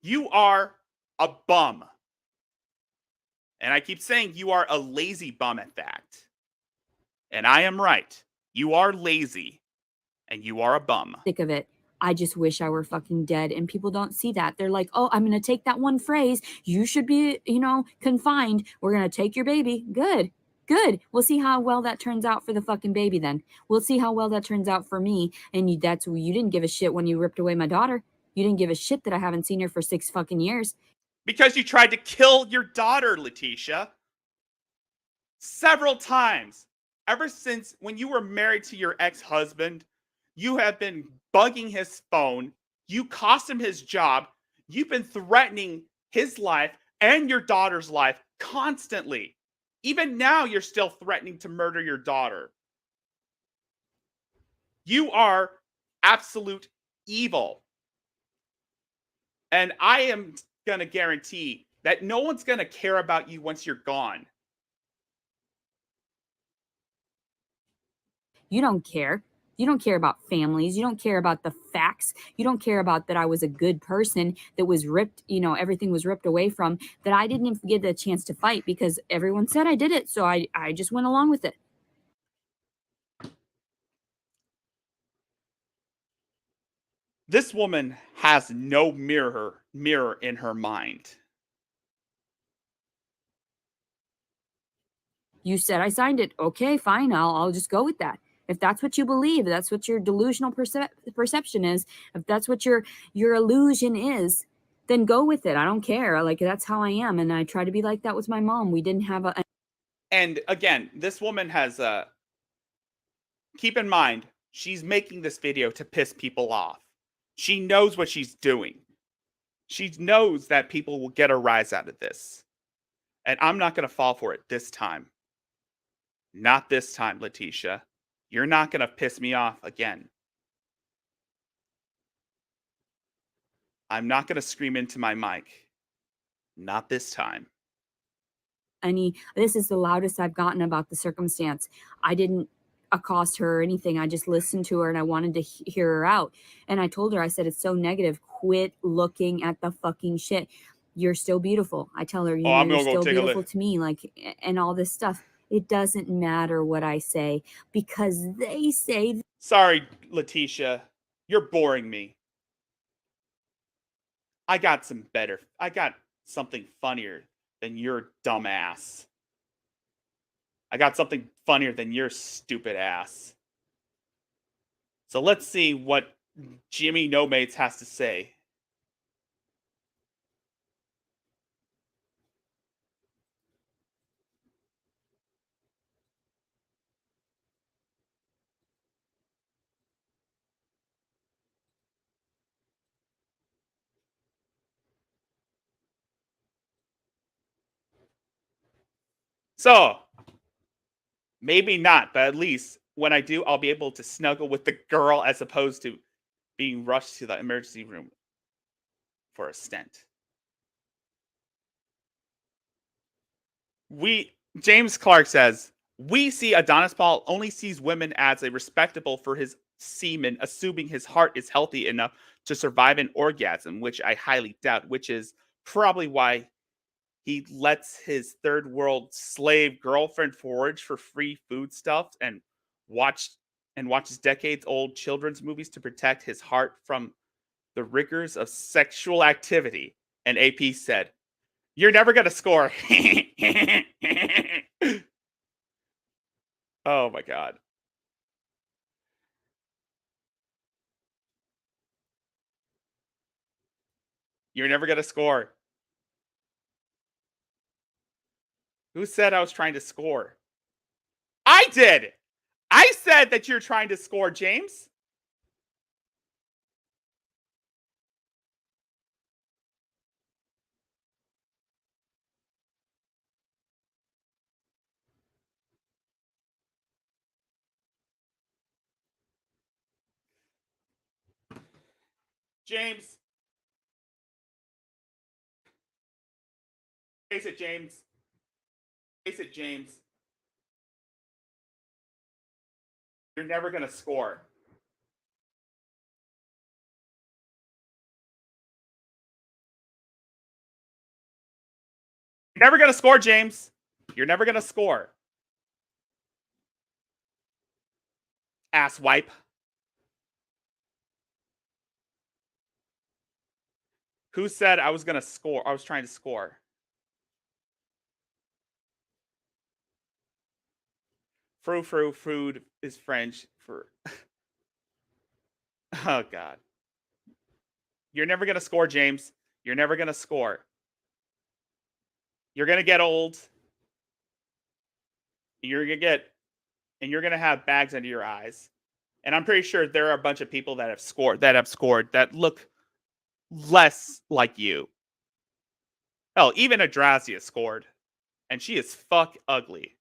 You are a bum. And I keep saying you are a lazy bum at that. And I am right. You are lazy. And you are a bum. Sick of it. I just wish I were fucking dead. And people don't see that. They're like, oh, I'm going to take that one phrase. You should be, confined. We're going to take your baby. Good. We'll see how well that turns out for the fucking baby then. We'll see how well that turns out for me. And you didn't give a shit when you ripped away my daughter. You didn't give a shit that I haven't seen her for 6 fucking years. Because you tried to kill your daughter, Letitia. Several times. Ever since when you were married to your ex-husband, you have been bugging his phone. You cost him his job. You've been threatening his life and your daughter's life constantly. Even now, you're still threatening to murder your daughter. You are absolute evil. And I am going to guarantee that no one's going to care about you once you're gone. You don't care. You don't care about families. You don't care about the facts. You don't care about that I was a good person that was ripped, everything was ripped away from, that I didn't even get the chance to fight because everyone said I did it. So I just went along with it. This woman has no mirror in her mind. You said I signed it. Okay, fine. I'll just go with that. If that's what you believe, that's what your delusional perception is, if that's what your illusion is, then go with it. I don't care. Like, that's how I am. And I try to be like that with my mom. We didn't have And again, this woman has, keep in mind, She's making this video to piss people off. She knows what she's doing. She knows that people will get a rise out of this. And I'm not going to fall for it this time. Not this time, Letitia. You're not going to piss me off again. I'm not going to scream into my mic. Not this time. This is the loudest I've gotten about the circumstance. I didn't accost her or anything. I just listened to her and I wanted to hear her out. And I told her, I said, it's so negative. Quit looking at the fucking shit. You're still beautiful. I tell her, I'm you're gonna go still take a beautiful look. to me, like, and all this stuff. It doesn't matter what I say because they say. Sorry, Letitia. You're boring me. I got something funnier than your dumb ass. I got something funnier than your stupid ass. So let's see what Jimmy No Mates has to say. So, maybe not, but at least when I do, I'll be able to snuggle with the girl as opposed to being rushed to the emergency room for a stent. James Clark says, we see Adonis Paul only sees women as a respectable for his semen, assuming his heart is healthy enough to survive an orgasm, which I highly doubt, which is probably why he lets his third world slave girlfriend forage for free foodstuffs and watches decades old children's movies to protect his heart from the rigors of sexual activity. And AP said, "You're never gonna score." Oh my god. You're never gonna score. Who said I was trying to score? I did! I said that you're trying to score, James. James. Face it, James. Face it, James. You're never gonna score. You're never gonna score, James. You're never gonna score. Ass wipe. Who said I was gonna score? I was trying to score. Food is French for. Oh god. You're never gonna score, James. You're never gonna score. You're gonna get old. You're gonna have bags under your eyes. And I'm pretty sure there are a bunch of people that have scored that look less like you. Hell, even Adrazia scored. And she is fuck ugly.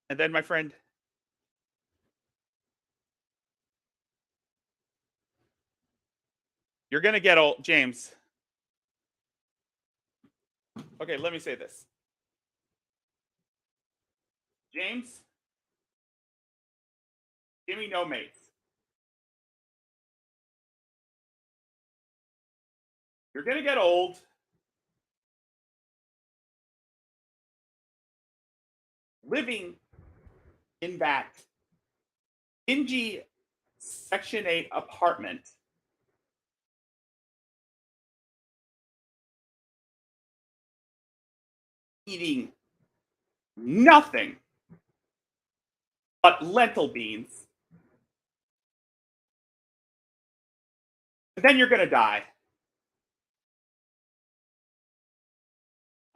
And then my friend, you're gonna get old, James. Okay, let me say this. James, give me no mates. You're gonna get old. Living in that dingy Section 8 apartment. Eating nothing but lentil beans. And then you're gonna die.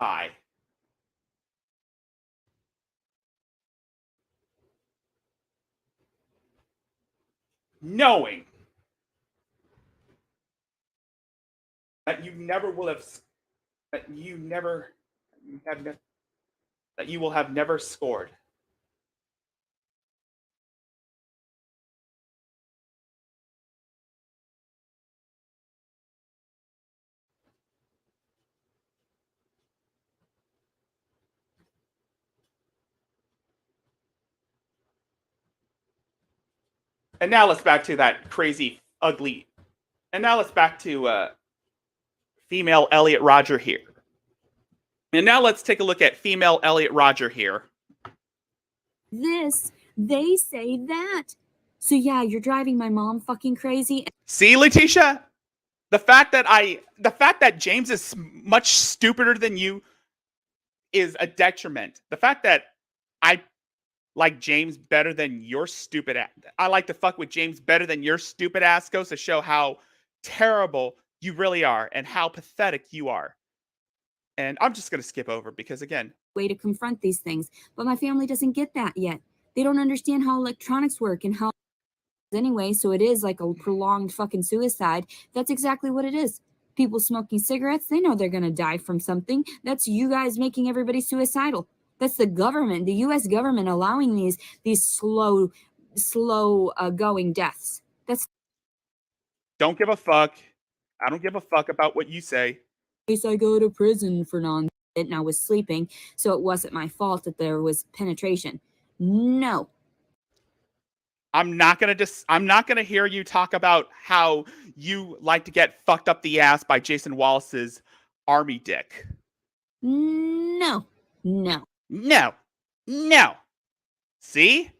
die. Knowing that you never will have, that you never have, that you will have never scored. And now let's back to that crazy, ugly. And now let's back to female Elliot Rodger here. And now let's take a look at female Elliot Rodger here. This, they say that. So yeah, you're driving my mom fucking crazy. See, Letitia? The fact that James is much stupider than you is a detriment. The fact that I like James better than your stupid ass. I like to fuck with James better than your stupid ass goes to show how terrible you really are and how pathetic you are. And I'm just going to skip over because, again, way to confront these things. But my family doesn't get that yet. They don't understand how electronics work and how anyway, so it is like a prolonged fucking suicide. That's exactly what it is. People smoking cigarettes, they know they're going to die from something. That's you guys making everybody suicidal. That's the government, the US government allowing these slow going deaths. That's don't give a fuck. I don't give a fuck about what you say. case I go to prison for and I was sleeping, so it wasn't my fault that there was penetration. No. I'm not gonna hear you talk about how you like to get fucked up the ass by Jason Wallace's army dick. No. No. See?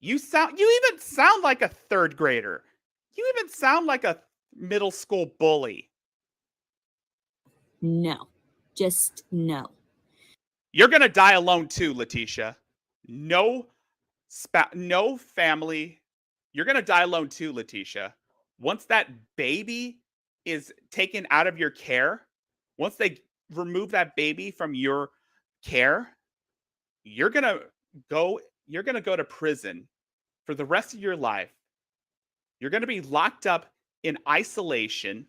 You even sound like a third grader. You even sound like a middle school bully. No. Just no. You're gonna die alone too, Letitia. No family. You're gonna die alone too, Letitia. Once that baby is taken out of your care, once they remove that baby from your care, you're gonna go to prison for the rest of your life. You're gonna be locked up in isolation,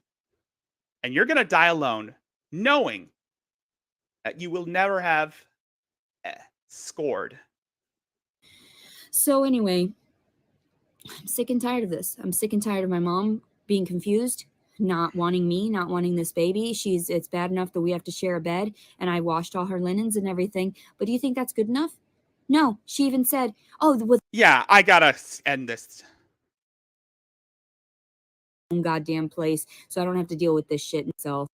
and you're gonna die alone, knowing that you will never have scored. So anyway, I'm sick and tired of this. I'm sick and tired of my mom being confused, not wanting me, not wanting this baby. It's bad enough that we have to share a bed, and I washed all her linens and everything. But do you think that's good enough? No. She even said, "Oh, yeah, I gotta end this. Goddamn place, so I don't have to deal with this shit myself."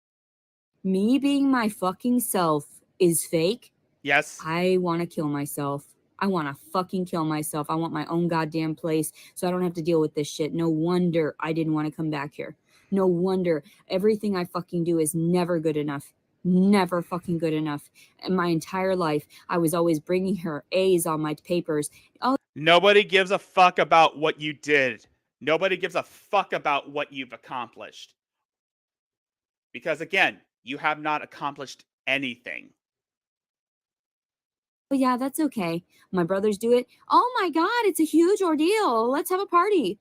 Me being my fucking self is fake. Yes. I want to kill myself. I want to fucking kill myself. I want my own goddamn place so I don't have to deal with this shit. No wonder I didn't want to come back here. No wonder everything I fucking do is never good enough. Never fucking good enough. And my entire life, I was always bringing her A's on my papers. Oh, nobody gives a fuck about what you did. Nobody gives a fuck about what you've accomplished. Because again, you have not accomplished anything. well, yeah, that's okay. My brothers do it. Oh my God, it's a huge ordeal. Let's have a party.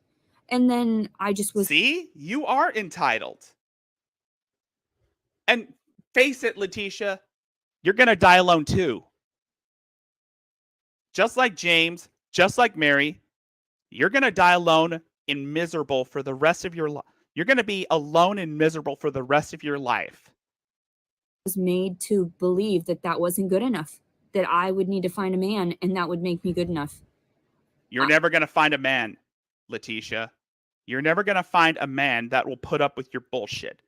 And then I just was. See, you are entitled. And face it, Letitia, you're going to die alone too. Just like James, just like Mary, you're going to die alone and miserable for the rest of your life. You're going to be alone and miserable for the rest of your life. Was made to believe that that wasn't good enough, that I would need to find a man and that would make me good enough. You're never going to find a man, Letitia. You're never going to find a man that will put up with your bullshit.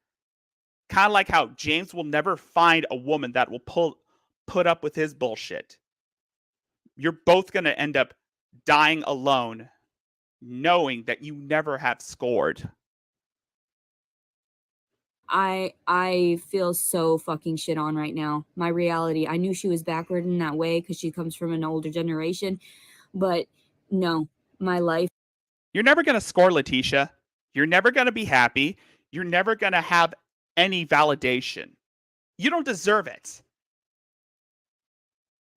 Kind of like how James will never find a woman that will put up with his bullshit. You're both going to end up dying alone, knowing that you never have scored. I feel so fucking shit on right now. My reality. I knew she was backward in that way because she comes from an older generation. But no, my life. You're never going to score, Letitia. You're never going to be happy. You're never going to have any validation. You don't deserve it.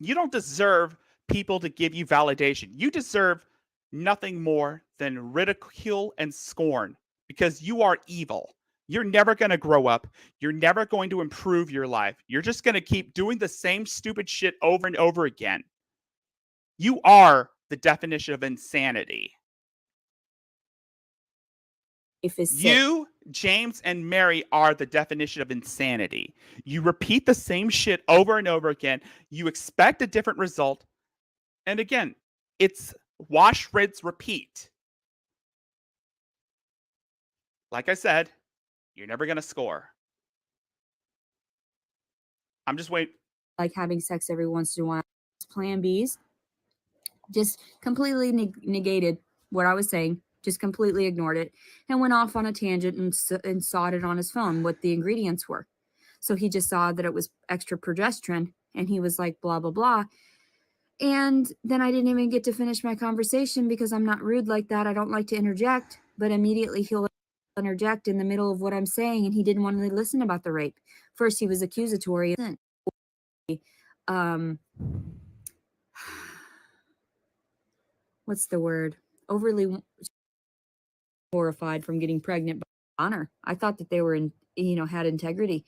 You don't deserve people to give you validation. You deserve nothing more than ridicule and scorn because you are evil. You're never going to grow up. You're never going to improve your life. You're just going to keep doing the same stupid shit over and over again. You are the definition of insanity. If it's sick. You, James, and Mary are the definition of insanity. You repeat the same shit over and over again. You expect a different result. And again, it's wash, rinse, repeat. Like I said, you're never going to score. I'm just waiting. Like having sex every once in a while. Plan Bs. Just completely negated what I was saying. Just completely ignored it and went off on a tangent and saw it on his phone what the ingredients were. So he just saw that it was extra progesterone and he was like, blah, blah, blah. And then I didn't even get to finish my conversation because I'm not rude like that. I don't like to interject, but immediately he'll interject in the middle of what I'm saying. And he didn't want to listen about the rape. First, he was accusatory. What's the word? Overly horrified from getting pregnant by honor. I thought that they were had integrity.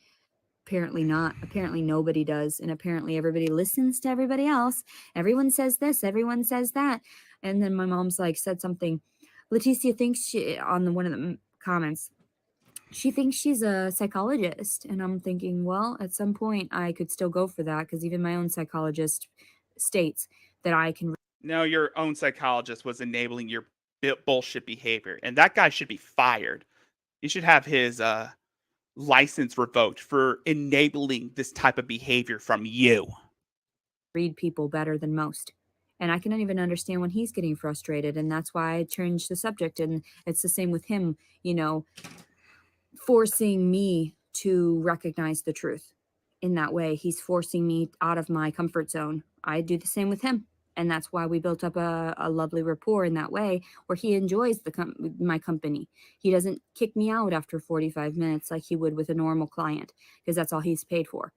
Apparently not. Apparently nobody does. And apparently everybody listens to everybody else. Everyone says this, everyone says that. And then my mom's like said something. Leticia thinks she, on one of the comments, she thinks she's a psychologist. And I'm thinking, well, at some point I could still go for that because even my own psychologist states that I can. No, your own psychologist was enabling your bullshit behavior. And that guy should be fired. You should have his license revoked for enabling this type of behavior from you. Read people better than most. And I cannot even understand when he's getting frustrated. And that's why I changed the subject. And it's the same with him, forcing me to recognize the truth in that way. He's forcing me out of my comfort zone. I do the same with him. And that's why we built up a lovely rapport in that way where he enjoys my company. He doesn't kick me out after 45 minutes like he would with a normal client because that's all he's paid for.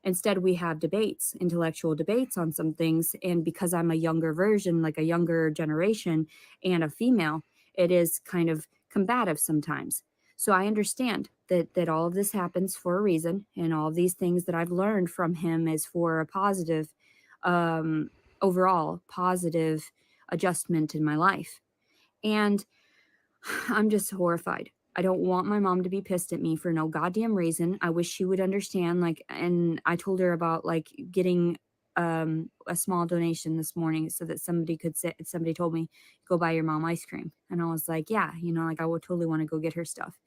Instead, we have debates, intellectual debates on some things. And because I'm a younger version, like a younger generation and a female, it is kind of combative sometimes. So I understand that all of this happens for a reason. And all of these things that I've learned from him is for a positive overall positive adjustment in my life. And I'm just horrified. I don't want my mom to be pissed at me for no goddamn reason. I wish she would understand, and I told her about getting a small donation this morning so that somebody told me, go buy your mom ice cream. And I was like, yeah, I would totally want to go get her stuff.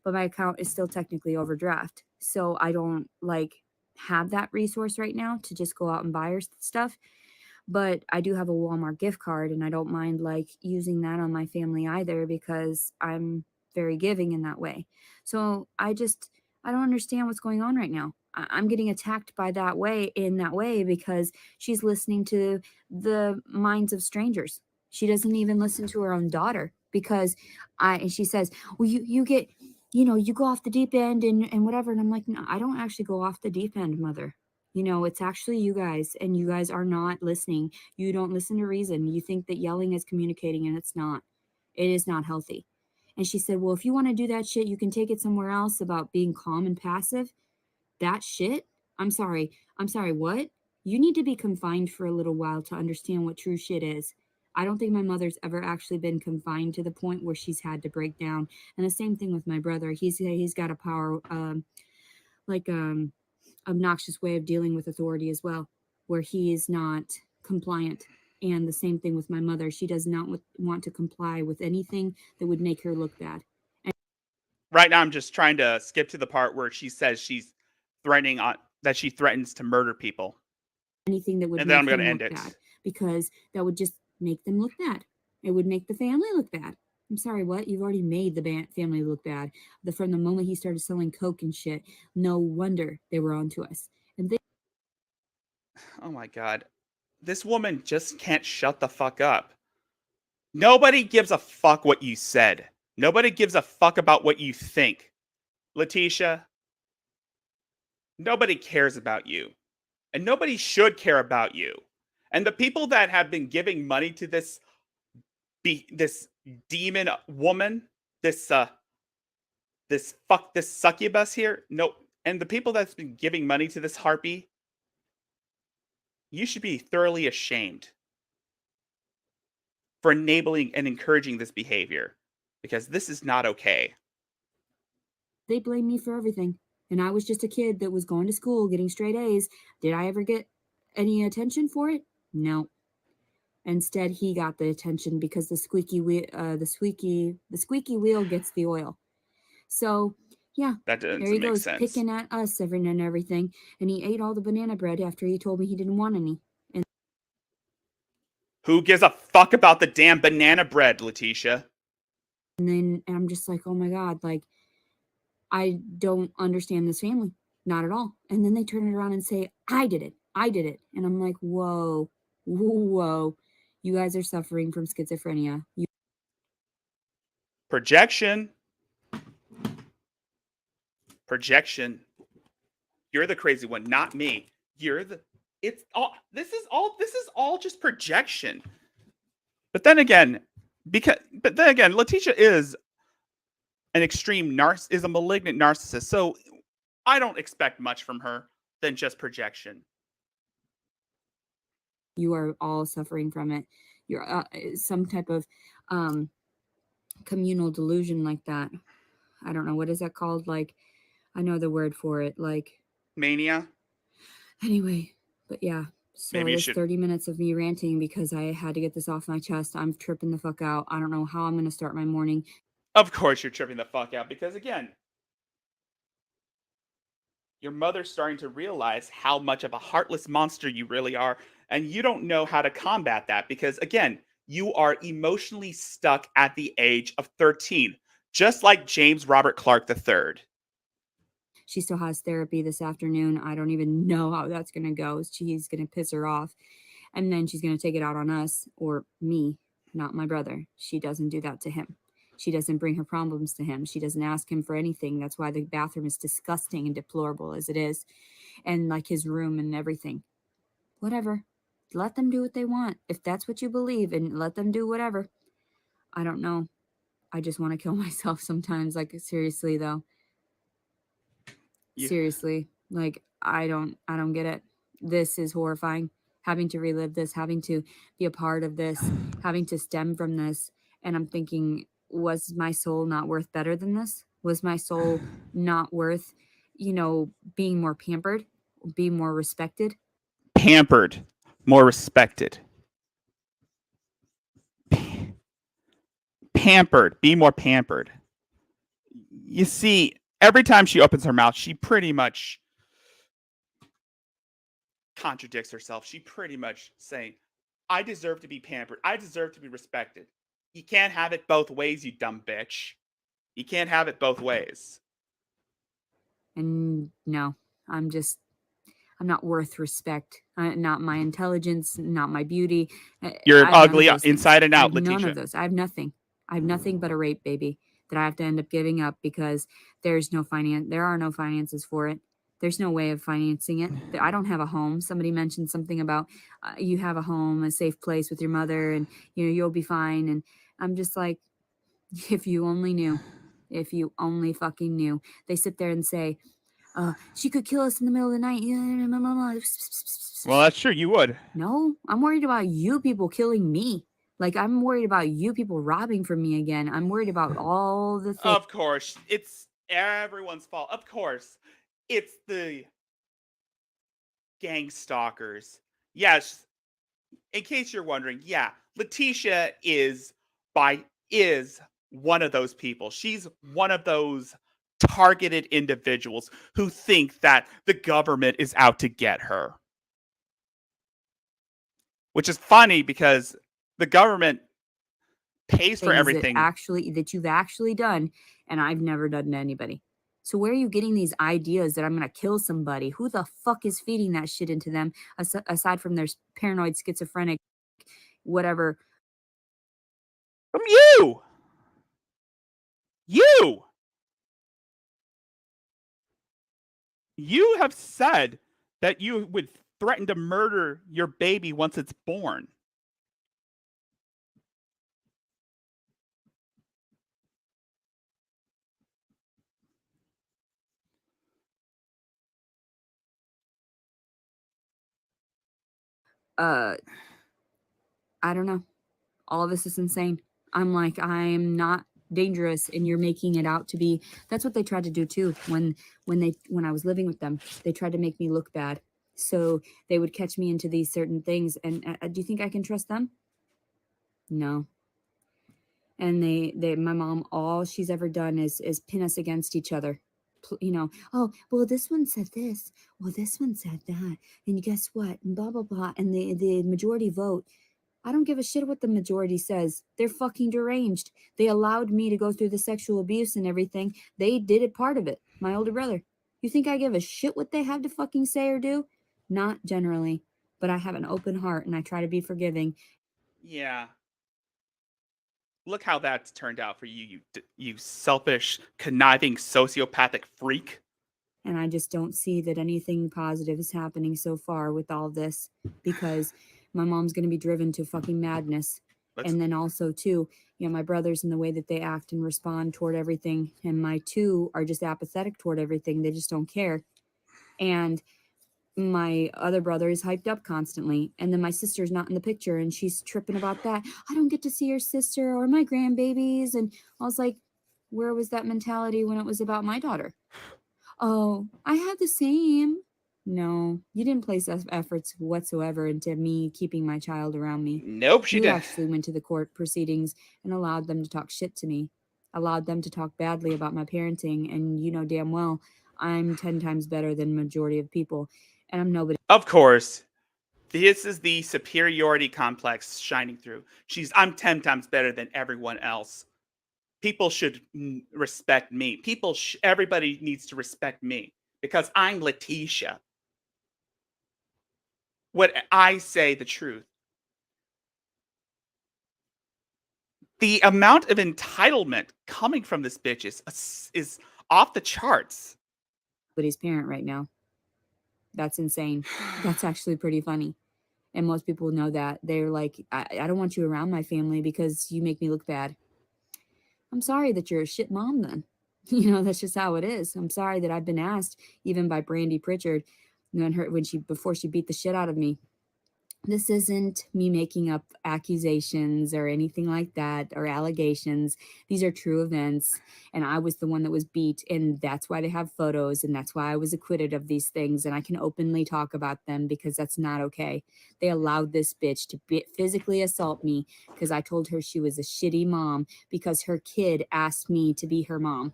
But my account is still technically overdraft. So I don't have that resource right now to just go out and buy her stuff. But I do have a Walmart gift card and I don't mind using that on my family either because I'm very giving in that way. So I don't understand what's going on right now. I'm getting attacked in that way because she's listening to the minds of strangers. She doesn't even listen to her own daughter because she says, well, you get, you go off the deep end and whatever. And I'm like, no, I don't actually go off the deep end, mother. It's actually you guys, and you guys are not listening. You don't listen to reason. You think that yelling is communicating, and it's not. It is not healthy. And she said, well, if you want to do that shit, you can take it somewhere else about being calm and passive. That shit? I'm sorry, what? You need to be confined for a little while to understand what true shit is. I don't think my mother's ever actually been confined to the point where she's had to break down. And the same thing with my brother. He's got a power, obnoxious way of dealing with authority as well, where he is not compliant. And the same thing with my mother. She does not want to comply with anything that would make her look bad. Right now, I'm just trying to skip to the part where she says she's that she threatens to murder people. Anything that would and then I'm make going to them end look it. bad, because that would just make them look bad. It would make the family look bad. I'm sorry, what? You've already made the family look bad. From the moment he started selling coke and shit, no wonder they were onto us. And Oh my God. This woman just can't shut the fuck up. Nobody gives a fuck what you said. Nobody gives a fuck about what you think. Leticia, nobody cares about you. And nobody should care about you. And the people that have been giving money to this demon woman, this this succubus here, no, and the people that's been giving money to this harpy, you should be thoroughly ashamed for enabling and encouraging this behavior, because this is not okay. They blame me for everything. And I was just a kid that was going to school getting straight A's. Did I ever get any attention for it? No. Instead, he got the attention because the squeaky wheel gets the oil. So, yeah, That there doesn't he make goes sense. picking at us and everything. And he ate all the banana bread after he told me he didn't want any. And Who gives a fuck about the damn banana bread, Letitia? then I'm just like, oh my God, like, I don't understand this family. Not at all. And then they turn it around and say, I did it. I did it. And I'm like, whoa, whoa. You guys are suffering from schizophrenia. Projection. You're the crazy one, not me. This is all just projection. But then again, Letitia is an extreme is a malignant narcissist. So I don't expect much from her than just projection. You are all suffering from it. You're some type of communal delusion like that. I don't know. What is that called? Like, I know the word for it. Like, mania. Anyway, but yeah. So Maybe you this should 30 minutes of me ranting because I had to get this off my chest. I'm tripping the fuck out. I don't know how I'm going to start my morning. Of course you're tripping the fuck out because, again, your mother's starting to realize how much of a heartless monster you really are, and you don't know how to combat that because, again, you are emotionally stuck at the age of 13, just like James Robert Clark III. She still has therapy this afternoon. I don't even know how that's going to go. She's going to piss her off. And then she's going to take it out on us or me, not my brother. She doesn't do that to him. She doesn't bring her problems to him. She doesn't ask him for anything. That's why the bathroom is disgusting and deplorable as it is. And like his room and everything. Whatever. Let them do what they want. If that's what you believe, and let them do whatever. I don't know. I just want to kill myself sometimes. Like, seriously, though. Seriously. Like, I don't get it. This is horrifying. Having to relive this, having to be a part of this, having to stem from this. And I'm thinking, was my soul not worth better than this? Was my soul not worth, being more pampered, being more respected? Pampered, more respected. Pampered, be more pampered. You see, every time she opens her mouth, she pretty much contradicts herself. She pretty much saying, I deserve to be pampered. I deserve to be respected. You can't have it both ways, you dumb bitch. You can't have it both ways. And no, I'm not worth respect. Not my intelligence, not my beauty. You're I have ugly inside and out, Letitia. None of those. I have nothing. I have nothing but a rape baby that I have to end up giving up because there are no finances for it. There's no way of financing it. I don't have a home. Somebody mentioned something about you have a home, a safe place with your mother, and you'll be fine. And I'm just like, if you only knew, if you only fucking knew. They sit there and say, she could kill us in the middle of the night. Well, that's true. You would. No, I'm worried about you people killing me. Like, I'm worried about you people robbing from me again. I'm worried about all the things. Of course. It's everyone's fault. Of course. It's the gang stalkers. Yes. In case you're wondering, yeah, Letitia is one of those people. She's one of those targeted individuals who think that the government is out to get her. Which is funny because the government pays for everything that you've actually done, and I've never done to anybody. So where are you getting these ideas that I'm going to kill somebody? Who the fuck is feeding that shit into them, aside from their paranoid, schizophrenic, whatever? From you! You! You have said that you would threaten to murder your baby once it's born. I don't know. All of this is insane. I'm like, I'm not dangerous, and you're making it out to be. That's what they tried to do too. When I was living with them, they tried to make me look bad. So they would catch me into these certain things. And do you think I can trust them? No. And my mom, all she's ever done is pin us against each other. Oh, well, this one said this. Well, this one said that. And guess what? And blah, blah, blah. And the majority vote. I don't give a shit what the majority says. They're fucking deranged. They allowed me to go through the sexual abuse and everything. They did it, part of it. My older brother. You think I give a shit what they have to fucking say or do? Not generally. But I have an open heart and I try to be forgiving. Yeah. Look how that's turned out for you, you selfish, conniving, sociopathic freak. And I just don't see that anything positive is happening so far with all this, because my mom's going to be driven to fucking madness. And then also too, my brothers and the way that they act and respond toward everything. And my two are just apathetic toward everything. They just don't care. And my other brother is hyped up constantly. And then my sister's not in the picture and she's tripping about that. I don't get to see her sister or my grandbabies. And I was like, where was that mentality when it was about my daughter? Oh, I had the same. No, you didn't place efforts whatsoever into me keeping my child around me. Nope, she You did. actually went to the court proceedings and allowed them to talk shit to me, allowed them to talk badly about my parenting, and you know damn well I'm 10 times better than majority of people, and I'm nobody. Of course. This is the superiority complex shining through. I'm 10 times better than everyone else. People should respect me. Everybody needs to respect me because I'm Letitia. What I say the truth. The amount of entitlement coming from this bitch is off the charts. Nobody's parent right now. That's insane. That's actually pretty funny. And most people know that. They're like, I don't want you around my family because you make me look bad. I'm sorry that you're a shit mom then. That's just how it is. I'm sorry that I've been asked, even by Brandy Pritchard, before she beat the shit out of me. This isn't me making up accusations or anything like that, or allegations. These are true events. And I was the one that was beat. And that's why they have photos. And that's why I was acquitted of these things. And I can openly talk about them because that's not okay. They allowed this bitch to physically assault me because I told her she was a shitty mom because her kid asked me to be her mom.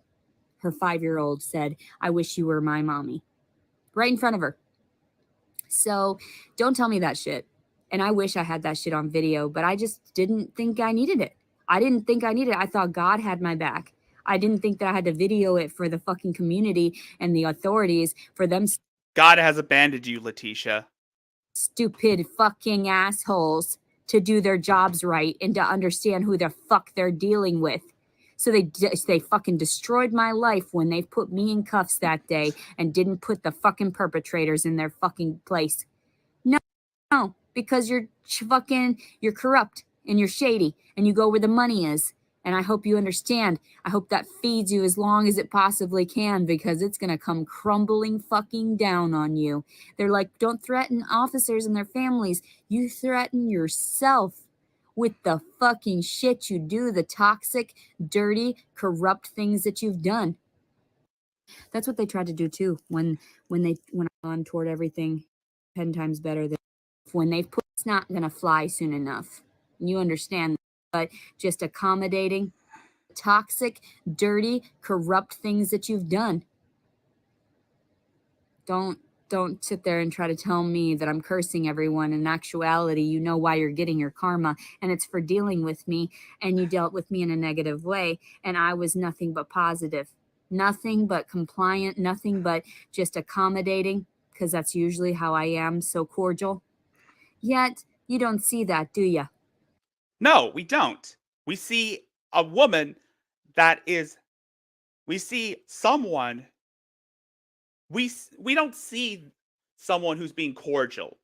Her 5-year-old said, I wish you were my mommy. Right in front of her. So don't tell me that shit. And I wish I had that shit on video, but I just didn't think I needed it. I didn't think I needed it. I thought God had my back. I didn't think that I had to video it for the fucking community and the authorities for them. God has abandoned you, Letitia. Stupid fucking assholes to do their jobs right and to understand who the fuck they're dealing with. So they fucking destroyed my life when they put me in cuffs that day and didn't put the fucking perpetrators in their fucking place. No, because you're corrupt and you're shady and you go where the money is. And I hope you understand. I hope that feeds you as long as it possibly can, because it's going to come crumbling fucking down on you. They're like, don't threaten officers and their families. You threaten yourself with the fucking shit you do, the toxic, dirty, corrupt things that you've done. That's what they tried to do too when I went on toward everything 10 times better than when they've put. It's not going to fly soon enough. You understand, but just accommodating toxic, dirty, corrupt things that you've done. Don't sit there and try to tell me that I'm cursing everyone. In actuality, you know why you're getting your karma, and it's for dealing with me, and you dealt with me in a negative way, and I was nothing but positive, nothing but compliant, nothing but just accommodating, because that's usually how I am, so cordial. Yet, you don't see that, do you? No, we don't. We see a woman we see someone we don't see someone who's being cordial.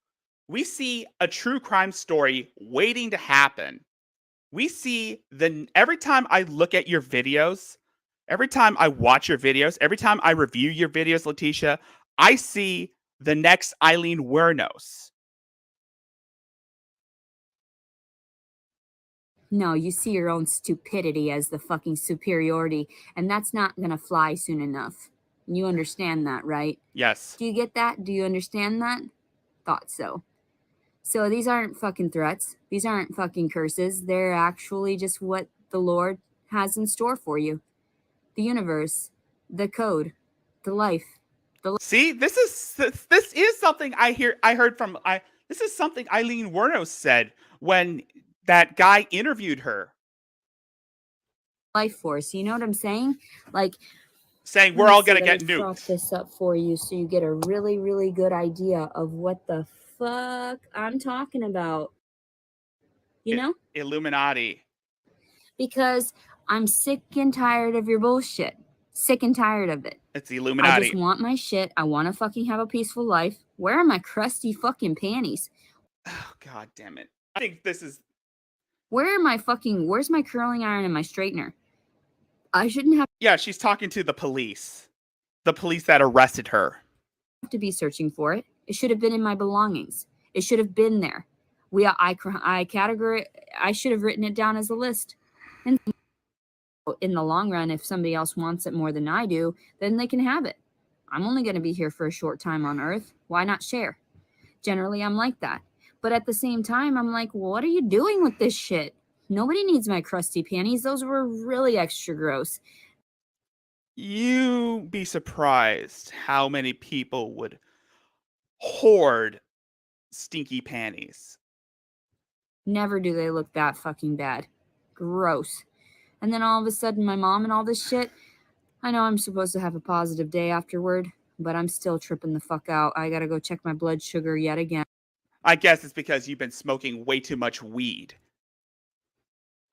We see a true crime story waiting to happen. We see every time I look at your videos, every time I watch your videos, every time I review your videos, Letitia, I see the next Eileen Wuornos. No, you see your own stupidity as the fucking superiority, and that's not gonna fly soon enough. You understand that, right? Yes. Do you get that? Do you understand that? Thought so. So these aren't fucking threats. These aren't fucking curses. They're actually just what the Lord has in store for you. The universe, the code, the life. See, this is something this is something Eileen Wuornos said when that guy interviewed her, Life force. You know what I'm saying? Like, saying we're let me all see, gonna let get me prop nuked. this up for you so you get a really, really good idea of what the fuck I'm talking about. You know? Illuminati. Because I'm sick and tired of your bullshit. Sick and tired of it. It's the I Illuminati. just want my shit. I want to fucking have a peaceful life. Where are my crusty fucking panties? Oh, God damn it. I think this is Where's my curling iron and my straightener? I shouldn't have Yeah, she's talking to the police. The police that arrested her. to be searching for it. It should have been in my belongings. It should have been there. I should have written it down as a list. And in the long run, if somebody else wants it more than I do, then they can have it. I'm only going to be here for a short time on Earth. Why not share? Generally, I'm like that. But at the same time, I'm like, what are you doing with this shit? Nobody needs my crusty panties. Those were really extra gross. You'd be surprised how many people would hoard stinky panties. Never do they look that fucking bad. Gross. And then all of a sudden, my mom and all this shit. I know I'm supposed to have a positive day afterward, but I'm still tripping the fuck out. I gotta go check my blood sugar yet again. I guess it's because you've been smoking way too much weed.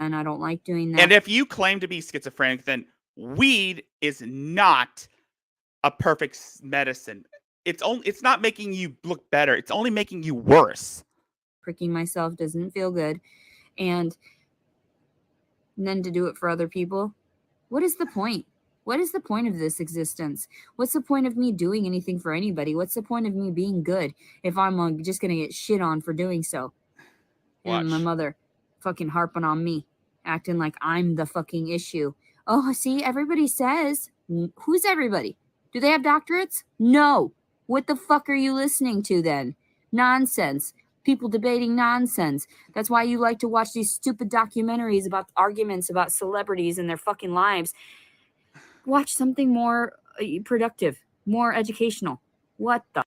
And I don't like doing that. And if you claim to be schizophrenic, then weed is not a perfect medicine. It's not making you look better. It's only making you worse. Pricking myself doesn't feel good. And then to do it for other people, what is the point? What is the point of this existence? What's the point of me doing anything for anybody? What's the point of me being good if I'm just going to get shit on for doing so? Watch. And my mother fucking harping on me, acting like I'm the fucking issue. Oh, see, everybody says. Who's everybody? Do they have doctorates? No. What the fuck are you listening to then? Nonsense. People debating nonsense. That's why you like to watch these stupid documentaries about arguments about celebrities and their fucking lives. Watch something more productive, more educational. What the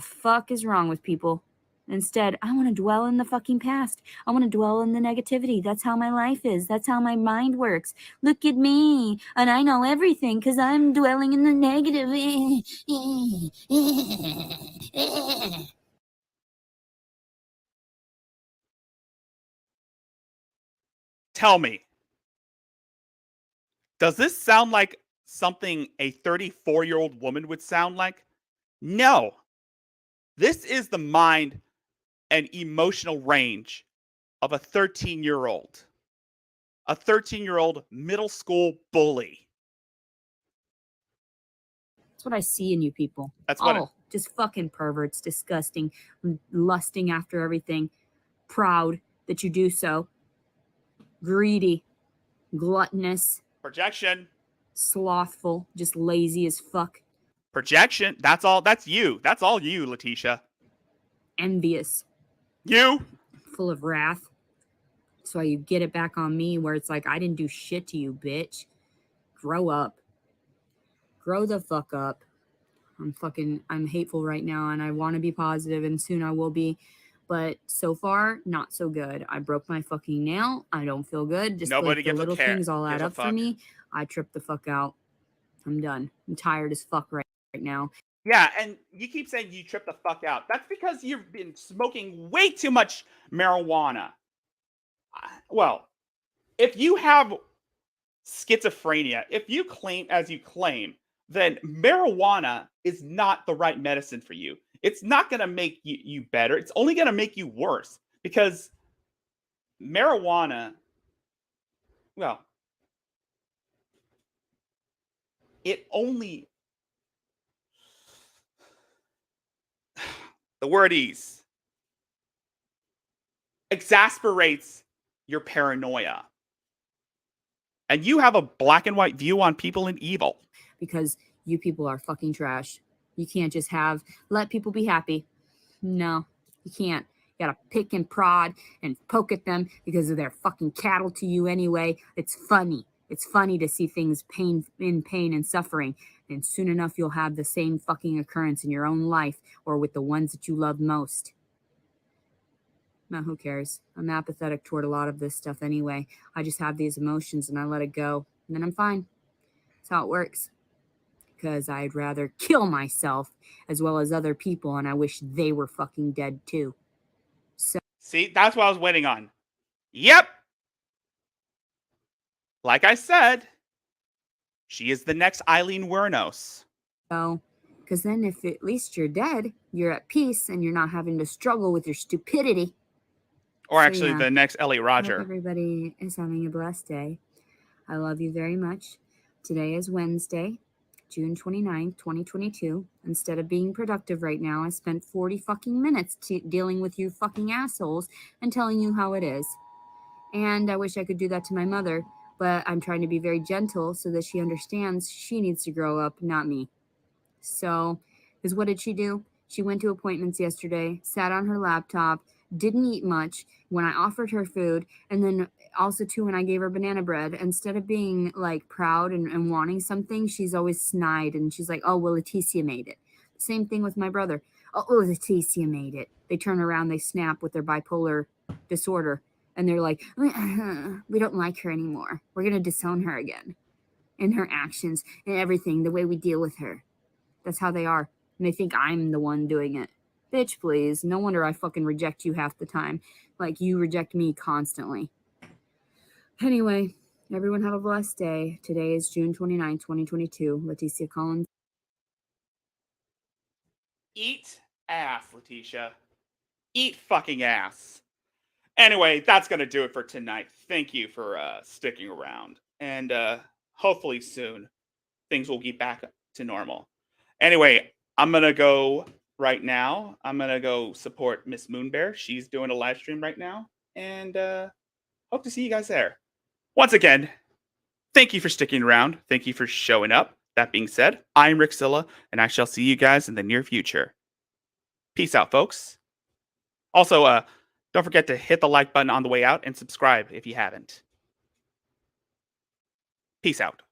fuck is wrong with people? Instead, I want to dwell in the fucking past. I want to dwell in the negativity. That's how my life is. That's how my mind works. Look at me. And I know everything because I'm dwelling in the negative. Tell me, does this sound like something a 34-year-old woman would sound like? No. This is the mind and emotional range of a 13-year-old. A 13-year-old middle school bully. That's what I see in you people. That's what just fucking perverts, disgusting, lusting after everything, proud that you do so, greedy, gluttonous, projection, slothful, just lazy as fuck, projection. That's all. That's you. That's all you, Letitia. envious, you, full of wrath. So you get it back on me where it's like, I didn't do shit to you, bitch. Grow up. Grow the fuck up. I'm hateful right now and I want to be positive and soon I will be. But so far, not so good. I broke my fucking nail. I don't feel good. Just nobody like the gives little a care. things all add up for me. I tripped the fuck out. I'm done. I'm tired as fuck right now. Yeah, and you keep saying you tripped the fuck out. That's because you've been smoking way too much marijuana. Well, if you have schizophrenia, if you claim, as you claim, then marijuana is not the right medicine for you. It's not going to make you better. It's only going to make you worse because marijuana, well, it only, the word is, exasperates your paranoia. And you have a black and white view on people and evil. because you people are fucking trash. You can't just let people be happy. No, you can't. You gotta pick and prod and poke at them because they're fucking cattle to you anyway. It's funny. It's funny to see things in pain and suffering. And soon enough, you'll have the same fucking occurrence in your own life or with the ones that you love most. Now, who cares? I'm apathetic toward a lot of this stuff anyway. I just have these emotions and I let it go. And then I'm fine. That's how it works. Because I'd rather kill myself as well as other people, and I wish they were fucking dead too. So, see, that's what I was waiting on. Yep. Like I said, she is the next Eileen Wuornos. because then if at least you're dead, you're at peace and you're not having to struggle with your stupidity. Or So, actually, yeah. the next Ellie I hope Roger. everybody is having a blessed day. I love you very much. Today is Wednesday, June 29th, 2022. Instead of being productive right now, I spent 40 fucking minutes dealing with you fucking assholes and telling you how it is. And I wish I could do that to my mother, but I'm trying to be very gentle so that she understands she needs to grow up, not me. So, because what did she do? She went to appointments yesterday, sat on her laptop, didn't eat much when I offered her food, and then also too when I gave her banana bread. Instead of being like proud and wanting something, she's always snide and she's like, oh, well, Leticia made it. Same thing with my brother. Oh, Leticia made it. They turn around, they snap with their bipolar disorder, and they're like, we don't like her anymore. We're going to disown her again. And her actions and everything, the way we deal with her. That's how they are. And they think I'm the one doing it. Bitch, please. No wonder I fucking reject you half the time. Like you reject me constantly. Anyway, everyone have a blessed day. Today is June 29th, 2022. Leticia Collins. Eat ass, Leticia. Eat fucking ass. Anyway, that's going to do it for tonight. Thank you for sticking around. And hopefully soon things will get back to normal. Anyway, I'm going to go right now. I'm going to go support Miss Moonbear. She's doing a live stream right now. And hope to see you guys there. Once again, thank you for sticking around. Thank you for showing up. That being said, I'm Rickzilla, and I shall see you guys in the near future. Peace out, folks. Also, don't forget to hit the like button on the way out and subscribe if you haven't. Peace out.